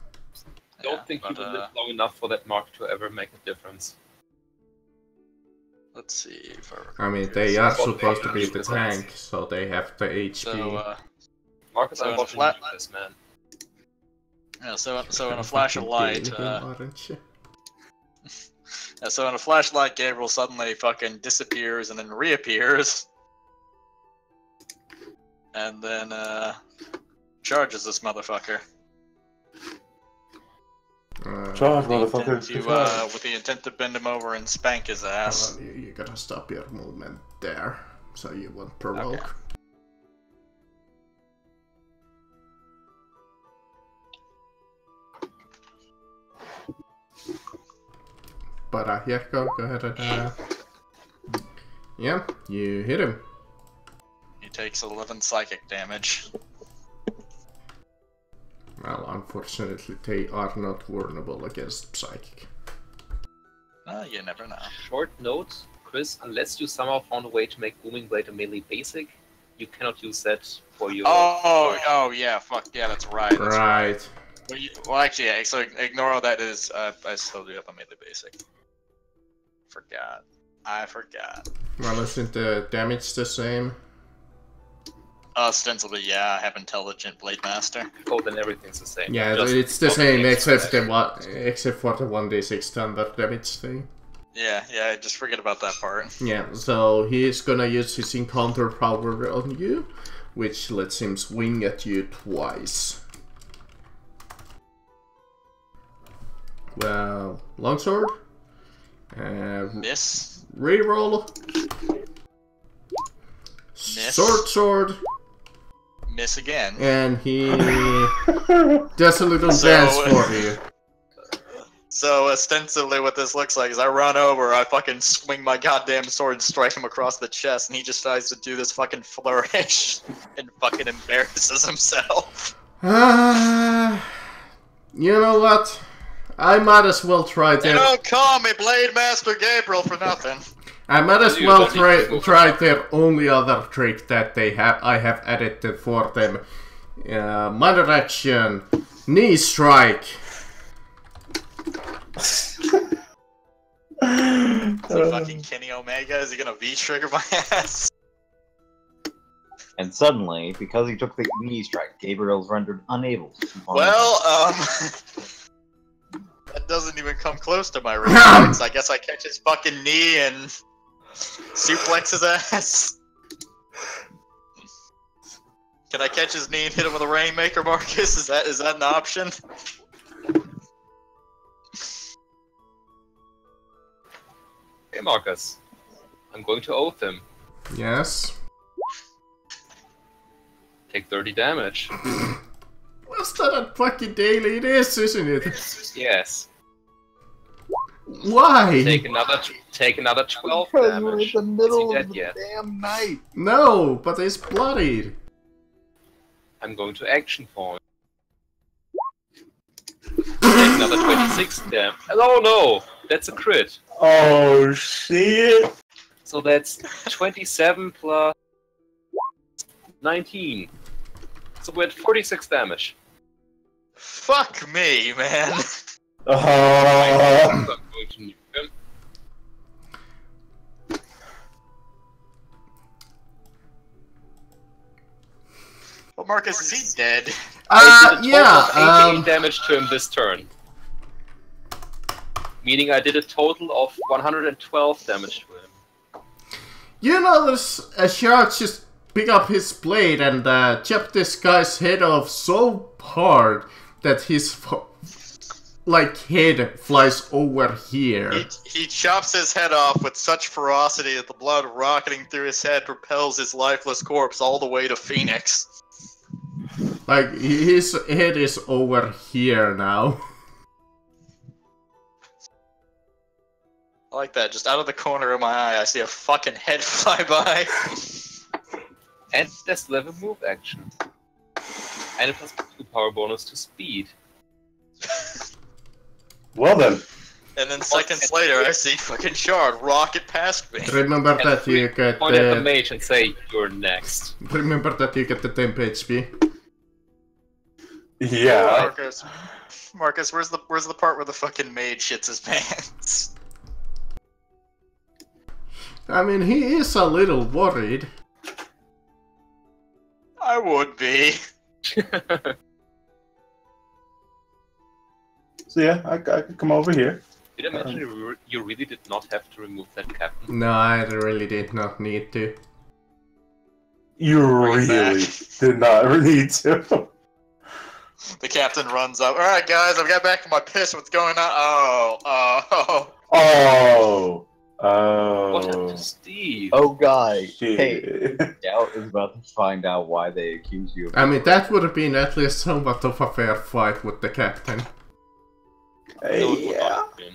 I don't think but, he will live long enough for that mark to ever make a difference. Let's see if I mean, they are Well, supposed they to be use the this tank, so they have the HP. So, Marcus, So I'm in a watching flat- you do this, man. yeah, so in a flash of light, so in a flashlight, Gabriel suddenly fucking disappears and then reappears, and then charges this motherfucker. Charge, With the motherfucker. intent to, with the intent to bend him over and spank his ass. Hold on, you gotta stop your movement there, so you won't provoke. But yeah, go ahead and yeah, you hit him. He takes 11 psychic damage. Well, unfortunately, they are not vulnerable against psychic. You never know. Short note, Chris, unless you somehow found a way to make Booming Blade a melee basic, you cannot use that for your... Oh yeah, fuck yeah, that's right. That's Right. Well, actually, yeah, so ignore all that is, I still do have a melee basic. I forgot. Well, isn't the damage the same? Ostensibly, yeah, I have Intelligent Blade Master. Oh, then everything's the same. Yeah, Just it's the not same the except extra. except for the 1d6 standard damage thing. Yeah, just forget about that part. Yeah, so he's gonna use his encounter power on you, which lets him swing at you twice. Well, longsword. Miss. Reroll. Miss. Sword. Miss again. And he does a little So- dance for you. So ostensibly what this looks like is I run over, I fucking swing my goddamn sword and strike him across the chest, and he just tries to do this fucking flourish and fucking embarrasses himself. You know what? I might as well try They that. don't call me Blade Master Gabriel for nothing. I might as You well don't need to move try their only other trick that I have added for them. Minor action, knee strike. So fucking Kenny Omega, is he gonna V-trigger my ass? And suddenly, because he took the knee strike, Gabriel's rendered unable to perform. Well, that doesn't even come close to my reflex. I guess I catch his fucking knee and suplex his ass. Can I catch his knee and hit him with a Rainmaker, Marcus? Is that an option? Hey, Marcus. I'm going to oath him. Yes. Take 30 damage. What's that on fucking daily? It is, isn't it? Yes. Why? Take another 12 Because damage. we're in the Is he middle dead of the yet? damn night. No, but it's bloodied. I'm going to action point. Take another 26 damage. Oh no! That's a crit. Oh shit! So that's 27 plus 19. So we're at 46 damage. Fuck me, man. So I'm going to nuke him. Well, Marcus, is he dead? I did a total yeah, of 88 damage to him this turn. Meaning I did a total of 112 damage to him. you notice a shark just pick up his blade and chop this guy's head off so hard that his head flies over here. He chops his head off with such ferocity that the blood rocketing through his head propels his lifeless corpse all the way to Phoenix. Like, his head is over here now. I like that. Just out of the corner of my eye, I see a fucking head fly by. And there's level move action. And it has 2 power bonus to speed. Well then. And then seconds later, I see fucking Shard rocket past me. Remember that you get Point at the mage and say, you're next. remember that you get the temp HP. Yeah. Marcus, where's the part where the fucking mage shits his pants? I mean, he is a little worried. I would be. So yeah, I could come over here. Did I mention you really did not have to remove that captain? No, I really did not need to. You Bring it really back. did not need to. The captain runs up. All right, guys, I've got back from my piss. What's going on? Oh. Oh. What happened Oh. to Steve? Oh, guy. Hey, Shit. Doubt is about to find out why they accuse you of. I mean, that would have been at least somewhat of a fair fight with the captain. No, it would Yeah. not have been.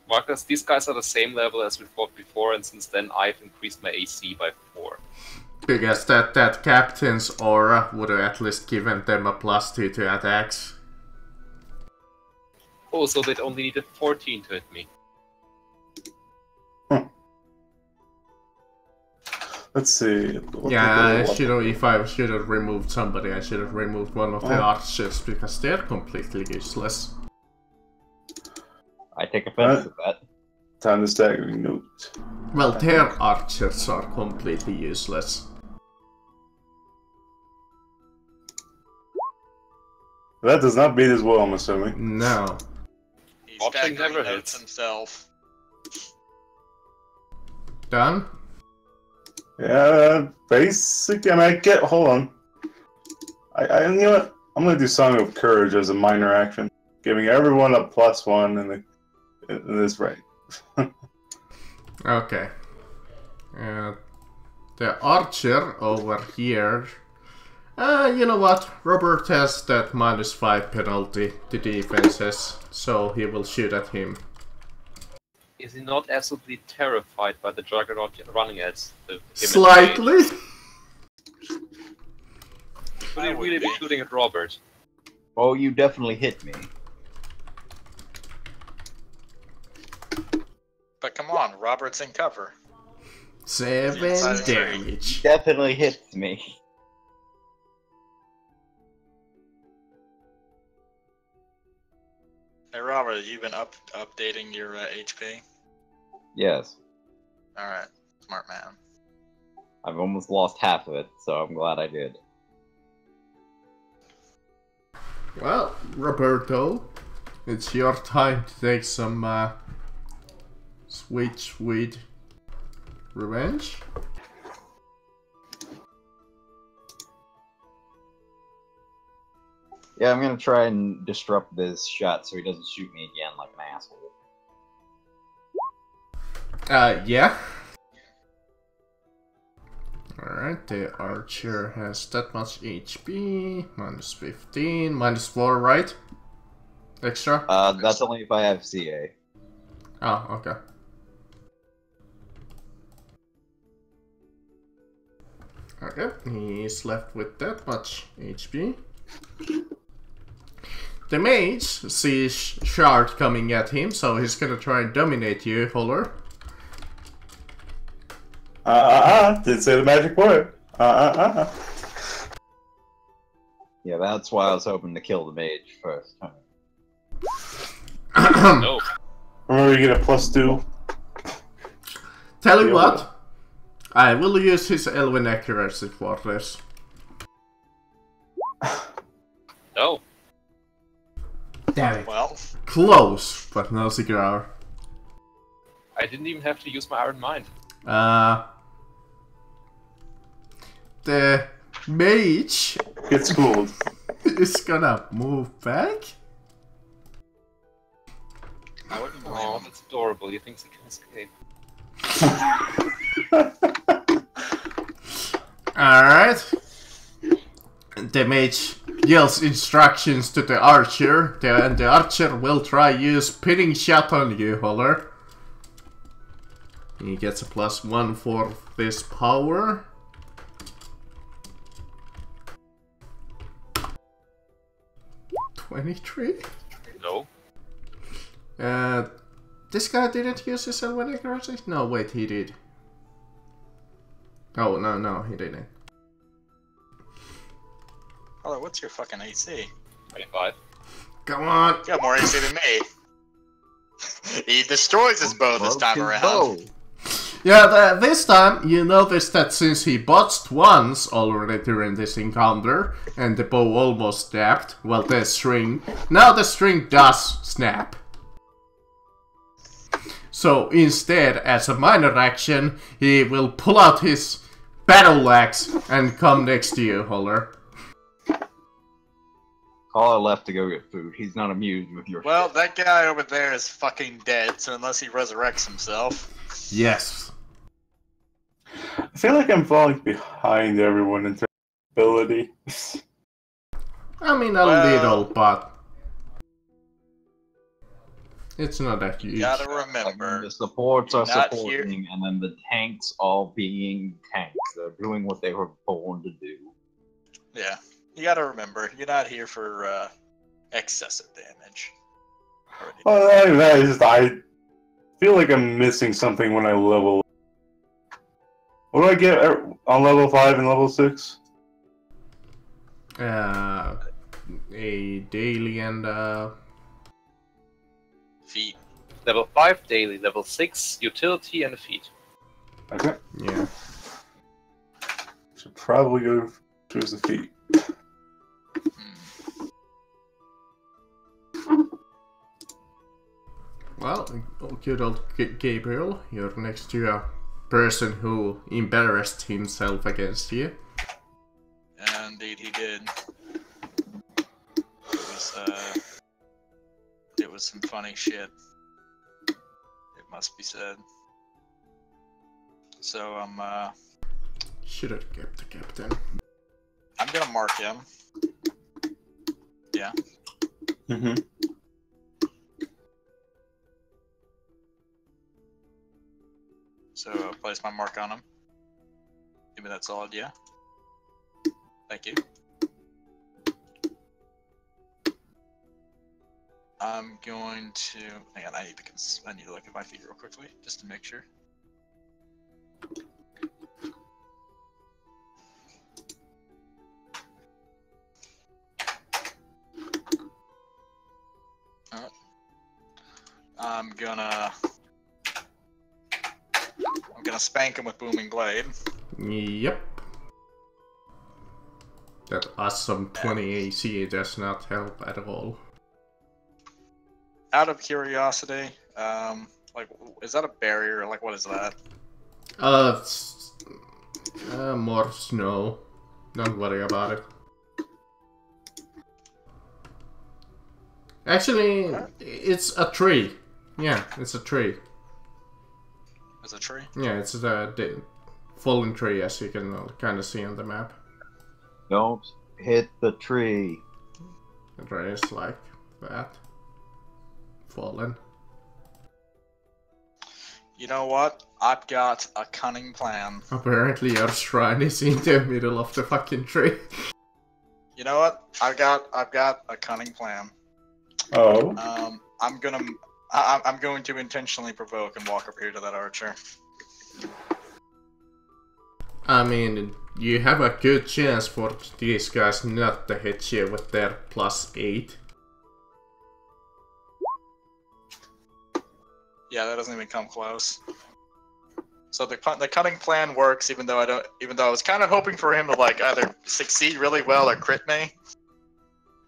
Marcus, these guys are the same level as we fought before, and since then I've increased my AC by 4. Because that captain's aura would have at least given them a +2 to attacks. Oh, so they'd only needed 14 to hit me. Let's see. What Yeah, did they- if I should have removed somebody, I should have removed one of the archers, because they're completely useless. I take offense at that. Time to staggering note. Well, their archers are completely useless. That does not beat as well, I'm assuming. No. He's Option staggering never notes hits. himself. Done? Yeah, basic. I mean, hold on. You know what? I'm gonna do Song of Courage as a minor action, giving everyone a +1 in this rank. Okay. The archer over here. You know what? Robert has that -5 penalty to defenses, so he will shoot at him. Is he not absolutely terrified by the Juggernaut running at him? Slightly? Would he really be shooting at Robert? Oh, you definitely hit me. But come on, Robert's in cover. 7 Inside the tree. damage. Definitely hits me. Hey, Robert, have you been updating your HP? Yes. Alright, smart man. I've almost lost half of it, so I'm glad I did. Well, Roberto, it's your time to take some sweet revenge. Yeah, I'm gonna try and disrupt this shot so he doesn't shoot me again like an asshole. Yeah. Alright, the archer has that much HP. -15, -4, right? Extra? That's only if I have CA. Oh, okay. Okay, he's left with that much HP. The mage sees Shard coming at him, so he's gonna try and dominate you, Holler. Didn't say the magic word. Yeah, that's why I was hoping to kill the mage first. No. Remember, you get a +2. Tell you Yeah. what, I will use his Elven accuracy for this. No. Damn it. Well, Close, but no cigar. I didn't even have to use my Iron Mind. The mage Get schooled. is gonna move back. I wouldn't blame Oh, him. that's adorable. He thinks he can escape. Alright. The mage yells instructions to the archer, and the archer will try use pinning shot on you, Holler. He gets a +1 for this power. $23? No. This guy didn't use his Elven accuracy? No, wait, he did. Oh, no, he didn't. Hello, what's your fucking AC? 25. Come on! You got more AC than me. He destroys his bow this time around. Yeah, this time you notice that since he botched once already during this encounter, and the bow almost snapped, well, the string, now the string does snap. So instead, as a minor action, he will pull out his battle axe and come next to you, Holler. Caller left to go get food. He's not amused with your Well, shit. that guy over there is fucking dead, so unless he resurrects himself. Yes. I feel like I'm falling behind everyone in terms of ability. I mean, a Well- little, but it's not that huge. You gotta Like, remember, the supports are not supporting, and then the tanks all being tanks. They're doing what they were born to do. yeah, you gotta remember, you're not here for excessive damage. Already. Well, that is, I feel like I'm missing something when I level. What do I get on level 5 and level 6? A daily and Feet. Level 5 daily, level 6 utility and feat. Okay. yeah. Should probably go choose the feet. Well, good old Gabriel, you're next to a person who embarrassed himself against you. Indeed, he did. It was some funny shit. It must be said. So Should have kept the captain. I'm gonna mark him. Yeah. Mm-hmm. So place my mark on him. Give me that solid, yeah. Thank you. I'm going to. Hang on, I need to look at my feet real quickly just to make sure. I'm gonna spank him with Booming Blade. Yep. That awesome 20 AC does not help at all. Out of curiosity, like, is that a barrier? Like, what is that? It's, more snow. Don't worry about it. Actually, it's a tree. Yeah, it's a tree. Is it a tree? Yeah, it's a fallen tree, as you can kind of see on the map. Don't hit the tree. The tree is like that. Fallen. You know what? I've got a cunning plan. Apparently your shrine is in the middle of the fucking tree. You know what? I've got a cunning plan. Oh. I'm going to intentionally provoke and walk up here to that archer. I mean, you have a good chance for these guys not to hit you with their +8. Yeah, that doesn't even come close. So the cunning plan works, even though I was kind of hoping for him to like either succeed really well or crit me.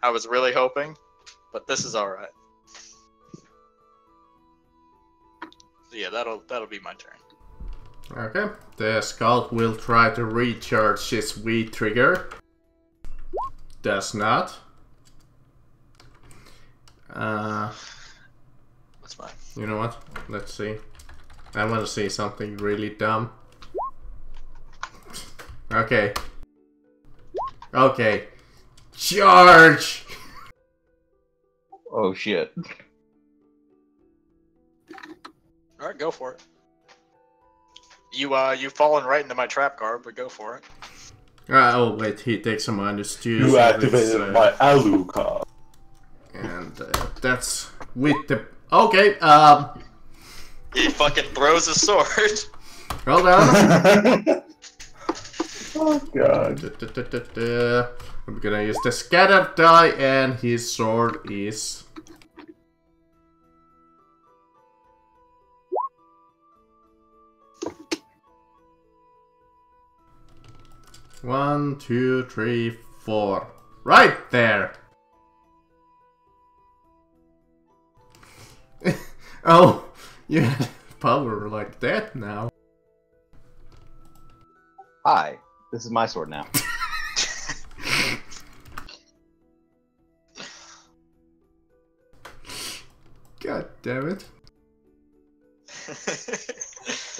I was really hoping, but this is all right. So yeah, that'll be my turn. Okay, the scout will try to recharge his V trigger. Does not. That's fine. You know what? Let's see. I want to see something really dumb. Okay. Okay. Charge! Oh shit. All right, go for it. You've fallen right into my trap guard, but go for it. Oh wait, he takes a -2. You so activated it's, my Alucard. and that's with the. Okay, He fucking throws a sword. hold on. Oh god. I'm gonna use the scatter die, and his sword is. One, two, three, four. Right there! Oh, you have power like that now. Hi, this is my sword now. God damn it.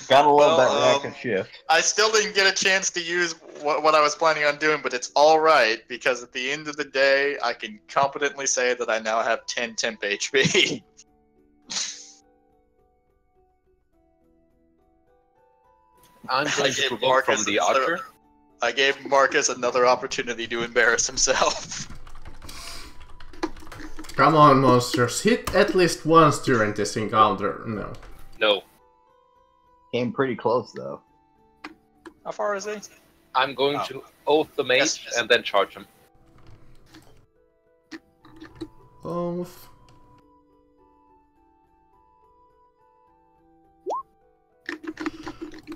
Gotta love Well, that reactive shift. I still didn't get a chance to use what I was planning on doing, but it's alright, because at the end of the day, I can competently say that I now have 10 temp HP. I'm going to gave provoke from Marcus the another- archer. I gave Marcus another opportunity to embarrass himself. Come on, monsters. Hit at least once during this encounter. No. No. Came pretty close though. How far is he? I'm going to oath the mage Yes. and then charge him. Both.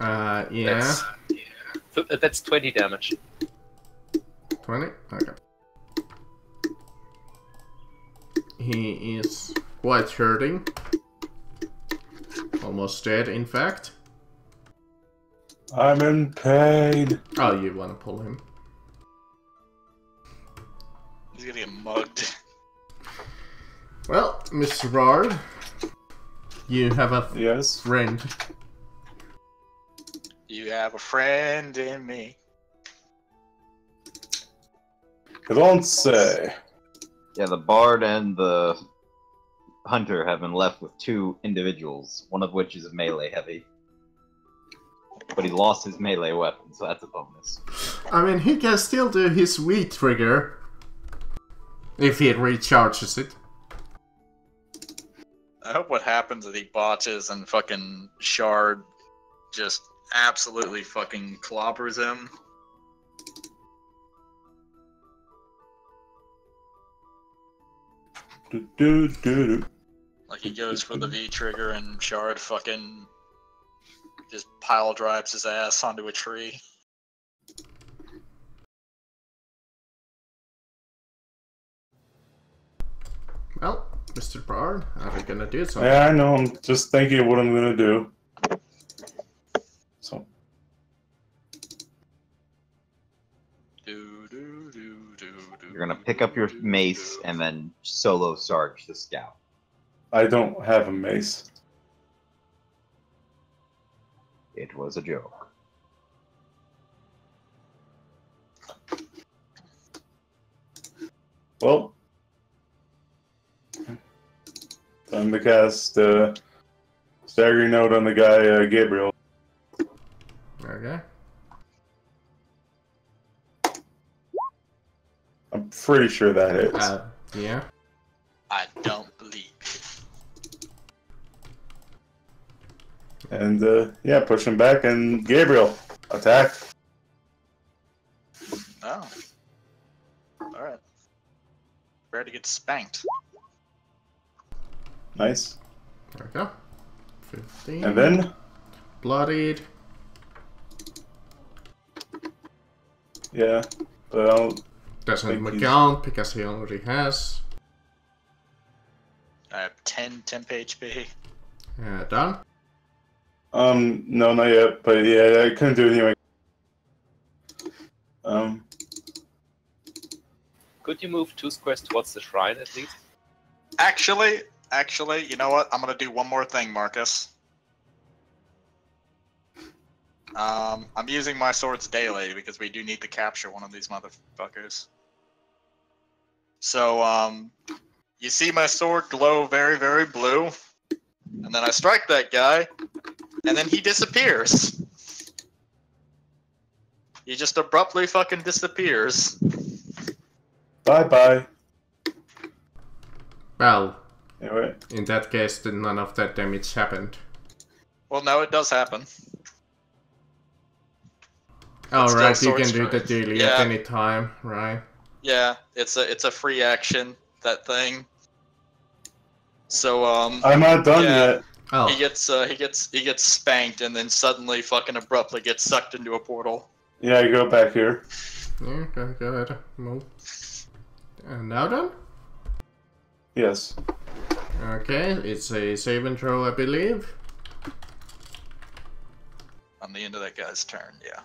Yeah. That's 20 damage. 20? Okay. He is quite hurting. Almost dead, in fact. I'm in pain. Oh, you want to pull him. He's gonna get mugged. Well, Mr. Rard, you have a Yes. friend. You have a friend in me. I don't say. Yeah, the bard and the hunter have been left with two individuals, one of which is melee heavy. But he lost his melee weapon, so that's a bonus. I mean, he can still do his weak trigger. If he recharges it. I hope what happens is he botches and fucking Shard just absolutely fucking clobbers him. Do. Like he goes for the V trigger and Shard fucking just pile drives his ass onto a tree. Well, Mr. Bard, are we gonna do something? Yeah, I know. I'm just thinking of what I'm gonna do. So. You're gonna pick up your mace and then solo charge the scout. I don't have a mace. It was a joke. Well, time to cast Staggering Note on the guy Gabriel. Okay. I'm pretty sure that hits. Yeah. I don't believe. And yeah, push him back and Gabriel, attack. Oh. Alright. Ready to get spanked. Nice. There we go. 15. And then, Bloodied. yeah, well, Doesn't Think he's- count because he already has. I have 10 temp HP. Done. no, not yet, but yeah, I couldn't do it anyway. Could you move 2 squares towards the shrine at least? Actually, you know what? I'm gonna do one more thing, Marcus. I'm using my swords daily because we do need to capture one of these motherfuckers. So, you see my sword glow very, very blue, and then I strike that guy, and then he disappears. He just abruptly fucking disappears. Bye-bye. Well, Anyway. in that case, then none of that damage happened. Well, no, it does happen. Alright, still you can sword do the strike. daily Yeah. at any time, right? Yeah, it's a free action, that thing. So, I'm not done yeah. yet. Oh, he gets spanked and then suddenly fucking abruptly gets sucked into a portal. Yeah, you go back here. yeah, go ahead, move. And now done? Yes. Okay, it's a save and throw, I believe. On the end of that guy's turn, yeah.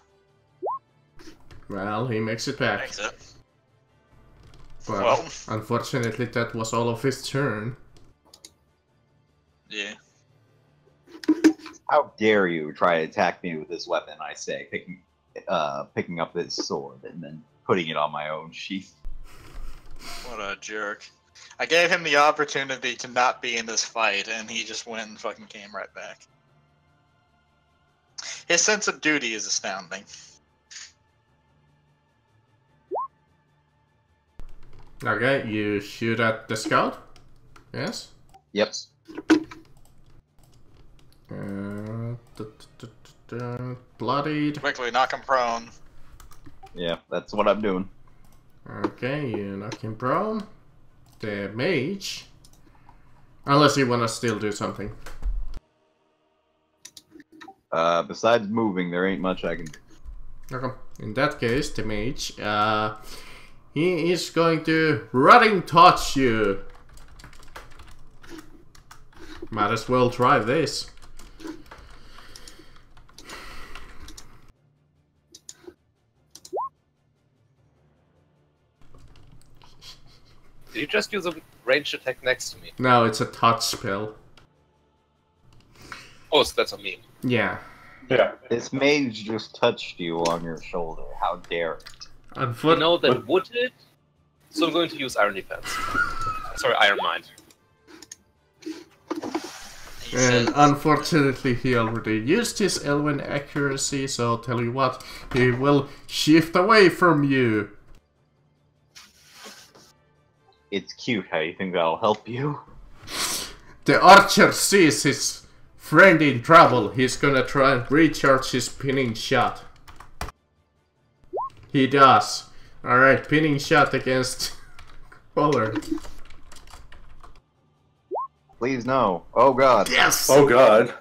Well, he makes it back. Makes it. But Well. unfortunately, that was all of his turn. Yeah. How dare you try to attack me with this weapon, I say, picking up this sword and then putting it on my own sheath. What a jerk. I gave him the opportunity to not be in this fight, and he just went and fucking came right back. His sense of duty is astounding. Okay, you shoot at the scout? Yes? Yep. Bloodied. Quickly, knock him prone. Yeah, that's what I'm doing. Okay, you knock him prone. The mage. Unless you wanna still do something. Besides moving, there ain't much I can do. Okay. In that case, the mage, he is going to rotting touch you. Might as well try this. Did you just use a ranged attack next to me? No, it's a touch spell. Oh, so that's on me. Yeah. Yeah. This mage just touched you on your shoulder. How dare it? You know that wood did? So I'm going to use Iron Defense. Sorry, Iron Mind. And unfortunately, he already used his Elven accuracy, so I'll tell you what, he will shift away from you. It's cute. How you think that'll help you? The archer sees his friend in trouble. He's gonna try and recharge his pinning shot. He does. Alright, pinning shot against Pollard. Please no. Oh god. Yes! Oh god.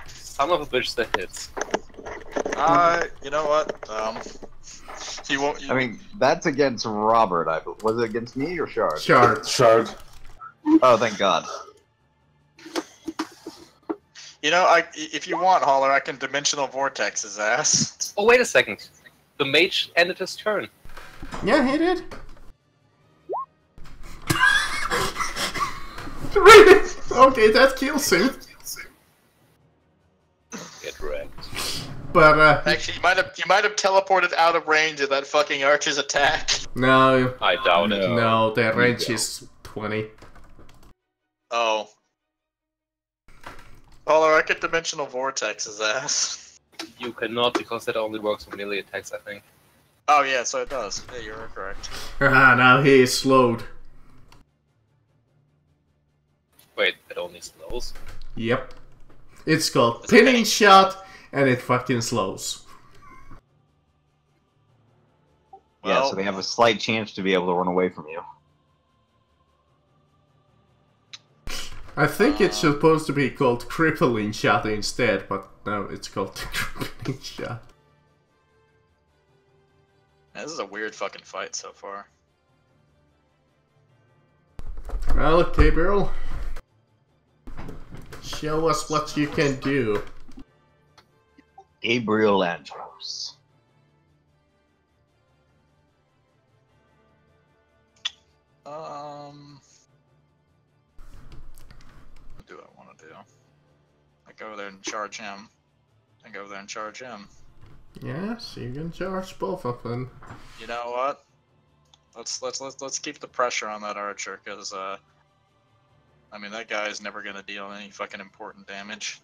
Son of a bitch that hits. You know what? He won't. I mean, that's against Robert. Was it against me or Shard? Shard. Shard. Oh, thank God. You know, if you want, Holler, I can dimensional vortex his ass. Oh, wait a second. The mage ended his turn. Yeah, he did. Really? Okay, that kills him. Get wrecked. But Actually, you might have teleported out of range of that fucking archer's attack. no, I doubt it. no, the range is 20. Oh. Holler, I could dimensional vortex his ass. You cannot, because that only works on melee attacks, I think. Oh yeah, so it does. Yeah, you're correct. Ah, now he is slowed. Wait, it only slows? Yep. It's called pinning shot, and it fucking slows. Yeah, Well- so they have a slight chance to be able to run away from you. I think it's supposed to be called crippling shot instead, but no, it's called crippling shot. This is a weird fucking fight so far. Well, Gabriel, show us what you can do. Gabriel Andros. What do I want to do? I go there and charge him. I go there and charge him. Yes, you can charge both of them. You know what? Let's keep the pressure on that archer, because I mean that guy is never gonna deal any fucking important damage.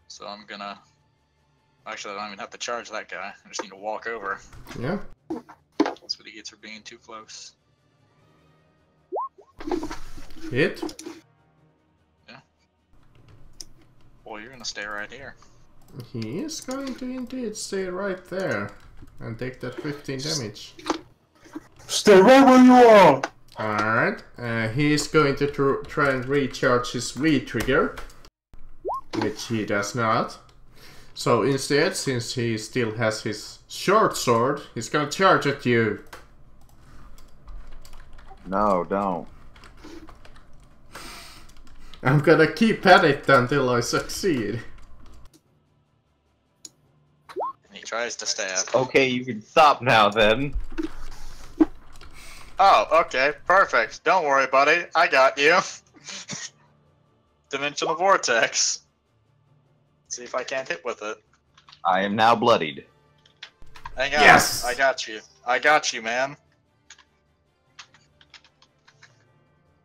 So I'm gonna. Actually, I don't even have to charge that guy. I just need to walk over. Yeah. That's what he gets for being too close. Hit. Yeah. Well, you're gonna stay right here. He is going to indeed stay right there and take that 15 damage. Stay right where you are! Alright, he's going to try and recharge his V-trigger, which he does not. So instead, since he still has his short sword, he's gonna charge at you. No, don't. I'm gonna keep at it until I succeed. And he tries to stab. Okay, you can stop now then. Oh, okay, perfect. Don't worry, buddy. I got you. Dimensional vortex. See if I can't hit with it. I am now bloodied. Hang on. Yes! I got you. I got you, man.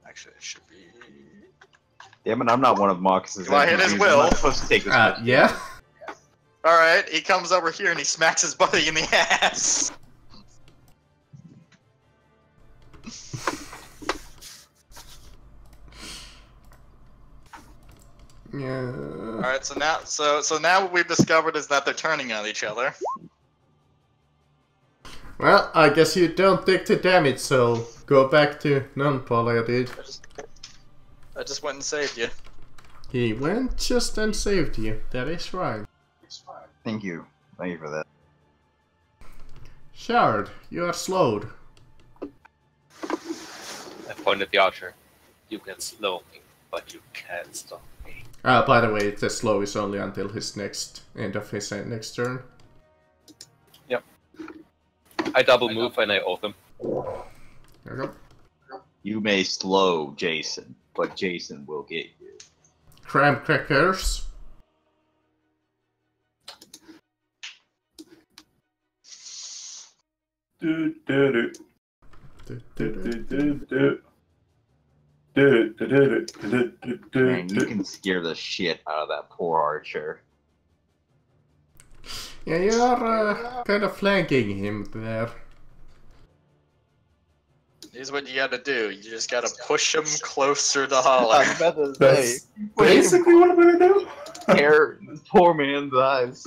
Actually, it should be. Damn it, I'm not one of Marcus's. Do I hit his enemies. will? I'm not supposed to take this. Yeah? Alright, he comes over here and he smacks his buddy in the ass. Yeah. Alright, so now what we've discovered is that they're turning on each other. Well, I guess you don't take the damage, so go back to non-poly, dude. I just went and saved you. He went just and saved you. That is right. Thank you. Thank you for that. Shard, you are slowed. I point at the archer. You can slow me, but you can't stop me. By the way, the slow is only until his end of his next turn. Yep. I double move and I owe them. There you go. You may slow Jason, but Jason will get you. Cram crackers. Do do do. Do, Do do, do. do do do. Do do do do do do. Man, you can scare the shit out of that poor archer. Yeah, you are kind of flanking him there. Here's what you gotta do. You just gotta push him closer to Holler. about to That's basically what I'm gonna do. Tear this poor man's eyes.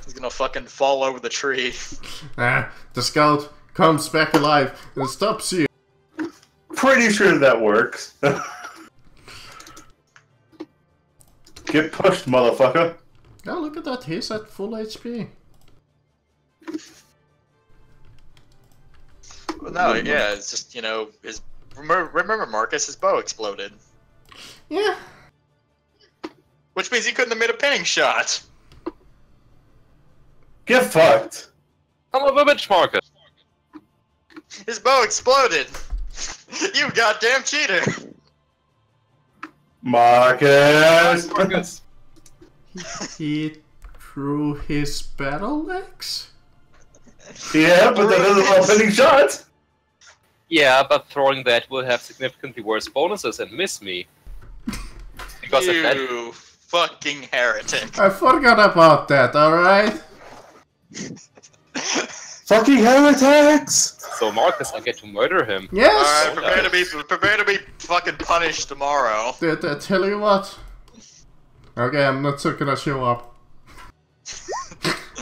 He's gonna fucking fall over the tree. The scout comes back alive and stops you. Pretty sure that works. Get pushed, motherfucker. Oh, look at that, he's at full HP. Well, no, yeah, it's just, you know, his. Remember, Marcus, his bow exploded. Yeah. Which means he couldn't have made a pinning shot. Get fucked. Son of a bitch, Marcus! His bow exploded. You goddamn cheater. Marcus. Marcus! He threw his battle axe? Yeah, but that doesn't help any shot. Yeah, but throwing that will have significantly worse bonuses and miss me. Because of that. You fucking heretic. I forgot about that, alright? Fucking heretics. So Marcus, I get to murder him. Yes! Alright, prepare to be fucking punished tomorrow. Did I tell you what? Okay, I'm not so gonna show up.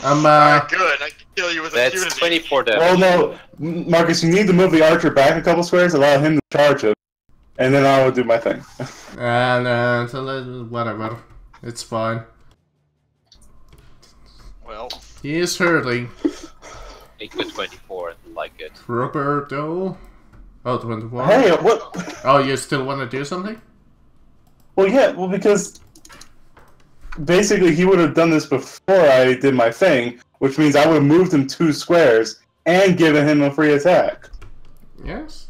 I'm Alright, good. I can kill you with That's impunity. 24 damage. Well, no, Marcus, you need to move the archer back a couple squares, allow him to charge it, and then I will do my thing. And whatever. It's fine. Well, He is hurting. Make it 24 and like it. Roberto. Oh, 21. Hey, what? Oh, you still want to do something? Well, yeah, well, because basically he would have done this before I did my thing, which means I would have moved him 2 squares and given him a free attack. Yes.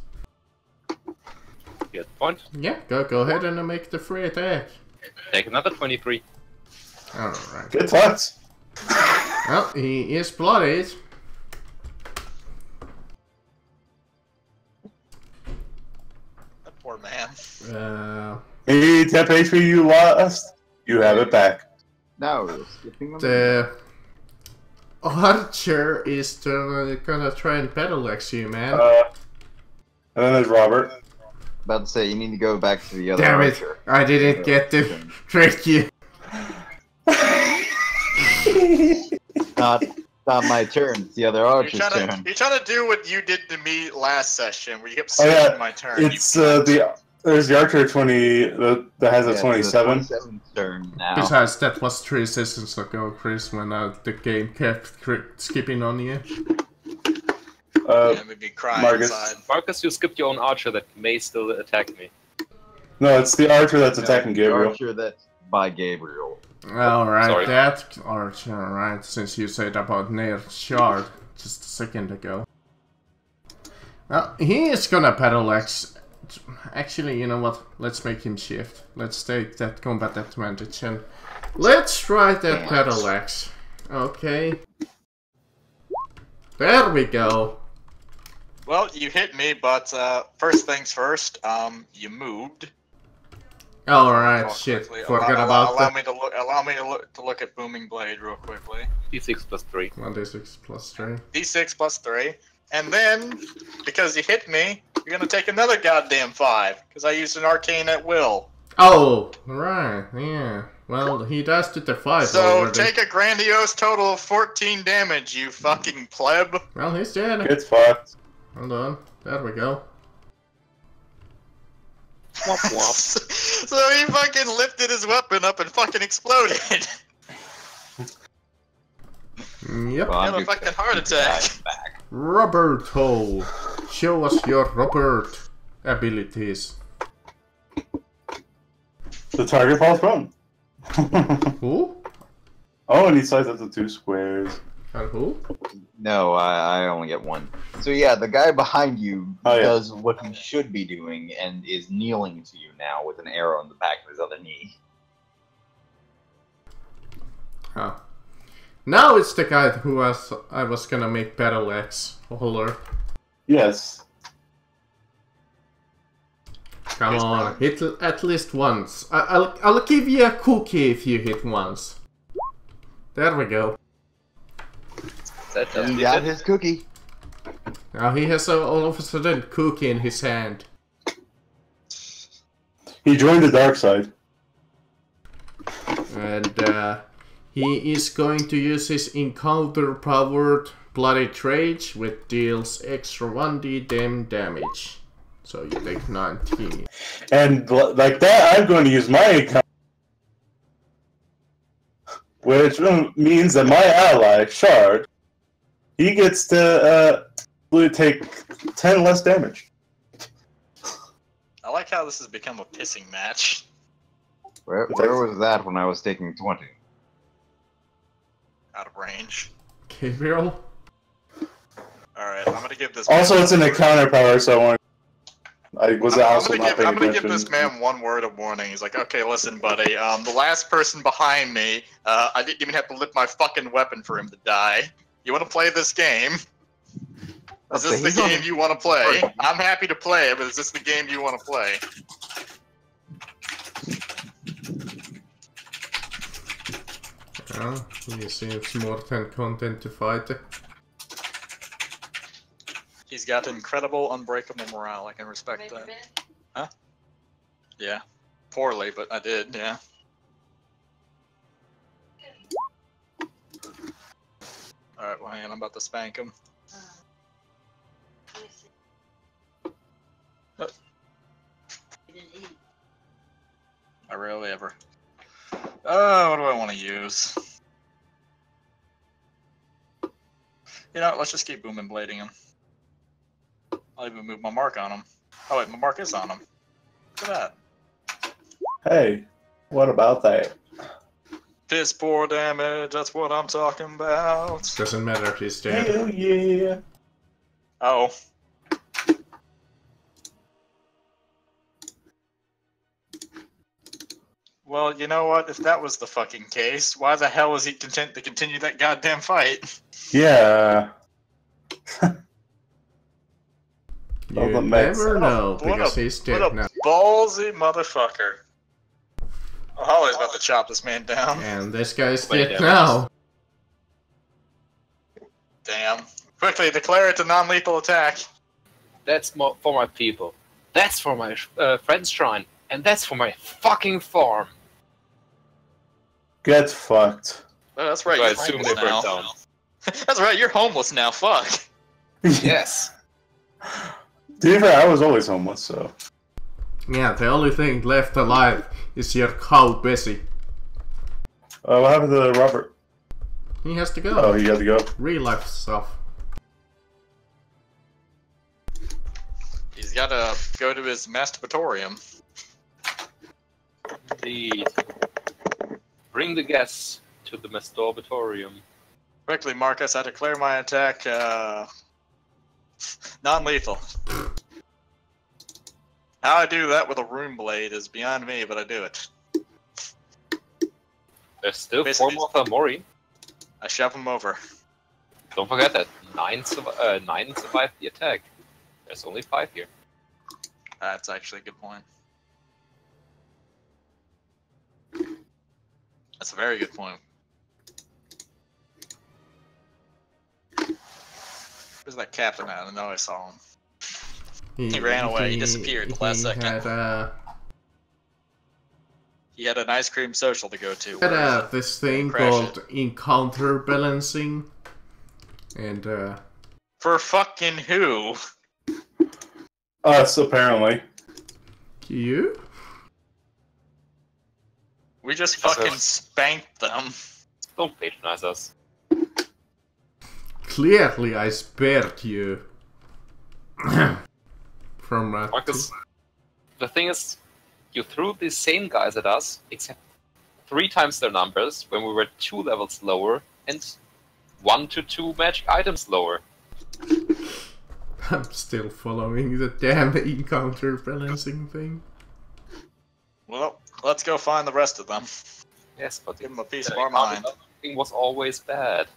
You at the point? Yeah, go ahead and make the free attack. Take another 23. Alright. Get fucked. Well, he is bloodied. That poor man. Any temp HP you lost, you have it back. Now we're skipping them. The archer is gonna try and battle axe you, man. And then there's Robert. About to say, you need to go back to the other Damn it! archer. I didn't get to trick you. Not my turn. It's the other archer's You're turn. trying to do what you did to me last session, where you kept Oh, skipping yeah. my turn. It's there's the Archer 20 that has a 27. 27 turn now. Besides, that was 3 sessions ago, Chris, when the game kept skipping on you. Yeah, maybe crying Marcus. inside. Marcus, you skipped your own archer that may still attack me. No, it's the Archer that's attacking The Gabriel. archer that's by Gabriel. Alright, Sorry. that archer, alright, since you said about Nair Shard just a second ago. Well, he is gonna battle axe. Actually, you know what? Let's make him shift. Let's take that combat advantage and let's try that battle axe. Okay. There we go. Well, you hit me, but first things first. You moved. Alright, Real shit. quickly. Forgot allow about me to look. Allow me to look at Booming Blade real quickly. D6 plus 3. 1d6 plus 3. D6 plus 3, and then because you hit me, you're gonna take another goddamn 5 because I used an arcane at will. Oh, right, yeah. Well, he does to the 5 So already. take a grandiose total of 14 damage, you fucking pleb. Well, he's dead. It's fucked. Hold on. There we go. Womp womp. So he fucking lifted his weapon up and fucking exploded. Yep. Well, He I'm had a good. fucking heart attack. Back. Roberto, show us your Robert abilities. The target falls prone. Who? Oh, and he slides up to 2 squares. And who? No, I only get one. So yeah, the guy behind you Oh, yeah. does what he should be doing and is kneeling to you now with an arrow in the back of his other knee. Huh. Now it's the guy who I was gonna make battle axe holder. Yes. Come on, hit at least once. I'll give you a cookie if you hit once. There we go. That does He it. got his cookie. Now he has all of a sudden cookie in his hand. He joined the dark side. And he is going to use his encounter-powered Bloody Rage, which deals extra 1d damage. So you take 19. And like that, I'm going to use my account. Which means that my ally, Shard, he gets to take 10 less damage. I like how this has become a pissing match. Where was that when I was taking 20? Out of range. Gabriel? Alright, I'm gonna give this Also, man it's an encounter power, so I was also not paying I'm gonna attention. give this man one word of warning. He's like, okay, listen, buddy. The last person behind me, I didn't even have to lift my fucking weapon for him to die. You want to play this game? Is this the game you want to play? I'm happy to play it, but is this the game you want to play? Well, he seems more than content to fight. He's got incredible, unbreakable morale. I can respect that. Huh? Yeah. Poorly, but I did, yeah. Alright, well, hang on, I'm about to spank him. I rarely ever. Oh, what do I want to use? You know, let's just keep booming blading him. I'll even move my mark on him. Oh wait, my mark is on him. Look at that. Hey, what about that? Piss poor damage, that's what I'm talking about. Doesn't matter if he's dead. Hell yeah. Well, you know what? If that was the fucking case, why the hell was he content to continue that goddamn fight? Yeah. You Well, that makes never sense. know, What because a- he's What dead a now. ballsy motherfucker. Oh, Holly's about to chop this man down. And this guy's Wait, dead damn it. now. Damn. Quickly, declare it a non-lethal attack. That's for my people. That's for my friend's shrine. And that's for my fucking farm. Get fucked. Oh, that's right, I you're assume homeless they burnt now. down. That's right, you're homeless now, fuck. Yes. To be fair, I was always homeless, so. Yeah, the only thing left alive is your cow Bessie. What happened to Robert? He has to go. Oh, he had to go. Real life stuff. He's gotta go to his masturbatorium. Indeed. Bring the guests to the masturbatorium. Quickly, Marcus, I declare my attack, non-lethal. How I do that with a rune blade is beyond me, but I do it. There's still Basically- 4 more Thamori. I shove him over. Don't forget that 9 survived the attack. There's only 5 here. That's actually a good point. That's a very good point. Where's that captain at? I know I saw him. He ran away. He disappeared the last second. He had an ice cream social to go to. Had this thing Crash called encounter balancing. And For fucking who? Us, apparently. you? We just Yes, fucking sir. spanked them. Don't patronize us. Clearly I spared you. From Marcus, the thing is, you threw these same guys at us, except 3 times their numbers, when we were 2 levels lower, and 1 to 2 magic items lower. I'm still following the damn encounter balancing thing. Well, let's go find the rest of them. Yes, but Give them a piece the of our mind. thing was always bad.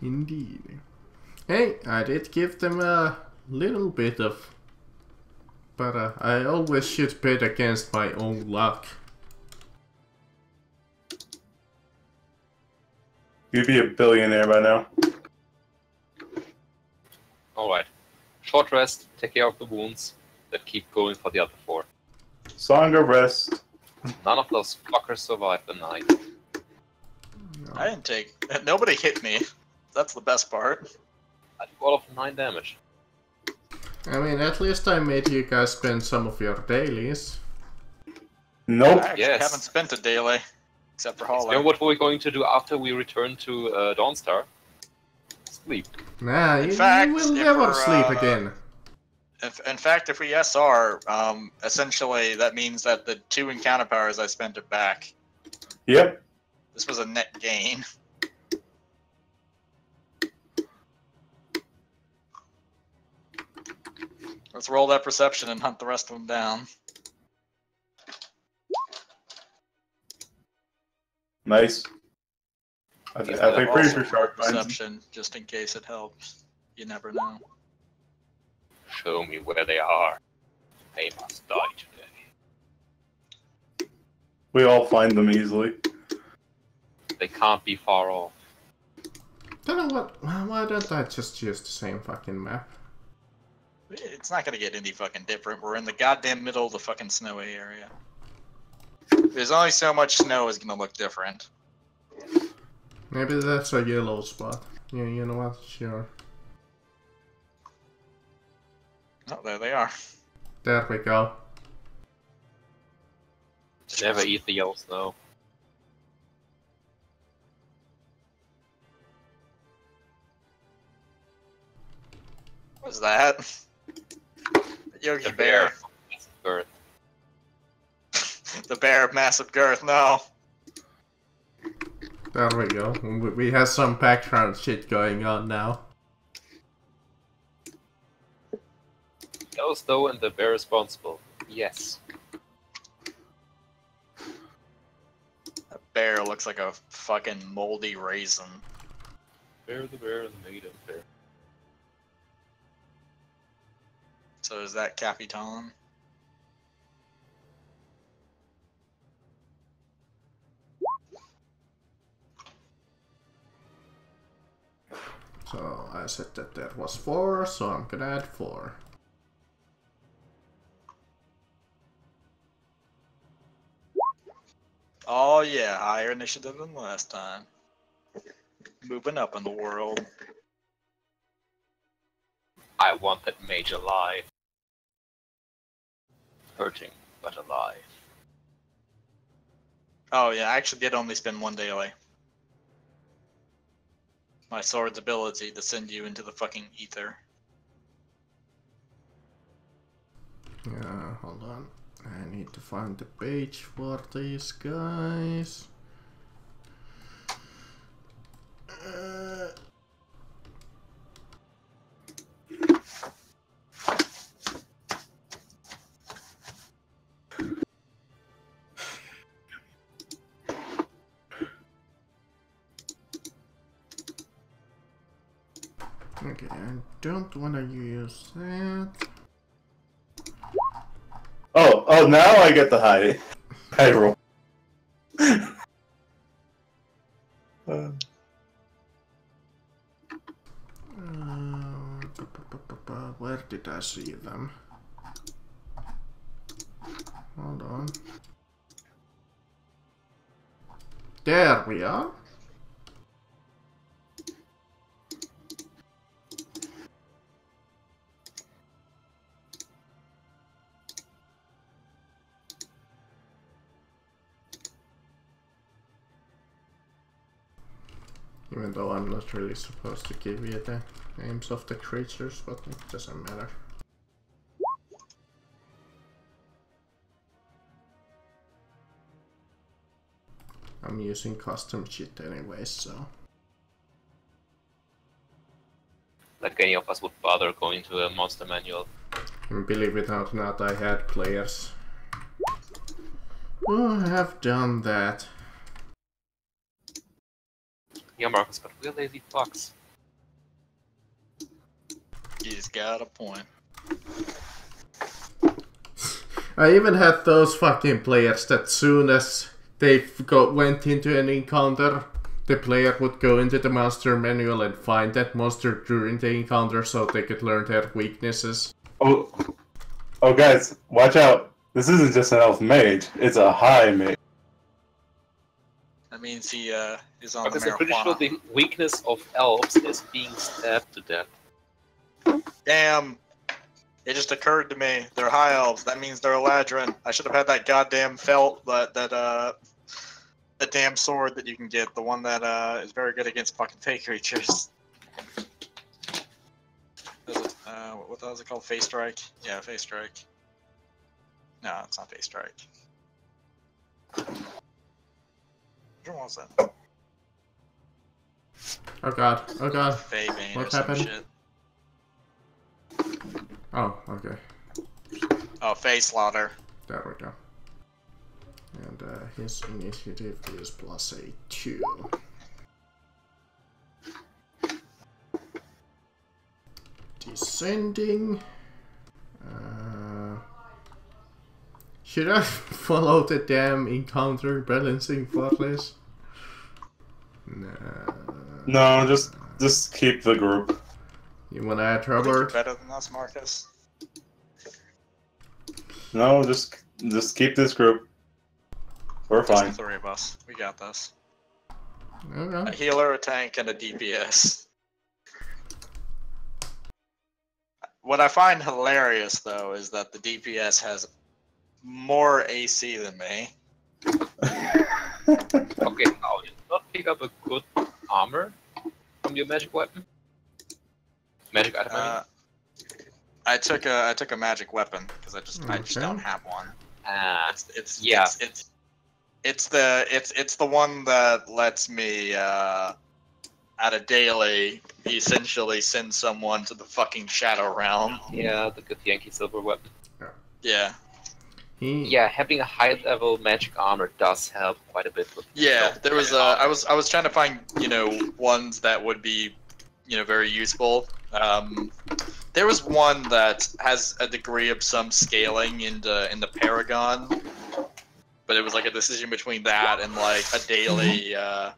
Indeed. Hey, I did give them a little bit of... But I always should bet against my own luck. You'd be a billionaire by now. Alright. Short rest, take care of the wounds, then keep going for the other 4. Song of Rest. None of those fuckers survived the night. I didn't take. Nobody hit me. That's the best part. I took all of 9 damage. I mean, at least I made you guys spend some of your dailies. Nope. I actually Yes. haven't spent a daily, except for You know Holler. what we're going to do after we return to Dawnstar? Sleep. Nah, In you fact, will if never we're, sleep again. In fact, if we SR, essentially that means that the 2 encounter powers I spent are back. Yep. This was a net gain. Let's roll that perception and hunt the rest of them down. Nice. I think pretty Also sure roll Shark finds him. perception, just in case it helps. You never know. Show me where they are. They must die today. We all find them easily. They can't be far off. Don't know what. Why don't I just use the same fucking map? It's not gonna get any fucking different. We're in the goddamn middle of the fucking snowy area. There's only so much snow is gonna look different. Maybe that's a yellow spot. Yeah, you know what? Sure. Oh, there they are. There we go. Never eat the yellow snow. What's that? Yogi The Bear. Earth. The bear of massive girth, no. There we go. We have some background shit going on now. Yellow snow and the bear responsible. Yes. bear looks like a fucking moldy raisin. Bear the bear, the native bear. So is that Capitan? So I said that there was 4, so I'm gonna add 4. Oh yeah, higher initiative than last time. Moving up in the world. I want that mage alive. Hurting, but alive. Oh yeah, I actually did only spend 1 day away. My sword's ability to send you into the fucking ether. Yeah, hold on. I need to find the page for these guys. Okay, I don't want to use that. Oh, now I get the high roll. Where did I see them? Hold on. There we are. Even though I'm not really supposed to give you the names of the creatures, but it doesn't matter. I'm using custom shit anyway, so... Like any of us would bother going to a monster manual. And believe it or not, I had players who have done that. Yeah, Marcus, but we're lazy fucks. He's got a point. I even had those fucking players that soon as they went into an encounter, the player would go into the monster manual and find that monster during the encounter so they could learn their weaknesses. Oh, guys, watch out! This isn't just an elf mage; it's a high mage. That means he is on Because the I'm pretty sure marijuana. the weakness of elves is being stabbed to death. Damn! It just occurred to me. They're high elves. That means they're Eladrin. I should have had that goddamn felt, the damn sword that you can get. The one that is very good against fucking fake creatures. What was it called? Face Strike? Yeah, Face Strike. No, it's not Face Strike. Which one was that? Oh god, oh god. Fey Bane What or some happened? shit. Oh, okay. Oh, Fey Slaughter. There we go. And his initiative is +2. Descending. Should I follow the damn encounter balancing for this? No, just keep the group. You wanna add I think you're Robert? better than us, Marcus. No, just keep this group. We're Just the fine. 3 of us. We got this. A Okay. healer, a tank, and a DPS. What I find hilarious, though, is that the DPS has more AC than me. Okay, now you not pick up a good armor from your magic weapon? Magic item, I mean? I took a magic weapon because I just Okay. don't have one. It's Yeah. it's the one that lets me at a daily essentially send someone to the fucking Shadow Realm. Yeah, the good Yankee silver weapon. Yeah. Yeah, having a high level magic armor does help quite a bit with Yeah, there was I was trying to find, ones that would be, very useful. There was one that has a degree of some scaling in the Paragon, but it was like a decision between that and like a daily a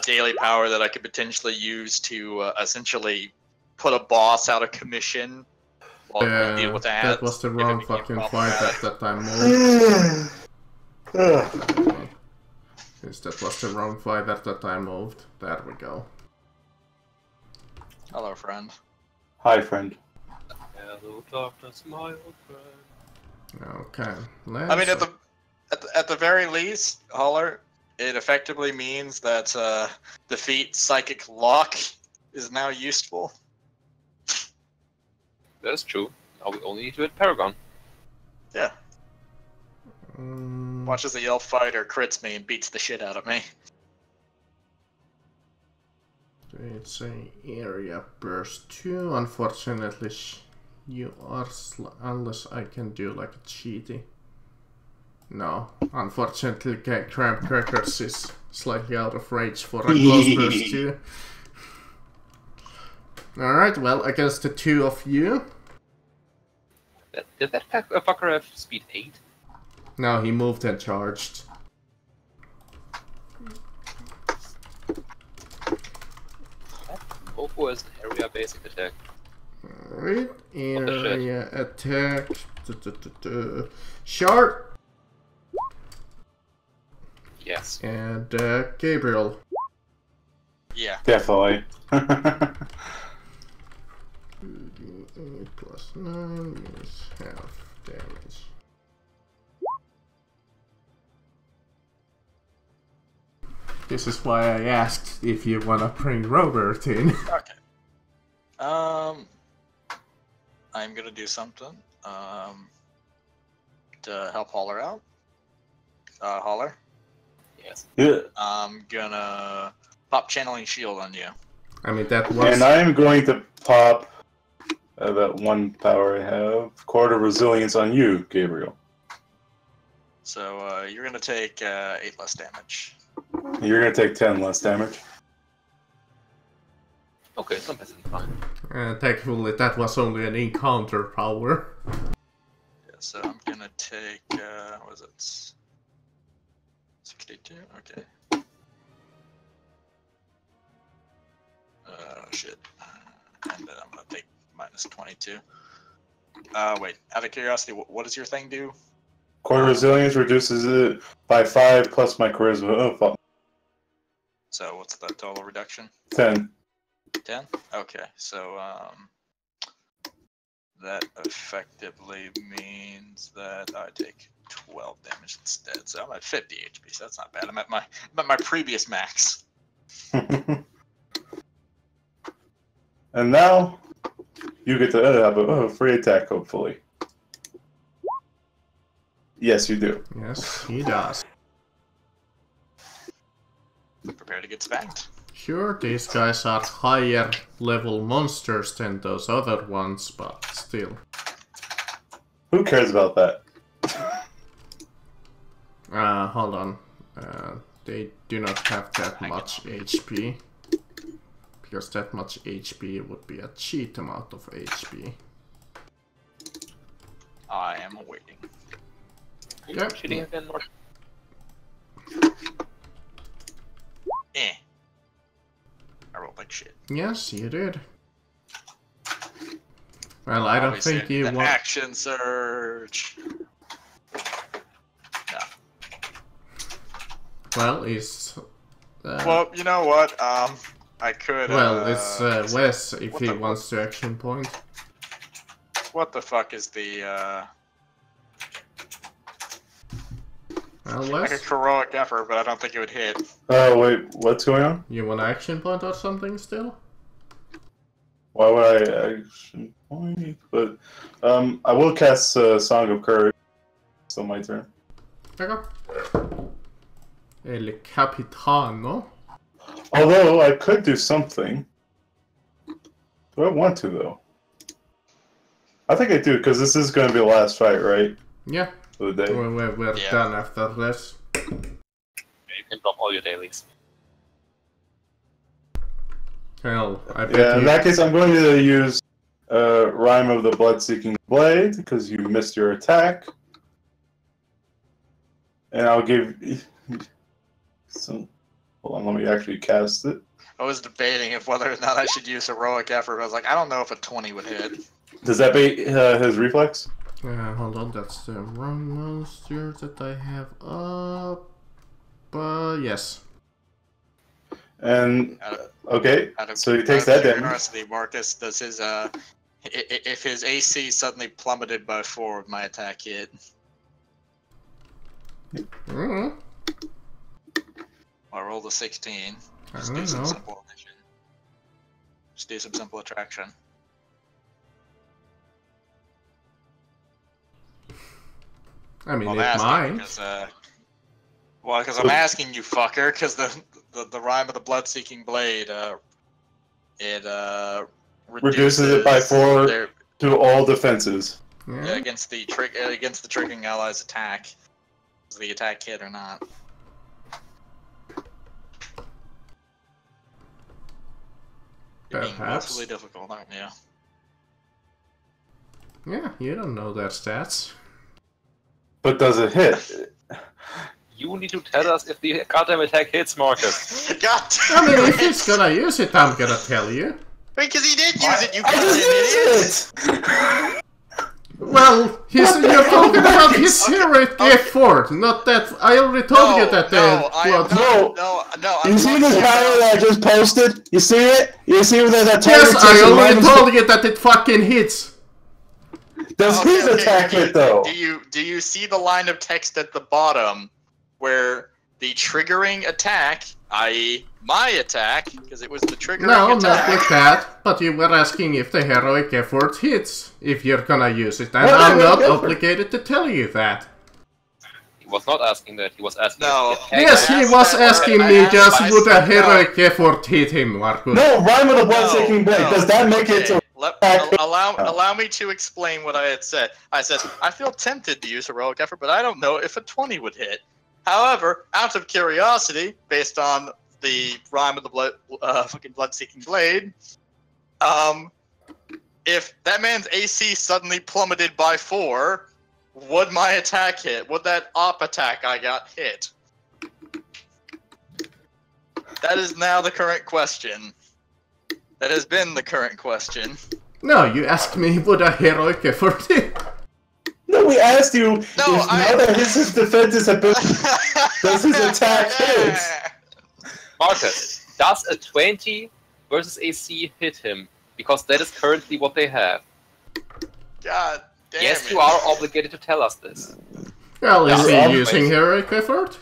daily power that I could potentially use to essentially put a boss out of commission while we deal with that. That was the wrong fucking fight at that time. Yes, that was the wrong fight at that time moved. There we go. Hello, friend. Hi, friend. Hello, darkness, my old friend. Okay. I mean, at the very least, Holler, it effectively means that defeat psychic lock is now useful. That is true. Now we only need to hit Paragon. Yeah. Watches the elf fighter crits me and beats the shit out of me. It's a area burst 2. Unfortunately, you are unless I can do like a cheaty. No, unfortunately, Crab Crackers is slightly out of range for a close burst 2. Alright, well, against the two of you. Did that fucker have speed 8? No, he moved and charged. Mofo is an area basic attack. Alright, area attack. Shard! Yes. And Gabriel. Yeah. Definitely. 2d8 plus 9 is half damage. This is why I asked if you wanna bring Robert in. Okay. I'm gonna do something. To help Holler out. Holler. Yes. Yeah. I'm gonna pop channeling shield on you. I mean, that was. And I am going to pop that one power I have, quarter resilience on you, Gabriel. So you're gonna take 8 less damage. You're going to take 10 less damage. Okay, some peasant fine. Thankfully, that was only an encounter power. Yeah, so I'm gonna take what was it? 62? Okay. Shit. And then I'm gonna take minus 22. Wait, out of curiosity, what does your thing do? Quarter resilience reduces it by 5 plus my charisma. Oh, fuck. So what's the total reduction? 10. 10? Okay, so that effectively means that I take 12 damage instead. So I'm at 50 HP, so that's not bad. I'm at my previous max. And now, you get to have a free attack, hopefully. Yes, you do. Yes, he does. Prepare to get spanked. Sure, these guys are higher level monsters than those other ones, but still. Who cares about that? Hold on. They do not have that much HP. Because that much HP would be a cheat amount of HP. I am waiting. Yeah. Cheating again, North. I rolled like shit. Yes, you did. Well, I don't Obviously, think you the want. action surge. No. Well, it's. Well, you know what? I could. Well, it's Wes if what he the- wants to action point. What the fuck is the Well, like a Wes, heroic effort, but I don't think it would hit. Oh, wait, what's going on? you want action point or something still? Why would I action point? But, I will cast Song of Courage. Still my turn. Okay. El Capitano. Although, I could do something. Do I want to, though? I think I do, because this is going to be the last fight, right? Yeah, for the day. we're Yeah. done after this. You can drop all your dailies. Hell, I bet Yeah, in you... that case, I'm going to use Rhyme of the Blood-Seeking Blade, because you missed your attack. And I'll give... some... Hold on, let me actually cast it. I was debating if whether or not I should use heroic effort. I was like, I don't know if a 20 would hit. Does that beat his reflex? hold on, that's the wrong monster that I have up. Yes. And okay, Out of- so he takes out of that damage. curiosity, Marcus, does his if his AC suddenly plummeted by 4, would my attack hit? Mm, I rolled a 16. I Just do don't some know. simple addition. Just do some simple attraction. I mean, Well, it I'm asking might. because I'm asking you, fucker, because the rhyme of the blood-seeking blade, it Reduces it by 4 their- to all defenses. Yeah. against the triggering ally's attack. Is the attack hit or not? You're being Perhaps. massively difficult, aren't you? Yeah, you don't know their stats. But does it hit? You need to tell us if the goddamn attack hits, Marcus. God I mean, damn if he's it! gonna use it, I'm gonna tell you. Because he did use it, you I just fucking idiot! used it! Well, you're talking about his heroic effort, not that. I already told you that no, I am blood. not, No. no, You I'm see not this talking banner about- that I just posted? You see it? You see where that Yes, target I takes a already minus- told you that it fucking hits. Does Okay, his okay, attack hit though? Do you see the line of text at the bottom where the triggering attack, i.e. my attack, because it was the triggering No, not attack. with that. But you were asking if the heroic effort hits, if you're gonna use it, and What I'm not heroic effort? obligated to tell you that. He was not asking that, he was asking No. if the attack Yes, he asked was that- asking I me asked- just I would a said no. heroic effort hit him, Marcus. No, Rhyme of the No, Blood-Seeking Blade. no. Does that make it Okay, to... allow me to explain what I had said. I said, I feel tempted to use heroic effort, but I don't know if a 20 would hit. However, out of curiosity, based on the rhyme of the fucking blood-seeking blade, if that man's AC suddenly plummeted by 4, would my attack hit? Would that op attack I got hit? That is now the current question. That has been the current question. No, you asked me would a heroic effort hit. No, we asked you No, if now that his defenses have been... Does his attack hit? Marcus, does a 20 versus AC hit him? Because that is currently what they have. God damn Yes, it. you are obligated to tell us this. Well, is Yeah, he using heroic effort?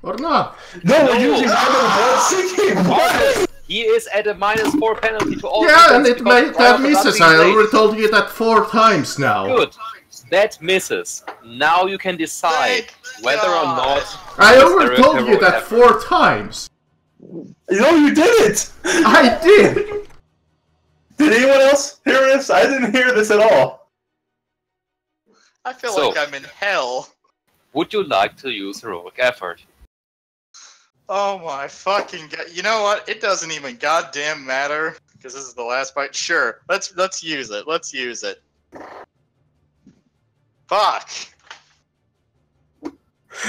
Or not? No, we're using Rhyme of the Blood-Seeking Blade! He is at a -4 penalty to all Yeah, and defense it because made of that the misses. blood I being already laid. told you that 4 times now. Good. That misses. Now you can decide Thank whether or God. not... I is already there a told you heroic that effort. 4 times. No, you didn't! I did! Did anyone else hear this? I didn't hear this at all. I feel So- like I'm in hell. Would you like to use heroic effort? Oh my fucking god! You know what? It doesn't even goddamn matter because this is the last fight. Sure, let's use it. Let's use it. Fuck.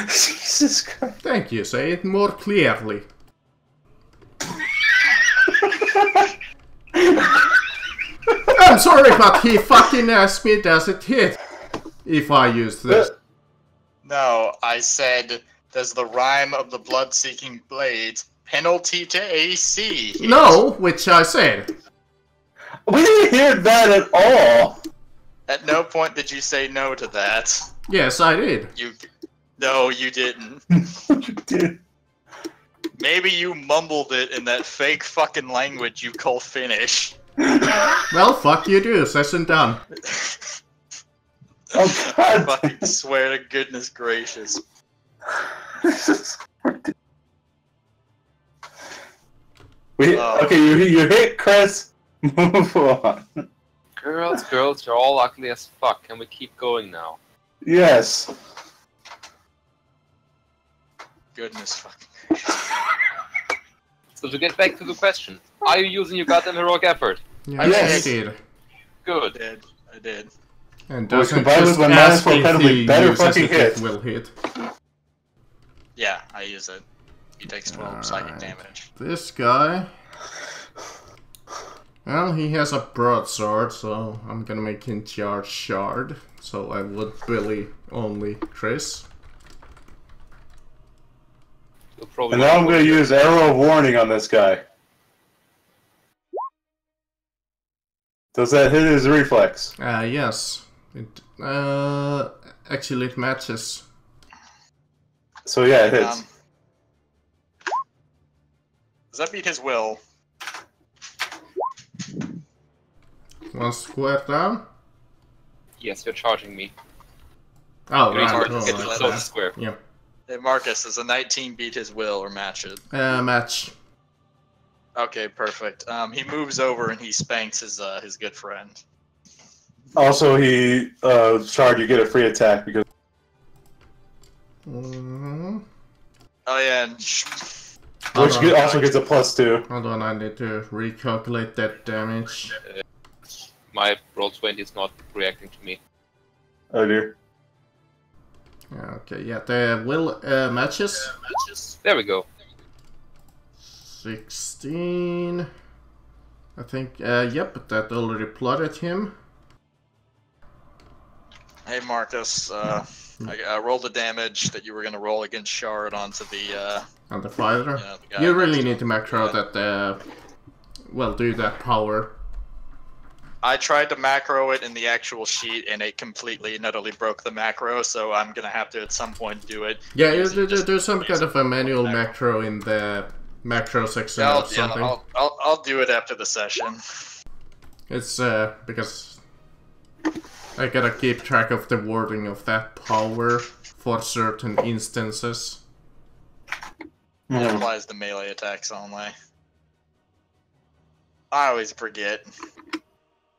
Jesus Christ. Thank you, say it more clearly. I'm sorry, but he fucking asked me does it hit if I use this. No, I said, does the rhyme of the blood-seeking blades penalty to AC? hit? No, which I said. We didn't hear that at all. At no point did you say no to that. Yes, I did. No, you didn't. You did. Maybe you mumbled it in that fake fucking language you call Finnish. Well, fuck you do. Session done. Oh God. Fucking swear to goodness gracious. Okay, you hit Chris. Move on. Girls, you're all ugly as fuck. Can we keep going now? Yes. Goodness fucking gracious. So to get back to the question, are you using your goddamn heroic effort? Yes, Yes. he did. I Good. did. I did. And Well, doesn't combined just with my ask -4 if penalty, he better uses fucking it, hit. it will hit. Yeah, I use it. He takes 12 psychic Alright. damage. This guy... Well, he has a broadsword, so I'm gonna make him charge shard. So I would bully only Chris. You'll probably And now I'm going to use Arrow of Warning on this guy. Does that hit his reflex? Yes. Actually it matches. So yeah, it hits. Does that beat his will? One square down. Yes, you're charging me. Oh, You're right. charging Oh, me. like Close that. square. Yeah. Hey Marcus, does a 19 beat his will or match it? Match. Okay, perfect. He moves over and he spanks his good friend. Also, he Shard, you get a free attack because Mm-hmm. Oh yeah, and which Hold on. also gets a +2. Hold on, I need to recalculate that damage. My roll 20 is not reacting to me. Oh dear. Okay, yeah, the will matches. There we go. 16. I think, yep, that already plotted him. hey Marcus, I rolled the damage that you were gonna roll against Shard onto the And the fighter. the guy You really next need to him. macro Yeah. that, well, do that power. I tried to macro it in the actual sheet and it completely and utterly broke the macro, so I'm gonna have to at some point do it. Yeah, you using just- do some kind of a manual macro in the macro section Yeah, or something. I'll do it after the session. It's because I gotta keep track of the wording of that power for certain instances. It applies to melee attacks only. I always forget.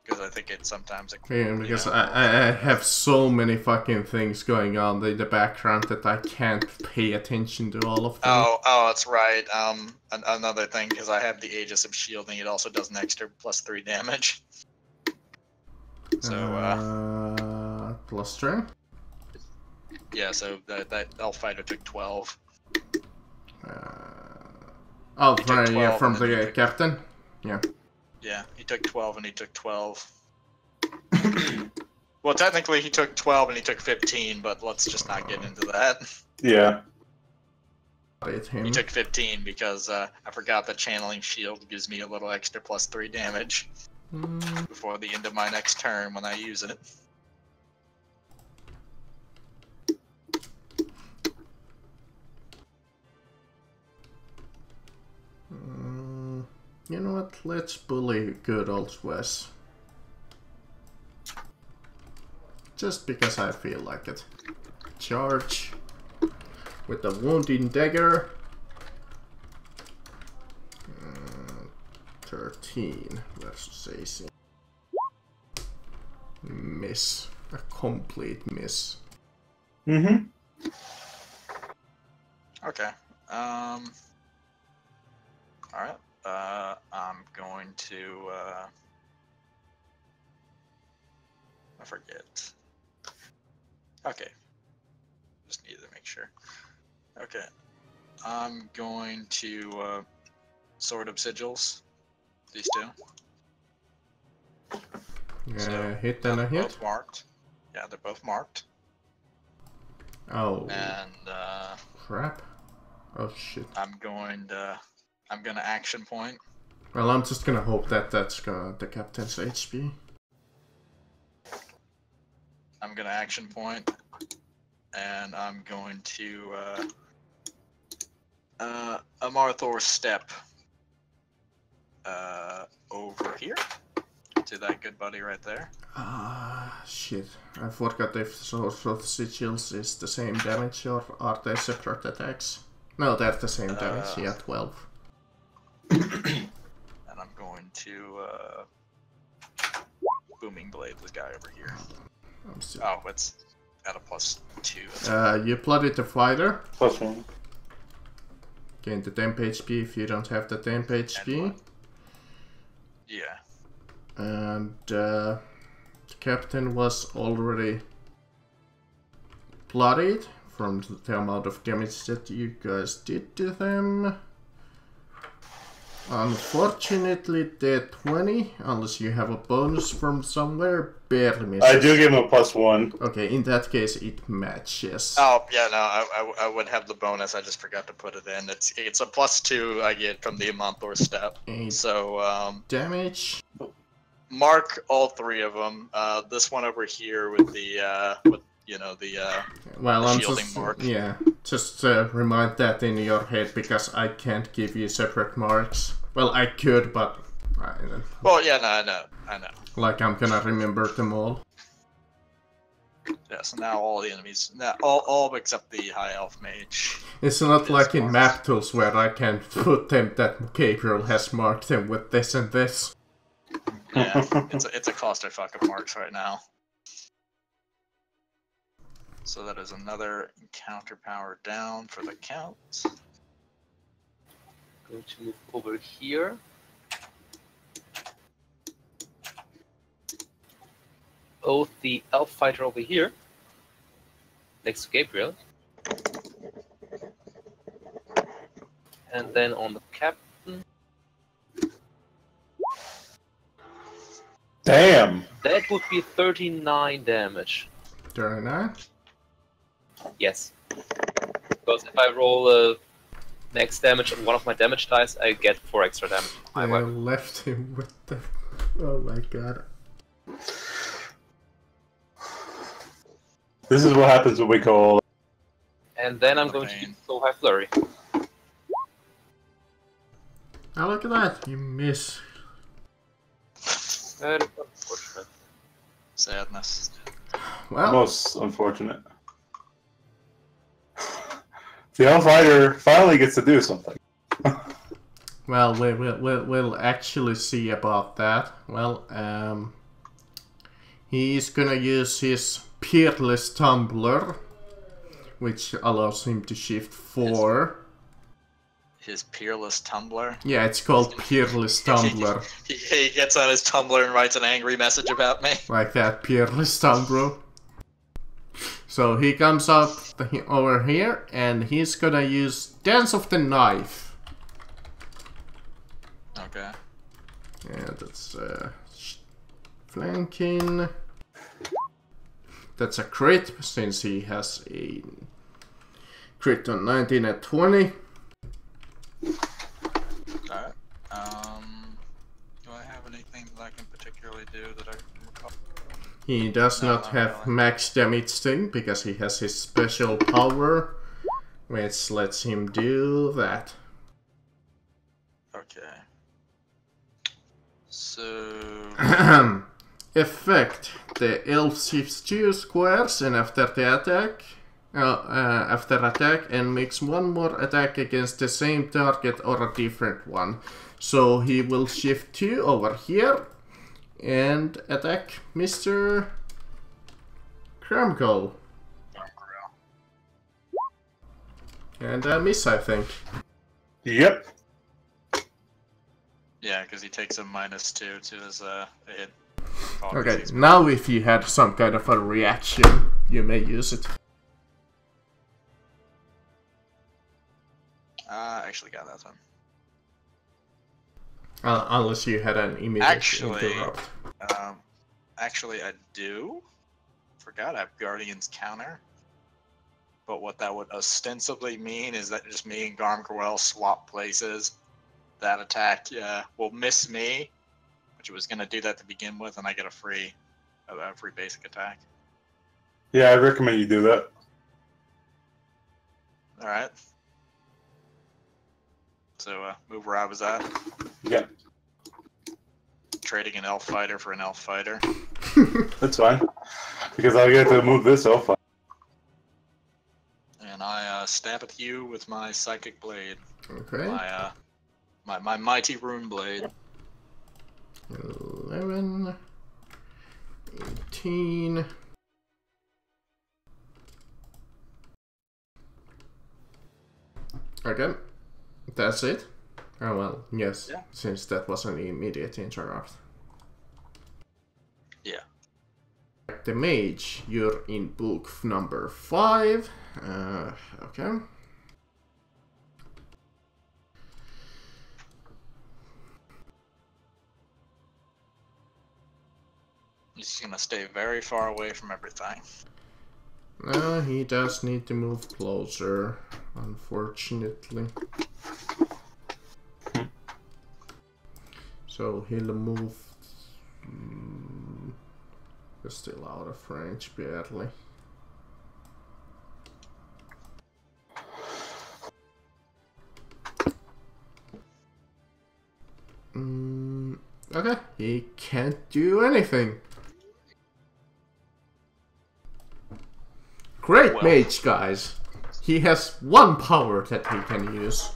Because I think it sometimes... Yeah, because know. I have so many fucking things going on in the background that I can't pay attention to all of them. Oh, that's right. Another thing, because I have the Aegis of Shielding, it also does an extra +3 damage. So, plus 3? yeah, so that Elf Fighter took 12. Oh, He took right, yeah, 12 from and then he the took- captain? Yeah. Yeah, he took 12 and he took 12. Well, technically he took 12 and he took 15, but let's just not get into that. Yeah. Hit him. He took 15 because I forgot that Channeling Shield gives me a little extra +3 damage before the end of my next turn when I use it. You know what? Let's bully good old Wes. Just because I feel like it. Charge with the wounding dagger. 13 versus AC. Miss. A complete miss. Mm-hmm. Okay. Alright. I'm going to, I forget. Okay. Just needed to make sure. Okay. I'm going to, Sword of Sigils. These two. So, hit and a they're hit. both marked. Yeah, they're both marked. Oh, And, crap. Oh shit. I'm gonna action point. Well, I'm just gonna hope that that's the captain's HP. I'm gonna action point, and I'm going to Amarthor step over here to that good buddy right there. Ah, shit. I forgot if Sword of Sigils is the same damage or are they separate attacks? No, they're the same damage, yeah, 12. And I'm going to Booming Blade this guy over here. I'm still... Oh, it's at a +2. You blooded the fighter. +1. Gain the temp HP if you don't have the temp HP. Yeah. And the captain was already bloodied from the amount of damage that you guys did to them. Unfortunately, the 20, unless you have a bonus from somewhere, barely misses. I do give him a +1. Okay, in that case, it matches. Oh yeah, no, I would have the bonus. I just forgot to put it in. It's a +2 I get from the Amanthor step. 8 So damage. mark all 3 of them. This one over here with the Well, the I'm shielding just mark. yeah, just remind that in your head because I can't give you separate marks. Well, I could, but Well, yeah, no, I know. like I'm gonna remember them all. Yeah, so now all the enemies, now all except the high elf mage. It's not This like in marks. map tools where I can put them that Gabriel has marked them with this and this. Yeah, it's a clusterfuck of marks right now. So that is another encounter power down for the count. Going to move over here. Both the elf fighter over here, next to Gabriel. And then on the captain. Damn! That would be 39 damage. 39. Yes. Because if I roll max damage on one of my damage dice, I get 4 extra damage. I left him with the. Oh my god. This is what happens when we call. And then I'm going to use Soul High Flurry. Oh, look at that. You miss. That is unfortunate. Sadness. Well, Most unfortunate. The Elf Fighter finally gets to do something. well, we'll actually see about that. Well, he's gonna use his Peerless Tumbler, which allows him to shift 4. His peerless tumbler. Yeah, it's called Peerless Tumbler. He gets on his Tumblr and writes an angry message about me. Like that, Peerless Tumbler. So he comes up over here, and he's gonna use Dance of the Knife. Okay. Yeah, that's flanking. That's a crit, since he has a crit on 19 and 20. Alright. Do I have anything that I can particularly do that I can recall? He does not have really. max damage thing, because he has his special power, which lets him do that. Okay. So... Effect. The elf shifts 2 squares and after attack and makes one more attack against the same target or a different one. So he will shift 2 over here and attack Mr. Kramkol. And miss, I think. Yep. Yeah, because he takes a -2 to his hit. Okay, now if you had some kind of a reaction, you may use it. I actually got that one. Unless you had an immediate Actually, interrupt. Actually, I do. Forgot I have Guardian's Counter. But what that would ostensibly mean is that just me and Garmcorwell swap places. That attack will miss me, which was going to do that to begin with, and I get a free basic attack. Yeah, I recommend you do that. Alright. So, move where I was at. Yeah, Trading an elf fighter for an elf fighter. that's fine. Because I get to move this Elf Fighter. And I stab at you with my psychic blade. Okay. My mighty rune blade. 11, 18, Okay, that's it. Oh well, yes, Yeah. since that was an immediate interrupt. Yeah. The mage, you're in book number 5. Okay. He's gonna stay very far away from everything. He does need to move closer, unfortunately. So he'll move. He's still out of range, barely. Okay, he can't do anything. Great Well. mage, guys. He has one power that he can use.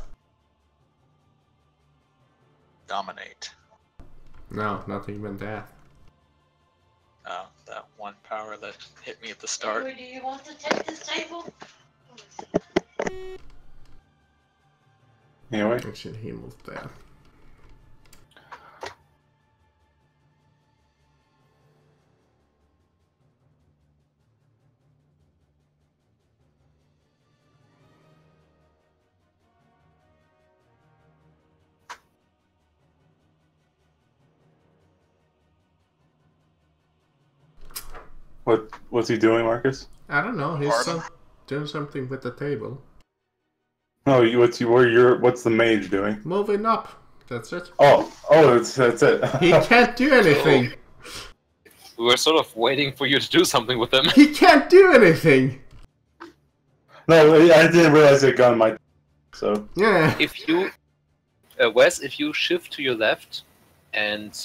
Dominate. No, not even that. Oh, that one power that hit me at the start. Do you want to take this table? Anyway, Actually, he moved there. what's he doing, Marcus? I don't know. He's Pardon? doing something with the table. No, what's the mage doing? Moving up. That's it. Oh, that's it. He can't do anything. We were sort of waiting for you to do something with them. He can't do anything. No, I didn't realize it got on my. So Yeah. If you, Wes, if you shift to your left and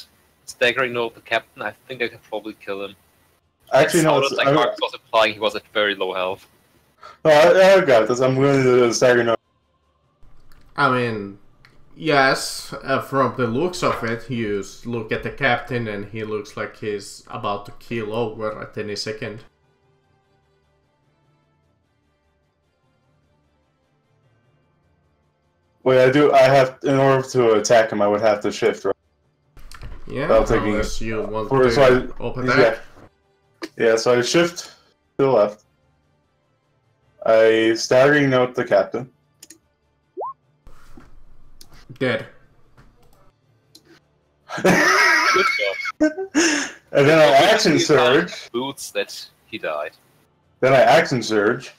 staggering note the captain, I think I can probably kill him. actually, no. It sounded like Marcus was implying he was at very low health. I got this. I'm going to the stagger note. I mean, yes, from the looks of it, you look at the captain and he looks like he's about to keel over at any second. Wait, in order to attack him, I would have to shift, right? Yeah, Without taking unless you want Or to so open Yeah. that. Yeah, so I shift to the left. I staggering note the captain. Dead. Good job. And then I action He found surge. Boots that he died. Then I action surge.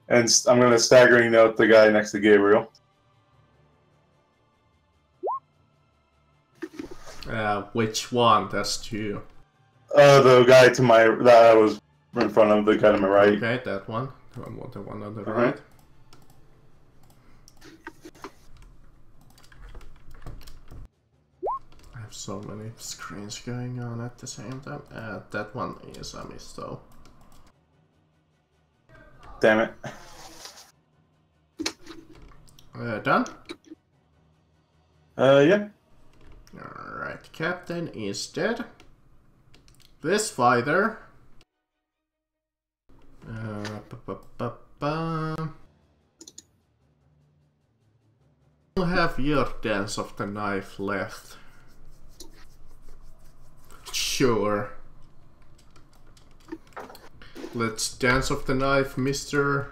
And I'm going to staggering note the guy next to Gabriel. Which one? That's 2. The guy that I was in front of, the guy to my right. Okay, that one. I want the one on the Uh-huh. right. I have so many screens going on at the same time. That one is a miss though. Damn it. Done? Yeah. Alright, captain is dead. This fighter. You have your dance of the knife left. Sure. Let's dance of the knife, Mr.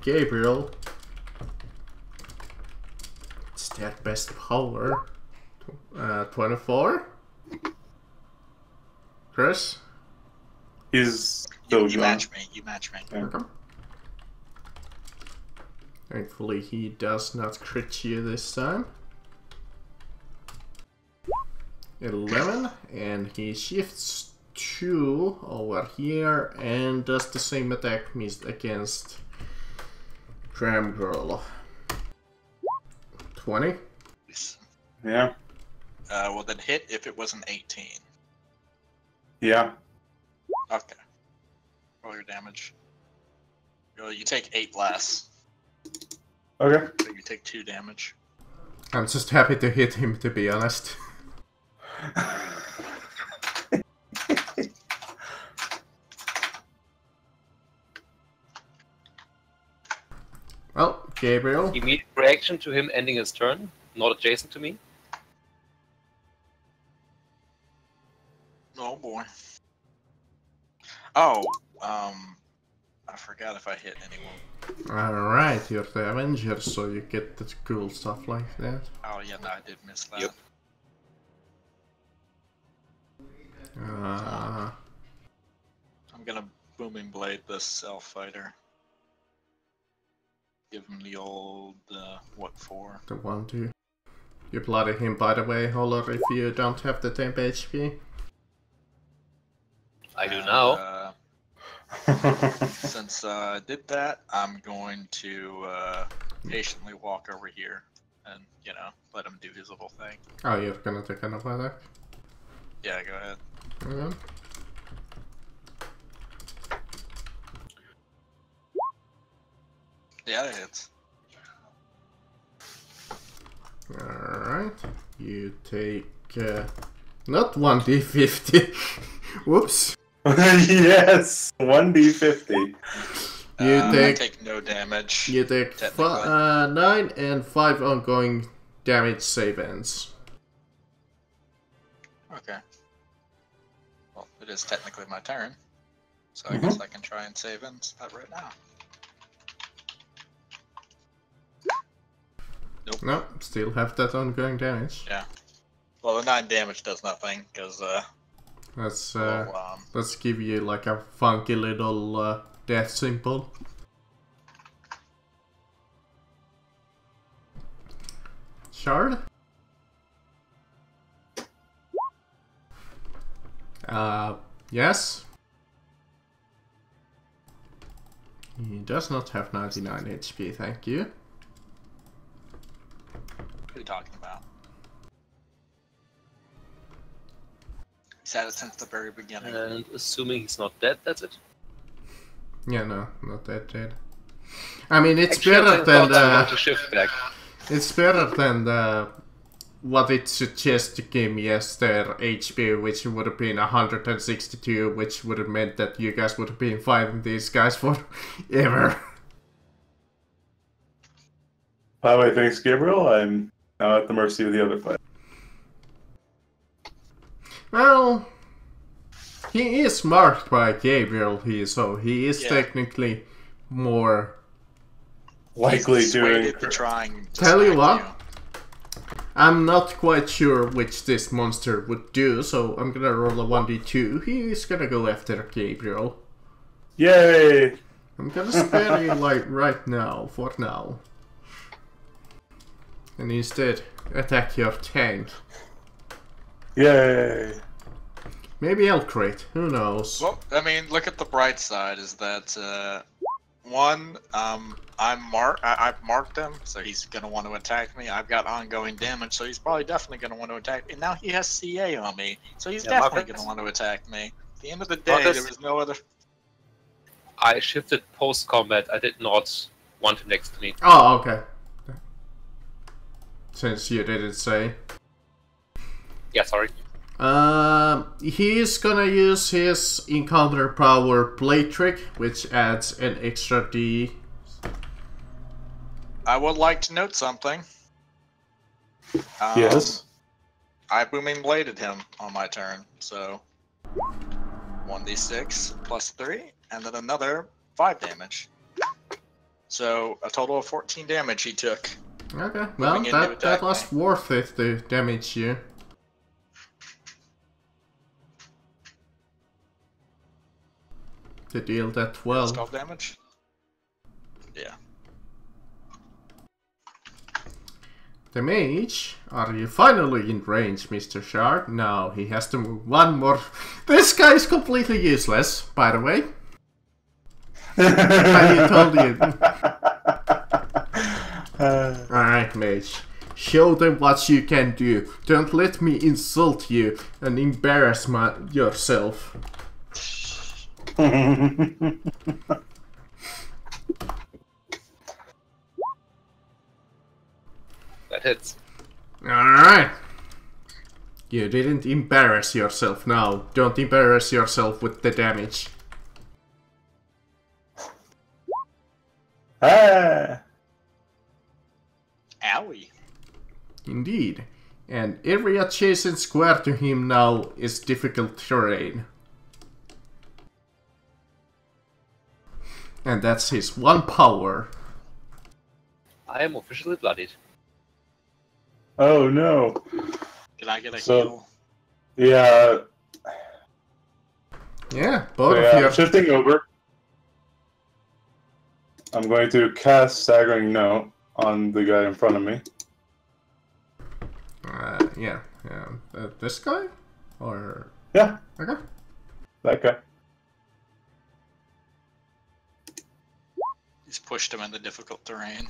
Gabriel. It's their best power. 24? Chris? He's You still match me. You match me. Yeah. Okay. Thankfully he does not crit you this time. 11, and he shifts 2 over here and does the same attack against Tram Girl. 20? Yeah. Well, then hit if it was an 18. Yeah. Okay. Roll your damage. You take 8 less. Okay. So you take 2 damage. I'm just happy to hit him, to be honest. Well, Gabriel. Immediate reaction to him ending his turn, not adjacent to me. Oh boy. Oh, I forgot if I hit anyone. Alright, you're the Avenger, so you get the cool stuff like that. Oh yeah, no, I did miss that. Yep. Uh, I'm gonna Booming Blade this Self Fighter. Give him the old, what for? the 1-2. You bloody him, by the way, Holler, if you don't have the temp HP. I do now. Since I did that, I'm going to patiently walk over here and, you know, let him do his little thing. Oh, you're gonna take another attack? Yeah, go ahead. Okay. Yeah, it hits. Alright. You take... not 1d50. Whoops. Yes! 1d50. You I take no damage. You take technically. 9 and 5 ongoing damage save ends. Okay. Well, it is technically my turn. So I guess I can try and save ends that right now. Nope. No, still have that ongoing damage. Yeah. Well, the 9 damage does nothing, because, Let's give you like a funky little death symbol. Shard? Yes. He does not have 99 HP, thank you. what are you talking about? He's had it since the very beginning. And assuming he's not dead, that's it. Yeah, no, not that dead. I mean, it's Actually, better I than thought I want to shift back. it's better than what it suggests to give me as their HP, which would have been 162, which would have meant that you guys would have been fighting these guys forever. By the way, thanks, Gabriel. I'm now at the mercy of the other fight. Well, he is marked by Gabriel, so he is Yeah. technically more... Likely He's to persuaded to trying to Tell you smack what. I'm not quite sure which this monster would do, so I'm gonna roll a 1d2. He's gonna go after Gabriel. Yay! I'm gonna spare you like right now, for now. And instead, attack your tank. Yay! Maybe I'll crit, who knows? Well, I mean, look at the bright side. Is that one? I've marked him, so he's gonna want to attack me. I've got ongoing damage, so he's probably definitely gonna want to attack me. And now he has CA on me, so he's definitely Marcus? gonna want to attack me. At the end of the day, Marcus? there was no other. I shifted post-combat. I did not want him next to me. Oh, okay. Since you didn't say. Yeah, sorry. He's gonna use his encounter power blade trick, which adds an extra D. I would like to note something. Yes? I booming bladed him on my turn, so 1d6 plus 3, and then another 5 damage. So a total of 14 damage he took. Okay, well, Moving into that attack was me. worth it to damage you. To deal that 12. Skull damage? Yeah. The mage, are you finally in range, Mr. Shard? No, he has to move one more. This guy is completely useless, by the way. I told you. Alright, mage. Show them what you can do. Don't let me insult you and embarrass yourself. That hits. Alright. You didn't embarrass yourself now. Don't embarrass yourself with the damage. Ah! Owie. Indeed. And every adjacent square to him now is difficult terrain. And that's his one power. I am officially bloodied. Oh no. Can I get a So- heal? Yeah. Yeah, both So, of you yeah, are... shifting over. I'm going to cast Staggering Note on the guy in front of me. yeah. This guy? Or... Yeah, Okay. that guy. He's pushed him in the difficult terrain.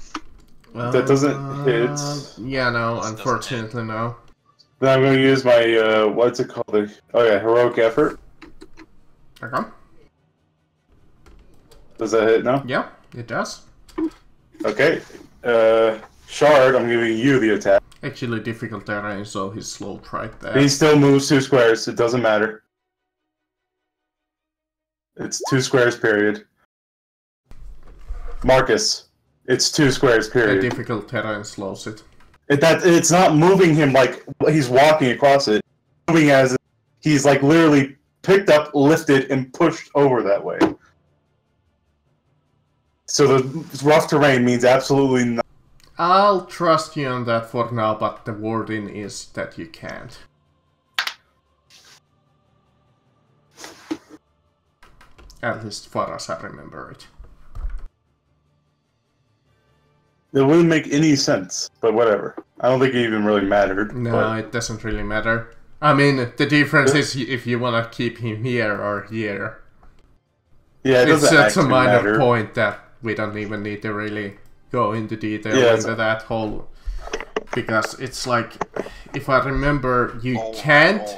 That doesn't hit. Yeah, no, This doesn't unfortunately, no. Then I'm going to use my, what's it called? Oh yeah, Heroic Effort. Okay. Does that hit now? Yeah, it does. Okay. Shard, I'm giving you the attack. Actually, difficult terrain, so he's slowed right there. He still moves 2 squares, it doesn't matter. It's 2 squares, period. Marcus, it's 2 squares, The period. difficult terrain slows it. It's not moving him like he's walking across it. Moving as he's like literally picked up, lifted, and pushed over that way. So the rough terrain means absolutely nothing. I'll trust you on that for now, but the wording is that you can't. At least far as I remember it. It wouldn't make any sense, but whatever. I don't think it even really mattered. No, but- it doesn't really matter. I mean, the difference is if you want to keep him here or here. yeah, it It's doesn't such a actually minor matter. point that we don't even need to really go into detail Yeah, into that whole... Because it's like, if I remember, you can't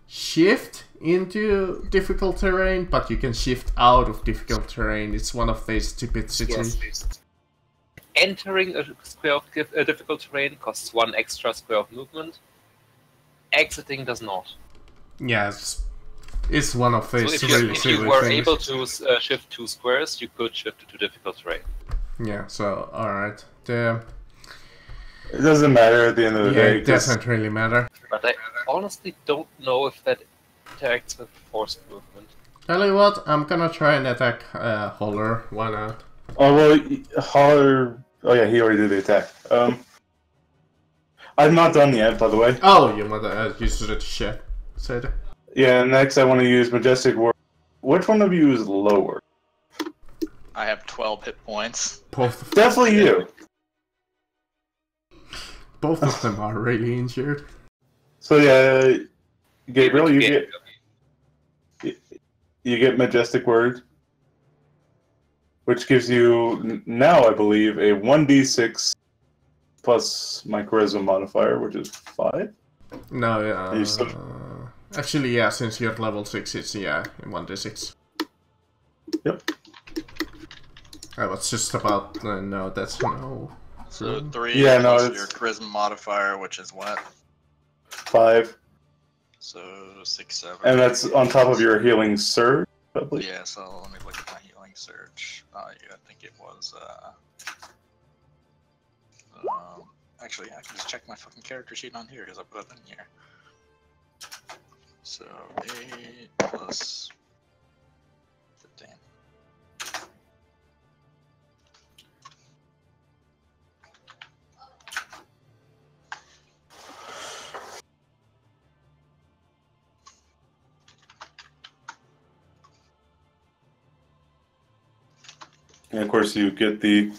shift into difficult terrain, but you can shift out of difficult terrain. It's one of these stupid situations. Entering a square of a difficult terrain costs 1 extra square of movement. Exiting does not. Yes, it's one of So these if really you silly were things. able to shift 2 squares, you could shift to difficult terrain. Yeah, so, alright. The... It doesn't matter at the end of the Yeah, day. it 'cause- doesn't really matter. But I honestly don't know if that interacts with force movement. Tell you what, I'm gonna try and attack Holler. Why not? Oh well, Holler. Oh yeah, he already did the attack. I'm not done yet, by the way. Oh, you mother, you should shit. Said. Yeah, next I want to use Majestic War. Which one of you is lower? I have 12 hit points. Both, Definitely you. both of them are really injured. So yeah, Gabriel, you get Majestic Word, which gives you now, I believe, a 1d6 plus my Charisma modifier, which is 5. No, You still- actually, yeah, since you're level 6, it's, yeah, 1d6. Yep. I was just about, no, that's no. So 3 Yeah, no, plus it's- your charisma modifier, which is what? 5, So 6, 7. and that's on top of your healing surge, I believe. Yeah, so let me look at my healing surge. Yeah, I think it was, actually, I can just check my fucking character sheet on here because I put it in here. So 8 plus 15. And of course, you get the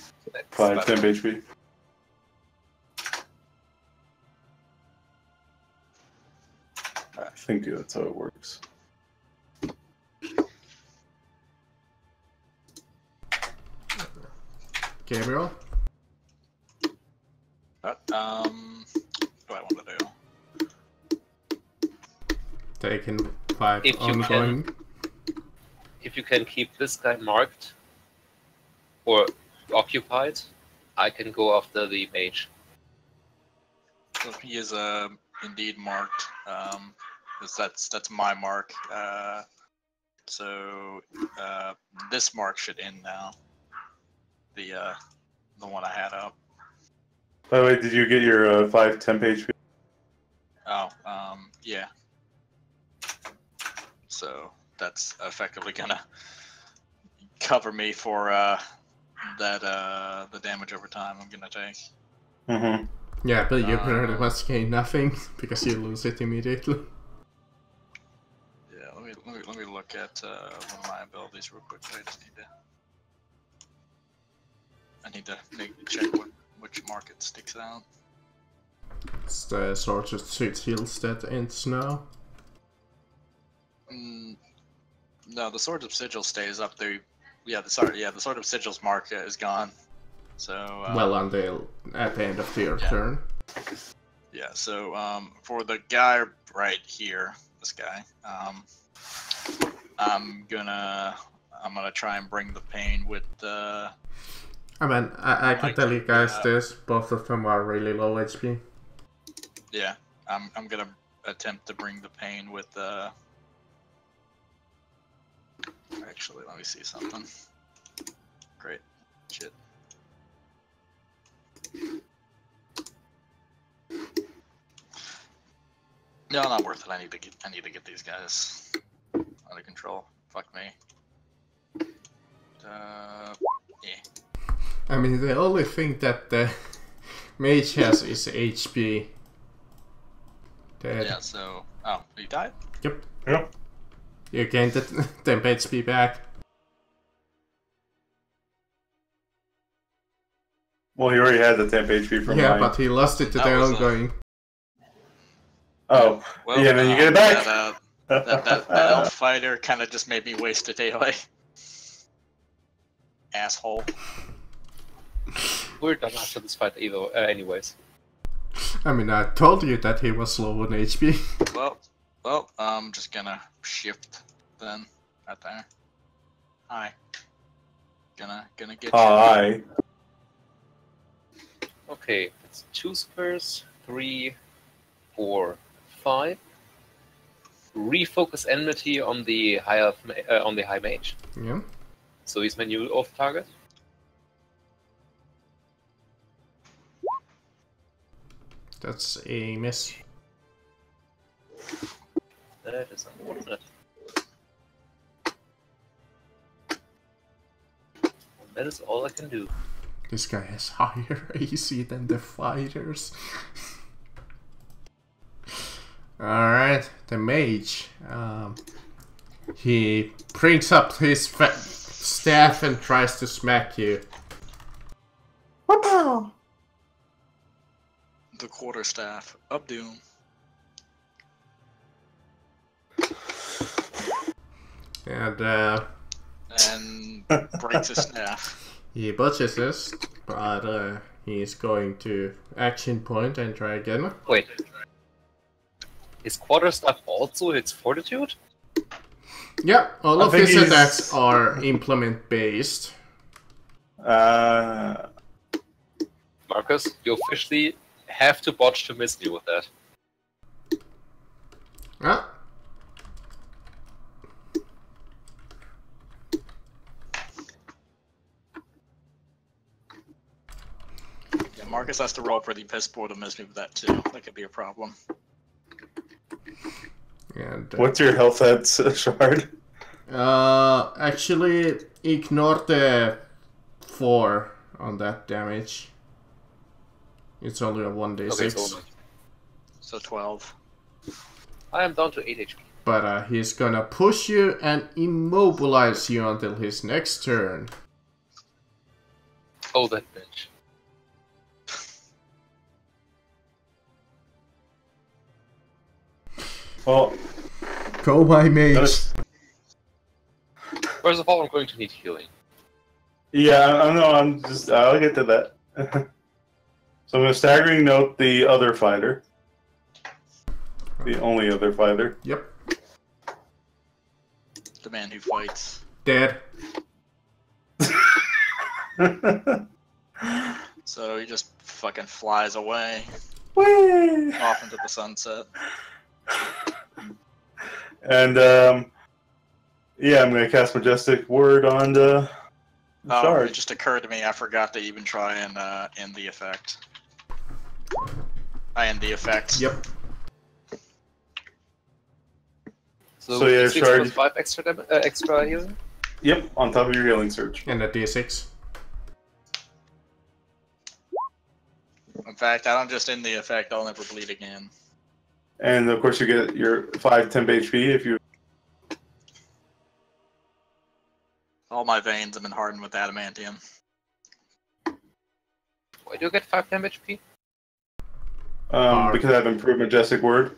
5 temp HP. I think that's how it works. Gabriel? What do I want to do? Taking 5 If you ongoing. If you can keep this guy marked or occupied, I can go after the mage. So he is indeed marked. 'Cause that's my mark. So this mark should end now. The one I had up. By the way, did you get your 5 temp HP? Oh, yeah. So that's effectively gonna cover me for the damage over time I'm gonna take. Mm-hmm. Yeah, but you pretty much gain nothing because you lose it immediately. Yeah, let me look at one of my abilities real quick. I need to check which market sticks out. It's the Swords of Sigils that ends now. No, the Sword of Sigil stays up there. Yeah, the Sword of Sigil's mark is gone. So well, until at the end of your turn. Yeah. So for the guy right here, this guy, I'm gonna try and bring the pain with the. I mean, I can tell you guys this. Both of them are really low HP. Yeah, I'm gonna attempt to bring the pain with the. Actually, let me see something. Great, shit. No, not worth it. I need to get these guys under control. Fuck me. Yeah. I mean, the only thing that the mage has is HP. Dead. Yeah. So, oh, he died. Yep. Yep. You gained the temp HP back. Well, he already had the temp HP from mine. But he lost it to the ongoing. Oh, well, yeah, then you get it back. That elf fighter kind of just made me waste a daily. Asshole. We're done after this fight either, anyways. I mean, I told you that he was low on HP. Well, I'm just gonna shift then, right there. Hi. Gonna get you. Hi. Okay, it's 2 squares, 3, 4, 5. Refocus enmity on the high mage. Yeah. So he's menu off target. That's a miss. That is unfortunate. That is all I can do. This guy has higher AC than the fighters. Alright, the mage. He brings up his staff and tries to smack you. The quarterstaff of doom. And breaks his staff. He botches this, but he's going to action point and try again. Wait. His quarterstaff also hits fortitude? Yeah, all of his attacks are implement based. Marcus, you officially have to botch to miss me with that. Ah. Yeah, Marcus has to roll pretty piss poor to miss me with that too. That could be a problem. And, what's your health at, Shard? Actually, ignore the 4 on that damage. It's only a 1d6. Okay, so 12. I am down to 8 HP. But he's gonna push you and immobilize you until his next turn. Oh, that bitch. Well, go my mage. First of all, I'm going to need healing. Yeah, I know. I'll get to that. So I'm gonna staggering note the other fighter, the only other fighter. Yep. The man who fights. Dead. So he just fucking flies away. Whee! Off into the sunset. And yeah, I'm gonna cast Majestic Word on the Shard. It just occurred to me I forgot to even try and end the effect. And the effect. Yep. So yeah, 6 charge. plus 5 extra healing? Yep, on top of your healing surge. And a d6. In fact, I don't just end the effect, I'll never bleed again. And of course you get your 5 temp HP if you... All my veins have been hardened with adamantium. Why do you get 5 damage HP? Because I've improved Majestic Word.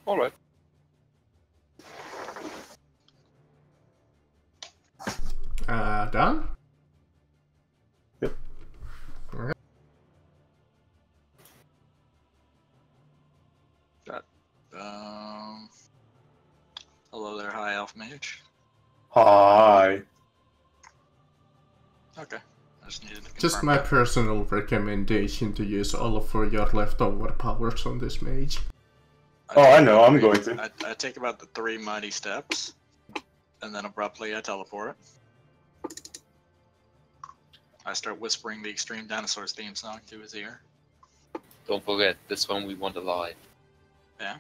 Alright. Done? Yep. Alright. Hello there, High Elf Mage. Hi. Okay. I just needed to confirm Just my that. personal recommendation to use all of your leftover powers on this mage. Oh, I know, I'm going to. I take about the 3 mighty steps, and then abruptly I teleport. I start whispering the Extreme Dinosaurs theme song to his ear. Don't forget, this one we want alive. Yeah.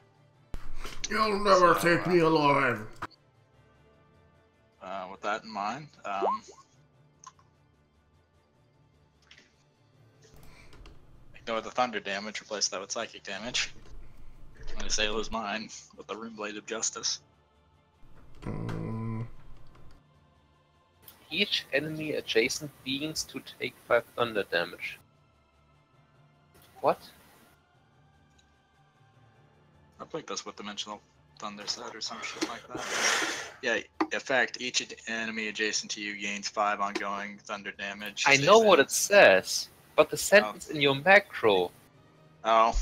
You'll never take me alive. With that in mind, ignore the thunder damage, replace that with psychic damage. I'm gonna say lose mine with the Rune Blade of Justice. Each enemy adjacent beings to take 5 thunder damage. What? I think that's what Dimensional Thunder said or some shit like that. Yeah, effect, each enemy adjacent to you gains 5 ongoing thunder damage. I know what it says, but the sentence in your macro. Oh.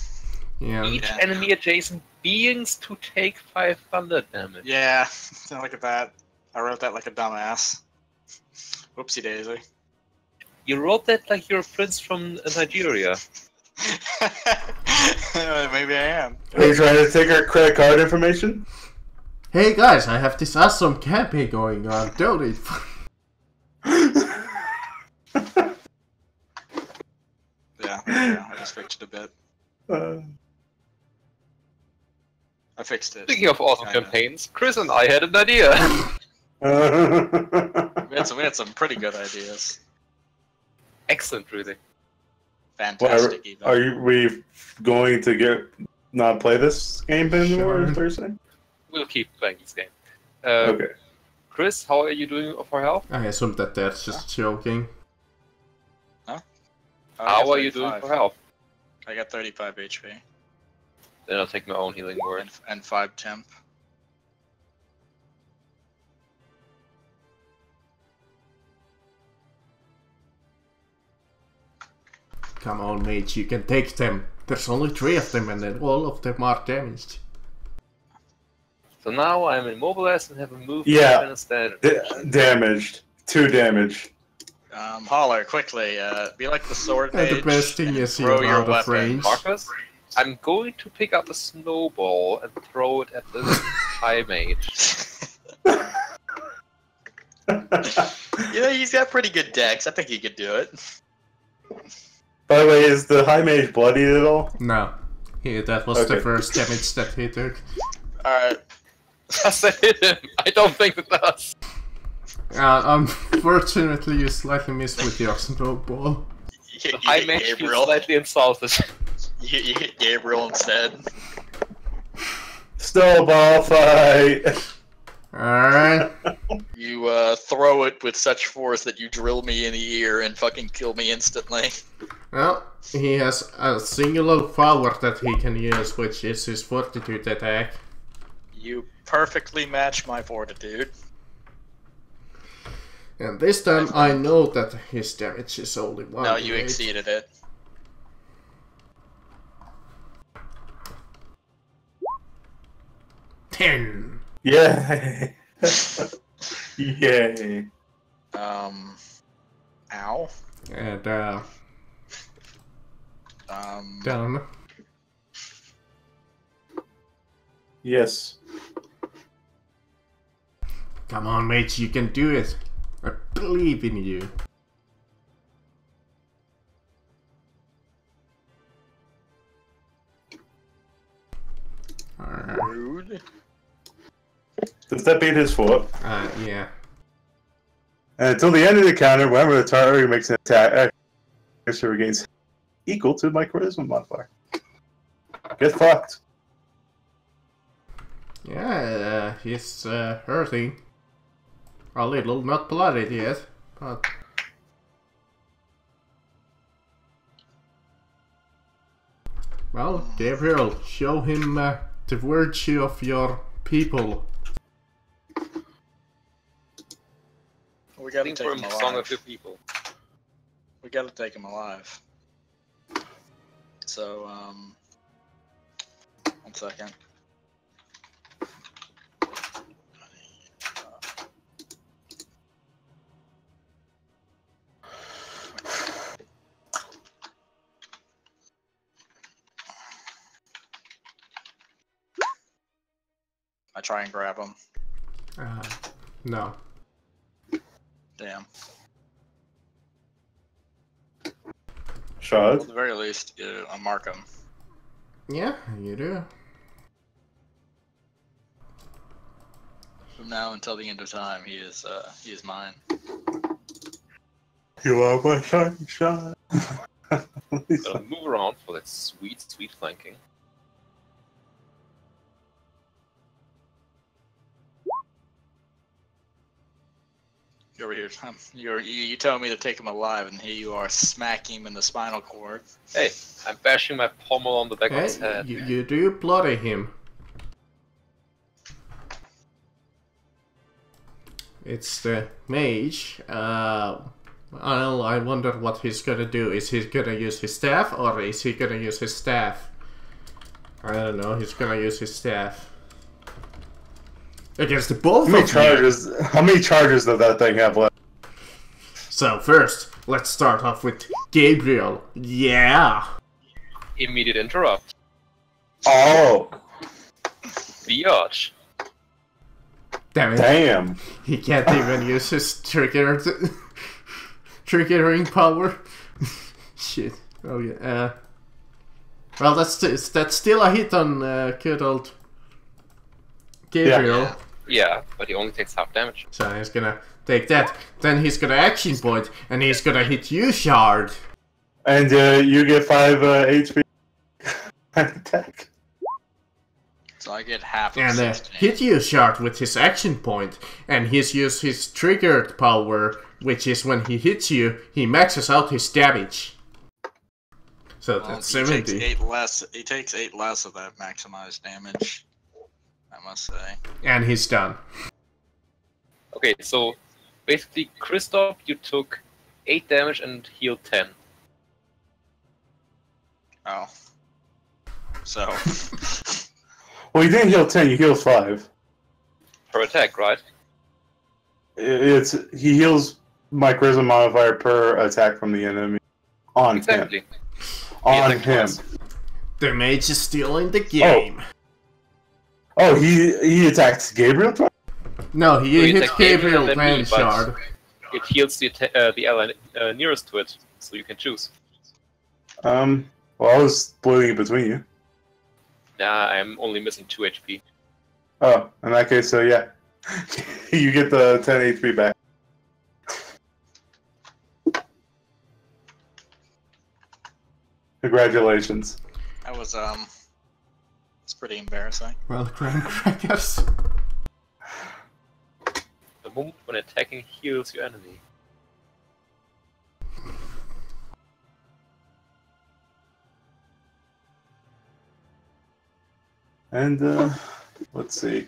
Yeah. Each Yeah. enemy adjacent beings to take 5 thunder damage. Yeah, look at that. I wrote that like a dumbass. Whoopsie daisy. You wrote that like you're a prince from Nigeria. Maybe I am. Are you trying to take our credit card information? Hey guys, I have this awesome campaign going on. Donate. Yeah, I just fixed it a bit. I fixed it. Speaking of awesome Kinda. campaigns, Chris and I had an idea. We had some pretty good ideas. Excellent, really. Fantastic, even. Are we going to not play this game anymore Sure. Thursday? We'll keep playing this game. Okay. Chris, how are you doing for health? I assume that that's just joking. I How got are you doing 35. for health? I got 35 HP Then I'll take my own healing word. and 5 temp. Come on, mage, you can take them. There's only 3 of them and then all of them are damaged. So now I'm immobilized and have a move Yeah. and instead. Damaged. 2 damage. Holler, quickly, be like the sword And mage. the best thing is throw you're your out of weapon. range. Marcus, I'm going to pick up a snowball and throw it at the high mage. You know, he's got pretty good decks. I think he could do it. By the way, is the High Mage bloodied at all? No. That was the Okay. first damage that he took. Alright. Does that hit him? I don't think it does. Unfortunately, you slightly missed with your snowball. You, The you high hit mage feels Gabriel. slightly insulted. You hit Gabriel instead. Snowball fight! Alright. You throw it with such force that you drill me in the ear and fucking kill me instantly. Well, he has a singular power that he can use, which is his fortitude attack. You perfectly match my fortitude. And this time I know that his damage is only 1. No, you exceeded it. Ten. Yay! Yay! Ow. And Um, done. Yes. Come on, mate, you can do it. I believe in you. Rude. Does that beat his 4? Yeah. And until the end of the counter, whenever the target makes an attack, extra regains equal to my charisma modifier. Get fucked. Yeah, he's hurting. A little, not bloodied yet, but... Well, Gabriel, show him the virtue of your people. We gotta Sing take for him him song alive. of your people. We gotta take him alive. So, 1 second. I try and grab him. No. Damn. Shard. Well, at the very least, I mark him. Yeah, you do. From now until the end of time, he is mine. You are my sunshine. Gotta move around for that sweet, sweet flanking. You're over here. You telling me to take him alive, and here you are smacking him in the spinal cord. Hey, I'm bashing my pommel on the back of his Hey, head. you do bloody him. It's the mage. I wonder what he's gonna do. Is he gonna use his staff, or is he gonna use his staff? I don't know. He's gonna use his staff. Against the both of you. How many charges does that thing have left? So first, let's start off with Gabriel. Yeah. Immediate interrupt. Oh, Biatch. Damn it. damn. He can't even use his triggering power. Shit. Oh yeah. Well, that's still a hit on good old Gabriel. Yeah, but he only takes half damage. So he's gonna take that. Then he's gonna action point, and he's gonna hit you, Shard. And you get 5 HP attack. So I get half of And 16. hit you, Shard, with his action point. And he's used his triggered power, which is when he hits you, he maxes out his damage. So Well, that's he 70. takes 8 less. He takes 8 less of that maximized damage. I must say. And he's done. Okay, so basically, Kristoff, you took 8 damage and healed 10. Oh. So. Well, you didn't heal 10, you healed 5. Per attack, right? He heals my charisma modifier per attack from the enemy. On Exactly. him. On attacked him. twice. The mage is still in the game. Oh, he attacked Gabriel twice? No, he So you hit attack Gabriel Gabriel and then me, and but- Shard. It heals the ally nearest to it, so you can choose. Well, I was splitting it between you. Nah, I'm only missing 2 HP. Oh, in that case, so yeah. You get the 10 HP back. Congratulations. That was it's pretty embarrassing. Well, graham crackers. The moment when attacking heals your enemy. And, let's see.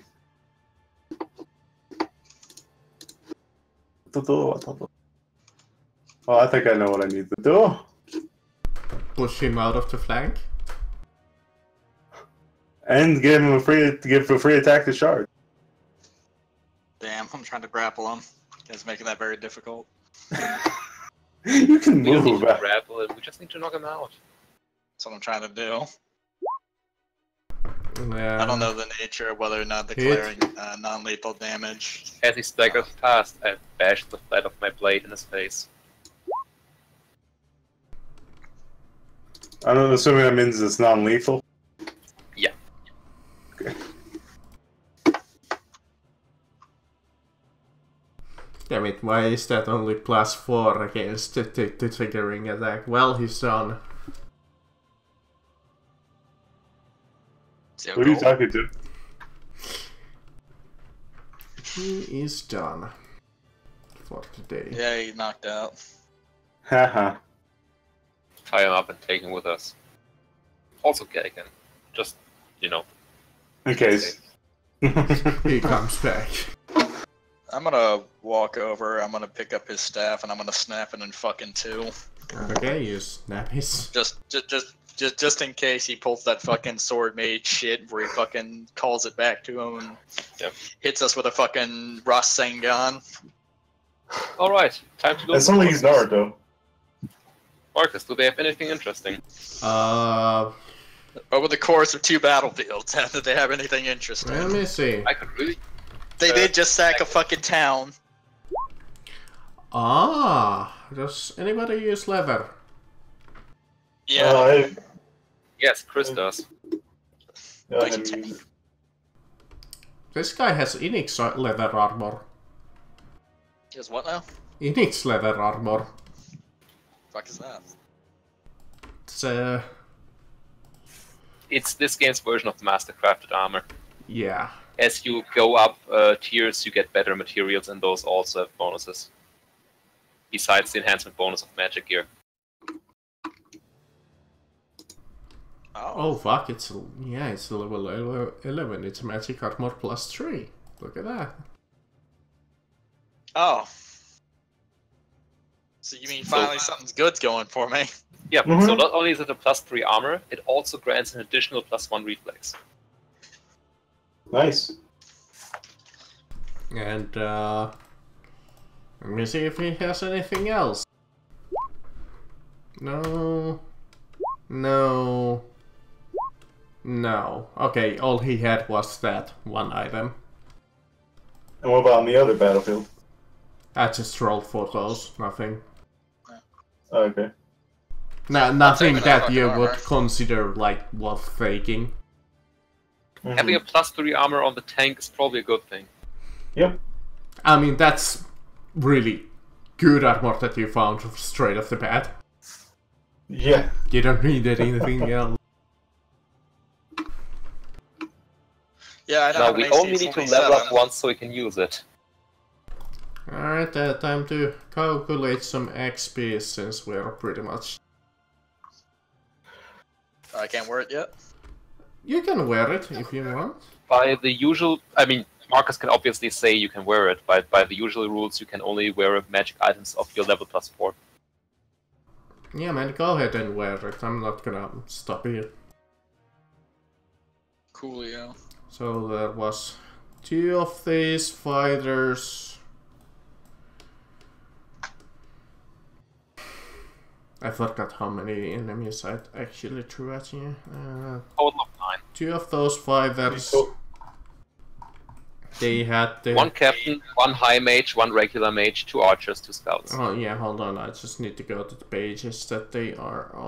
Oh, I think I know what I need to do. Push him out of the flank. And give him a free attack to Shard. Damn, I'm trying to grapple him. It's making that very difficult. You can We don't need move. to grapple him, we just need to knock him out. That's what I'm trying to do. Yeah. I don't know the nature of whether or not declaring non-lethal damage. As he staggers past, I bash the flat of my blade in his face. I'm assuming that means it's non-lethal. Yeah. Okay. Why is that only +4 against the triggering attack? Well, he's done. Who are you talking to? He is done. For today. Yeah, he knocked out. Haha. Tie him up and take him with us. Also Gagan. Just, you know. In case. He comes back. I'm gonna walk over, I'm gonna pick up his staff, and I'm gonna snap it in fucking two. Okay, you snap his. Just in case he pulls that fucking sword mage shit where he fucking calls it back to him and hits us with a fucking Rasengan. Alright, time to go. That's only his Naruto. Marcus, do they have anything interesting? Over the course of 2 battlefields, did they have anything interesting? Let me see. I could really... They did just sack a fucking town. Does anybody use leather? Yeah. Yes, Chris does. This guy has Enix leather armor. Is what now? Enix leather armor. Fuck is that? It's this game's version of the Mastercrafted armor. Yeah. As you go up tiers, you get better materials, and those also have bonuses. Besides the enhancement bonus of magic gear. Oh fuck! It's level 11. It's magic armor +3. Look at that. Oh. So you mean finally something's good's going for me? Yeah. So not only is it a +3 armor, it also grants an additional +1 reflex. Nice. And let me see if he has anything else. No. Okay, all he had was that one item. And what about on the other battlefield? I just rolled for those. Nothing. Okay. No, nothing that you would consider like worth taking. Having a +3 armor on the tank is probably a good thing. Yep. I mean, that's really good armor that you found straight off the bat. Yeah. You don't need anything else. Yeah, I know. Now we only need to level up once so we can use it. Alright, time to calculate some XP since we're pretty much... I can't wear it yet? You can wear it if you want. By the usual... I mean, Marcus can obviously say you can wear it, but by the usual rules you can only wear magic items of your level +4. Yeah man, go ahead and wear it. I'm not gonna stop you. Coolio. So there was 2 of these fighters. I forgot how many enemies I actually threw at you. Total of 9. 2 of those fighters. They had the... 1 captain, 1 high mage, 1 regular mage, 2 archers, 2 scouts. Oh yeah, hold on. I just need to go to the pages that they are on.